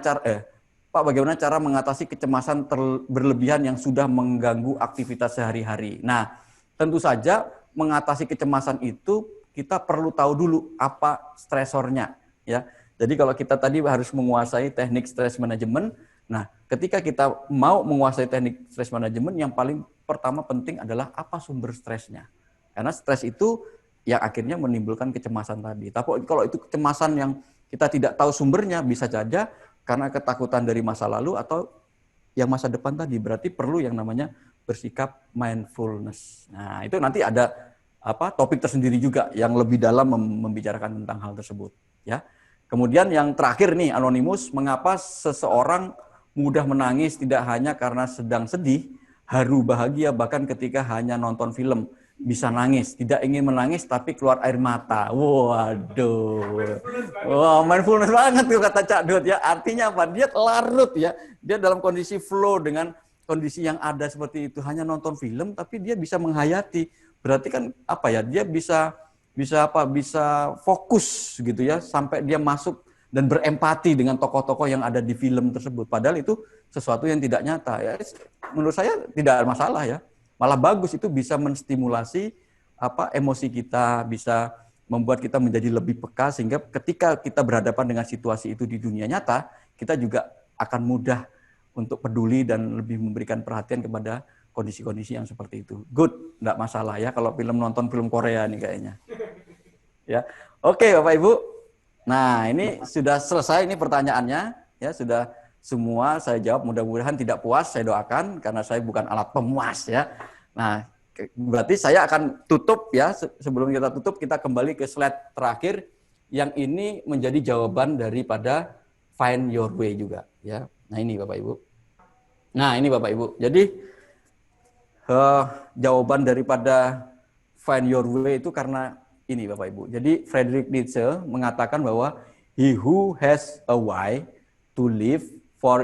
cara mengatasi kecemasan berlebihan yang sudah mengganggu aktivitas sehari-hari? Nah, tentu saja mengatasi kecemasan itu kita perlu tahu dulu apa stresornya, ya. Jadi kalau kita tadi harus menguasai teknik stress management. Nah, ketika kita mau menguasai teknik stress management, yang paling pertama penting adalah apa sumber stresnya. Karena stres itu yang akhirnya menimbulkan kecemasan tadi. Tapi kalau itu kecemasan yang kita tidak tahu sumbernya, bisa saja karena ketakutan dari masa lalu atau yang masa depan tadi. Berarti perlu yang namanya bersikap mindfulness. Nah, itu nanti ada topik tersendiri juga yang lebih dalam membicarakan tentang hal tersebut, ya. Kemudian yang terakhir nih, Anonimus, mengapa seseorang mudah menangis tidak hanya karena sedang sedih, haru, bahagia, bahkan ketika hanya nonton film bisa nangis, tidak ingin menangis tapi keluar air mata. Waduh. Wah, mindfulness banget tuh kata Cak Dut, ya. Artinya apa? Dia larut, ya. Dia dalam kondisi flow dengan kondisi yang ada seperti itu, hanya nonton film tapi dia bisa menghayati. Berarti kan dia bisa fokus gitu, ya, sampai dia masuk dan berempati dengan tokoh-tokoh yang ada di film tersebut. Padahal itu sesuatu yang tidak nyata. Ya, menurut saya tidak ada masalah, ya. Malah bagus, itu bisa menstimulasi emosi kita, bisa membuat kita menjadi lebih peka sehingga ketika kita berhadapan dengan situasi itu di dunia nyata, kita juga akan mudah untuk peduli dan lebih memberikan perhatian kepada kondisi-kondisi yang seperti itu. Good, enggak masalah, ya, kalau nonton film Korea nih kayaknya. Ya. Oke, Bapak Ibu. Nah, ini sudah selesai ini pertanyaannya, ya, sudah semua saya jawab. Mudah-mudahan tidak puas, saya doakan, karena saya bukan alat pemuas, ya. Nah, berarti saya akan tutup, ya. Sebelum kita tutup, kita kembali ke slide terakhir yang ini menjadi jawaban daripada find your way juga, ya. Nah, ini Bapak Ibu. Nah, ini Bapak Ibu. Jadi jawaban daripada find your way itu karena ini Bapak Ibu. Jadi Friedrich Nietzsche mengatakan bahwa he who has a why to live for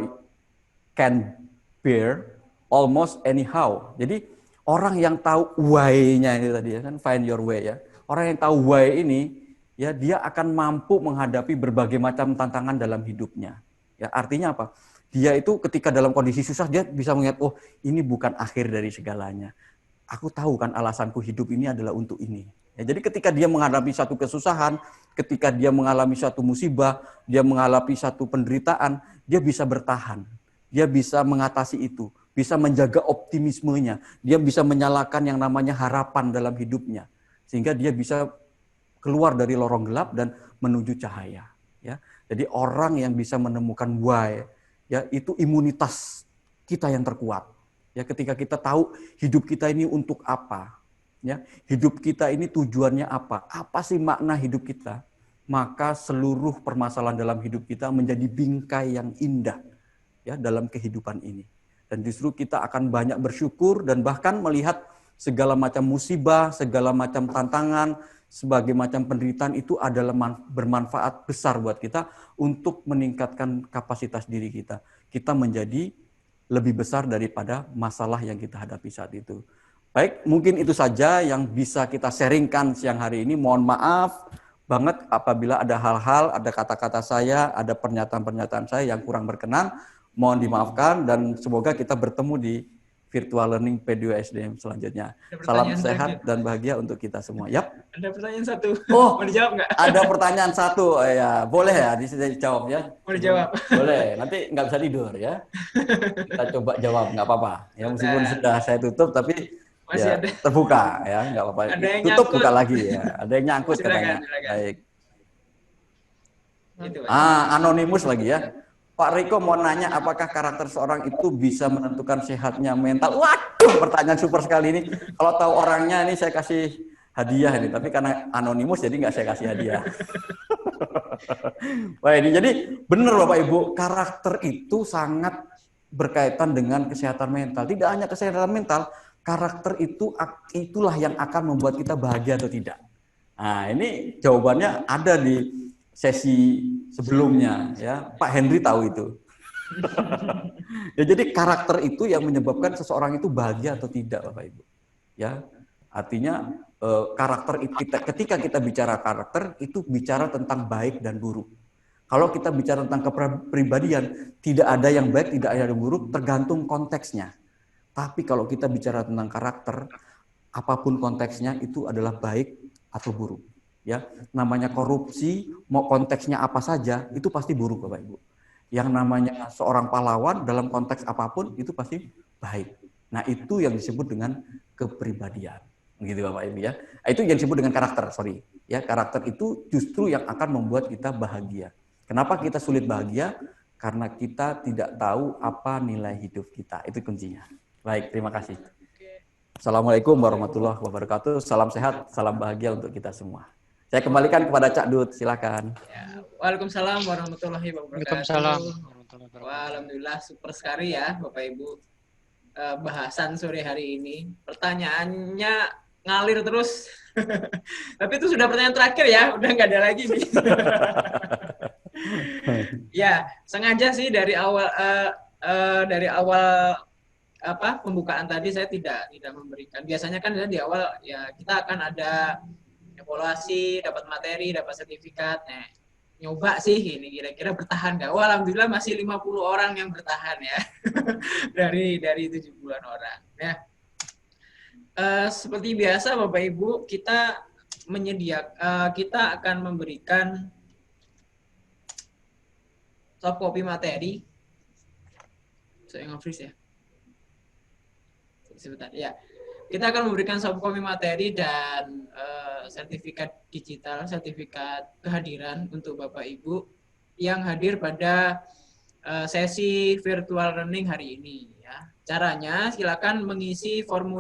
can bear almost anyhow. Jadi orang yang tahu why-nya ini tadi ya kan, find your way ya. Orang yang tahu why ini ya dia akan mampu menghadapi berbagai macam tantangan dalam hidupnya. Ya, artinya apa? Dia itu ketika dalam kondisi susah dia bisa melihat, oh ini bukan akhir dari segalanya. Aku tahu kan alasanku hidup ini adalah untuk ini. Ya, jadi ketika dia menghadapi satu kesusahan, ketika dia mengalami satu musibah, dia mengalami satu penderitaan, dia bisa bertahan. Dia bisa mengatasi itu, bisa menjaga optimismenya, dia bisa menyalakan yang namanya harapan dalam hidupnya. Sehingga dia bisa keluar dari lorong gelap dan menuju cahaya. Ya, jadi orang yang bisa menemukan why, ya itu imunitas kita yang terkuat. Ya, ketika kita tahu hidup kita ini untuk apa, ya hidup kita ini tujuannya apa sih makna hidup kita, maka seluruh permasalahan dalam hidup kita menjadi bingkai yang indah, ya dalam kehidupan ini. Dan justru kita akan banyak bersyukur dan bahkan melihat segala macam musibah, segala macam tantangan, sebagai macam penderitaan itu adalah bermanfaat besar buat kita untuk meningkatkan kapasitas diri kita. Kita menjadi lebih besar daripada masalah yang kita hadapi saat itu. Baik, mungkin itu saja yang bisa kita sharingkan siang hari ini. Mohon maaf banget apabila ada hal-hal, ada kata-kata saya, ada pernyataan-pernyataan saya yang kurang berkenan. Mohon dimaafkan dan semoga kita bertemu di virtual learning P2SDM selanjutnya. Salam sehat dan bahagia untuk kita semua. Yap. Ada pertanyaan satu. Oh, mau dijawab nggak? Ada pertanyaan satu. Ya, boleh ya dijawab ya. Mau dijawab. Boleh. Nanti nggak bisa tidur ya. Kita coba jawab, nggak apa-apa. Ya meskipun sudah saya tutup, tapi masih ya, ada. Terbuka ya, nggak apa-apa. Tutup nyangkut. Buka lagi ya. Ada yang nyangkut katanya. Baik. Anonimus lagi ya. Pak Riko mau nanya, apakah karakter seorang itu bisa menentukan sehatnya mental? Waduh, pertanyaan super sekali ini. Kalau tahu orangnya ini saya kasih hadiah ini, tapi karena anonimus jadi nggak saya kasih hadiah. Baik, ini jadi benar Bapak Ibu, karakter itu sangat berkaitan dengan kesehatan mental. Tidak hanya kesehatan mental, karakter itulah yang akan membuat kita bahagia atau tidak. Nah, ini jawabannya ada di sesi sebelumnya ya. Pak Henry tahu itu. Ya, jadi karakter itu yang menyebabkan seseorang itu bahagia atau tidak Bapak Ibu. Ya. Artinya karakter itu ketika kita bicara karakter itu bicara tentang baik dan buruk. Kalau kita bicara tentang kepribadian, tidak ada yang baik, tidak ada yang buruk, tergantung konteksnya. Tapi kalau kita bicara tentang karakter, apapun konteksnya itu adalah baik atau buruk. Ya, namanya korupsi, mau konteksnya apa saja, itu pasti buruk Bapak Ibu. Yang namanya seorang pahlawan dalam konteks apapun itu pasti baik. Nah, itu yang disebut dengan kepribadian. Begitu Bapak Ibu ya. Itu yang disebut dengan karakter, sorry. Ya, karakter itu justru yang akan membuat kita bahagia. Kenapa kita sulit bahagia? Karena kita tidak tahu apa nilai hidup kita. Itu kuncinya. Baik, terima kasih. Assalamualaikum warahmatullahi wabarakatuh. Salam sehat, salam bahagia untuk kita semua. Saya kembalikan kepada Cak Dut, silakan. Ya, Waalaikumsalam warahmatullahi wabarakatuh. Waalaikumsalam. Wah, alhamdulillah super sekali ya Bapak Ibu. Bahasan sore hari ini. Pertanyaannya ngalir terus. Tapi itu sudah pertanyaan terakhir ya, udah nggak ada lagi nih. Ya, sengaja sih dari awal pembukaan tadi saya tidak memberikan. Biasanya kan di awal ya kita akan ada evaluasi, dapat materi, dapat sertifikat. Nah, nyoba sih ini kira-kira bertahan nggak? Wah, alhamdulillah masih 50 orang yang bertahan ya. dari 70-an orang. Ya. Seperti biasa Bapak Ibu, kita akan memberikan soft copy materi. Saya nge-freeze ya. Sebentar ya. Kita akan memberikan soft copy materi dan sertifikat digital, sertifikat kehadiran untuk Bapak Ibu yang hadir pada sesi virtual learning hari ini. Ya. Caranya silakan mengisi form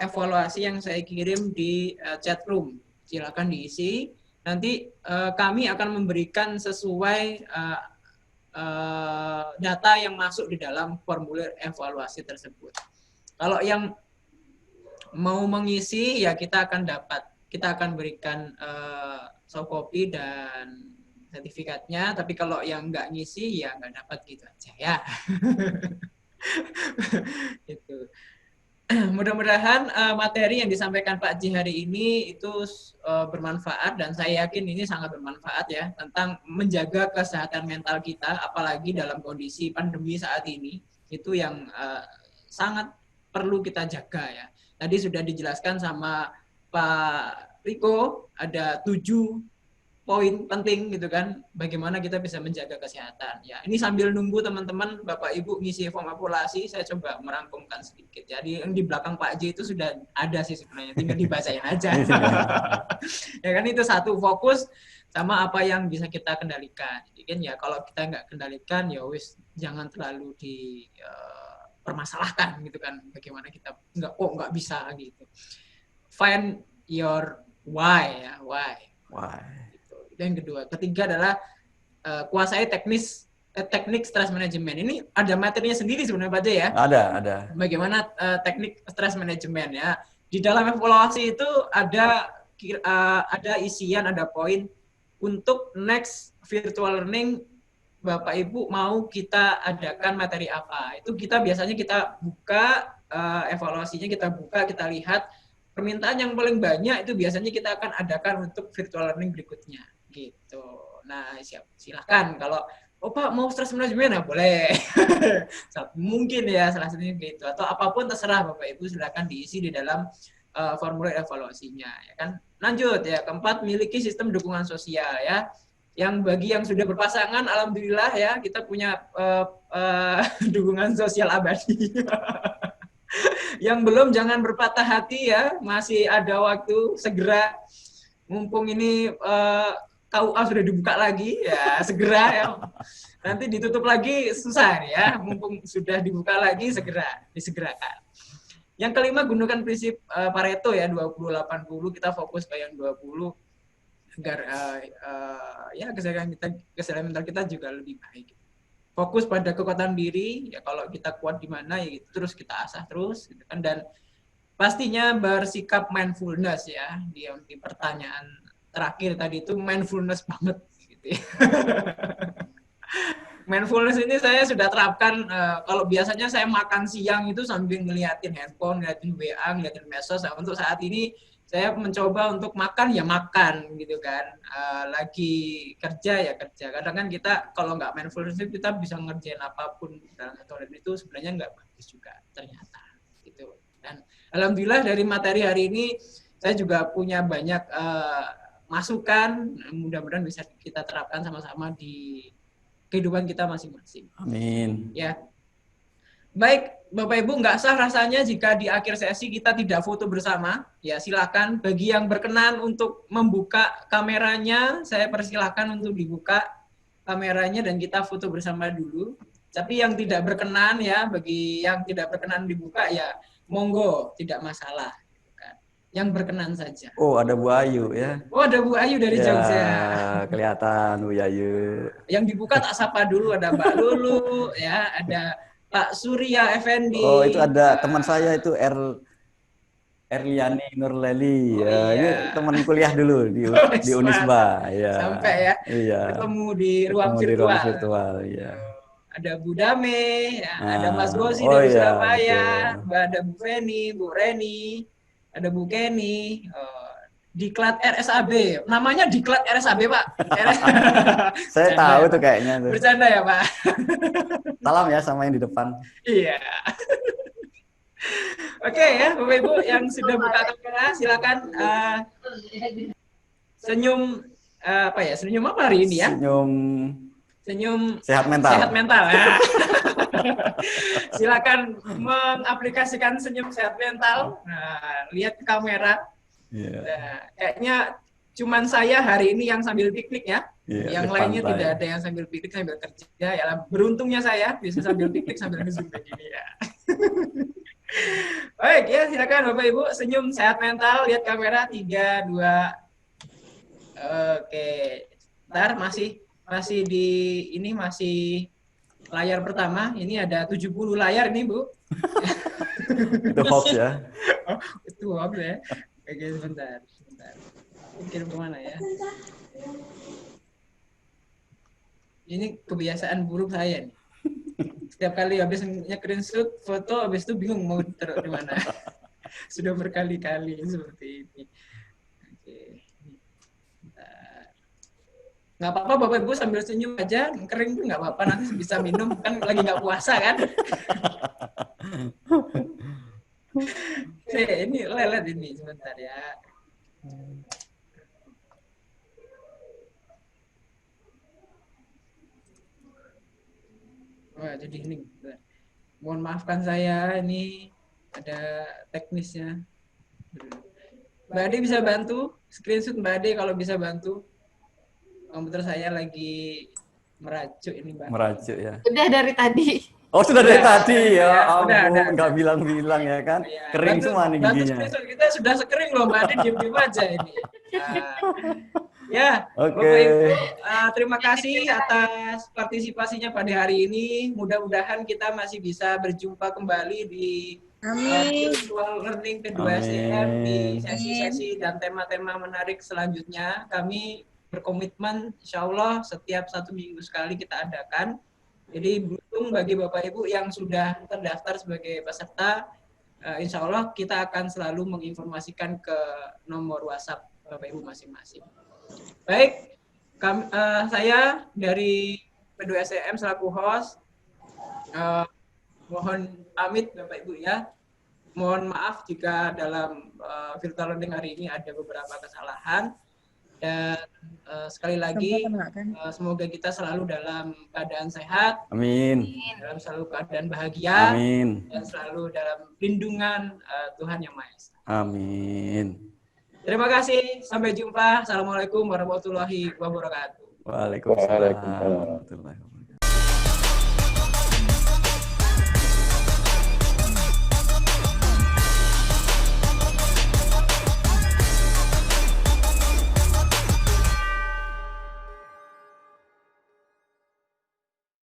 evaluasi yang saya kirim di chat room. Silakan diisi. Nanti kami akan memberikan sesuai data yang masuk di dalam formulir evaluasi tersebut. Kalau yang mau mengisi ya kita akan berikan soft copy dan sertifikatnya, tapi kalau yang nggak ngisi ya nggak dapat gitu aja ya. Itu. Mudah-mudahan materi yang disampaikan Pak Ji hari ini itu bermanfaat, dan saya yakin ini sangat bermanfaat ya, tentang menjaga kesehatan mental kita, apalagi dalam kondisi pandemi saat ini, itu yang sangat perlu kita jaga ya. Tadi sudah dijelaskan sama Pak Riko, ada 7 poin penting gitu kan, bagaimana kita bisa menjaga kesehatan ya. Ini sambil nunggu teman-teman Bapak Ibu ngisi form evaluasi, saya coba merangkumkan sedikit. Jadi yang di belakang Pak J itu sudah ada sih sebenarnya, tinggal dibacain aja. Ya kan, itu satu, fokus sama apa yang bisa kita kendalikan. Jadi kan ya kalau kita nggak kendalikan ya wis, jangan terlalu permasalahkan gitu kan, bagaimana kita nggak bisa gitu. Find your why ya, why. Yang kedua, ketiga adalah kuasai teknik stress management. Ini ada materinya sendiri sebenarnya Pak J ya. Ada. Bagaimana teknik stress management ya. Di dalam evaluasi itu ada isian, ada poin untuk next virtual learning. Bapak Ibu mau kita adakan materi apa? Itu kita biasanya kita buka evaluasinya, kita buka, kita lihat permintaan yang paling banyak itu biasanya kita akan adakan untuk virtual learning berikutnya. Gitu. Nah, silahkan kalau Pak mau stress management, nah boleh. Mungkin ya salah satunya gitu. Atau apapun terserah Bapak Ibu, silahkan diisi di dalam formulir evaluasinya. Ya kan? Lanjut ya, keempat, miliki sistem dukungan sosial ya. Yang bagi yang sudah berpasangan, alhamdulillah ya, kita punya dukungan sosial abadi. Yang belum jangan berpatah hati ya, masih ada waktu, segera. Mumpung ini KUA sudah dibuka lagi, ya segera ya. Nanti ditutup lagi susah ya, mumpung sudah dibuka lagi disegerakan. Yang kelima, gunakan prinsip Pareto ya, 20-80, kita fokus ke yang 20 agar ya kesehatan mental kita juga lebih baik. Fokus pada kekuatan diri, ya kalau kita kuat di mana ya gitu, terus kita asah terus gitu kan, dan pastinya bersikap mindfulness ya. Di pertanyaan terakhir tadi itu mindfulness banget gitu ya. Mindfulness ini saya sudah terapkan, kalau biasanya saya makan siang itu sambil ngeliatin handphone, ngeliatin WA, ngeliatin medsos. Nah, untuk saat ini saya mencoba untuk makan ya makan gitu kan, lagi kerja ya kerja. Kadang kan kita kalau nggak mindfulness kita bisa ngerjain apapun dalam satu hari itu sebenarnya nggak bagus juga ternyata gitu. Dan alhamdulillah dari materi hari ini saya juga punya banyak masukan, mudah-mudahan bisa kita terapkan sama-sama di kehidupan kita masing-masing. Amin. Ya. Baik, Bapak Ibu, nggak sah rasanya jika di akhir sesi kita tidak foto bersama. Ya, silakan bagi yang berkenan untuk membuka kameranya, saya persilahkan untuk dibuka kameranya dan kita foto bersama dulu. Tapi yang tidak berkenan ya, bagi yang tidak berkenan dibuka ya monggo, tidak masalah. Yang berkenan saja. Oh, ada Bu Ayu ya. Oh, ada Bu Ayu dari Jogja. Kelihatan Bu Ayu. Yang dibuka tak sapa dulu, ada Mbak Lulu, ya, ada Pak Surya Effendi. Oh, itu ada teman saya itu Erliani Nurleli. Ya, iya. Ini teman kuliah dulu di Unisba. Ya. Sampai ya. Iya. Ketemu di ruang virtual. Ya. Ada Bu Dame, ya, ada Mas Gosi dari Surabaya, ada Bu Feni, Bu Reni, ada Bu Kenny, Diklat RSAB. Namanya Diklat RSAB, Pak. Saya tahu tuh kayaknya. Tuh. Bercanda ya, Pak. Salam ya sama yang di depan. Iya. Oke ya, Bapak Ibu yang sudah buka kamera, silakan senyum senyum apa hari ini ya? Senyum sehat mental. Sehat mental ya. Silakan mengaplikasikan senyum sehat mental. Nah, lihat ke kamera. Yeah. Nah, kayaknya cuman saya hari ini yang sambil piknik ya. Yeah, yang lainnya tidak ada yang sambil piknik sambil kerja. Ya, beruntungnya saya bisa sambil piknik sambil nge-zoom begini ya. Baik ya, silakan Bapak Ibu senyum sehat mental, lihat kamera 3 2. Oke. Ntar masih di ini masih layar pertama. Ini ada 70 layar nih, Bu. Itu hoax ya. Oh, itu hoax ya. Oke, sebentar. Kirim kemana ya? Ini kebiasaan buruk saya nih. Setiap kali habis nge-screenshot foto, habis itu bingung mau taruh di mana. Sudah berkali-kali seperti ini. Oke. Nggak apa-apa Bapak Ibu sambil senyum aja, kering tuh nggak apa-apa, nanti bisa minum, kan lagi nggak puasa kan. Oke, ini lelet ini sebentar ya. Wah, jadi ini. Mohon maafkan saya, ini ada teknisnya. Mbak Ade bisa bantu? Screenshot Mbak Ade kalau bisa bantu. Komputer saya lagi meracuk ini, Mbak. Meracuk ya. Udah dari tadi. Oh, sudah dari tadi ya. Udah. Nggak bilang-bilang ya kan. Ya, Kering semua nih giginya. Kita sudah sekering loh, Mbak Ade, diem-diem aja ini. Ya, Oke. Bapak Ibu, terima kasih atas partisipasinya pada hari ini. Mudah-mudahan kita masih bisa berjumpa kembali di virtual learning P2SCM di sesi-sesi dan tema-tema menarik selanjutnya. Kami berkomitmen, insya Allah setiap 1 minggu sekali kita adakan. Jadi beruntung bagi Bapak Ibu yang sudah terdaftar sebagai peserta, insya Allah kita akan selalu menginformasikan ke nomor WhatsApp Bapak Ibu masing-masing. Baik, saya dari P2SCM selaku host, mohon pamit Bapak Ibu ya. Mohon maaf jika dalam virtual learning hari ini ada beberapa kesalahan. Dan sekali lagi, semoga kita selalu dalam keadaan sehat. Amin. Dalam selalu keadaan bahagia. Amin. Dan selalu dalam lindungan Tuhan Yang Maha Esa. Amin. Terima kasih. Sampai jumpa. Assalamualaikum warahmatullahi wabarakatuh. Waalaikumsalam warahmatullahi wabarakatuh.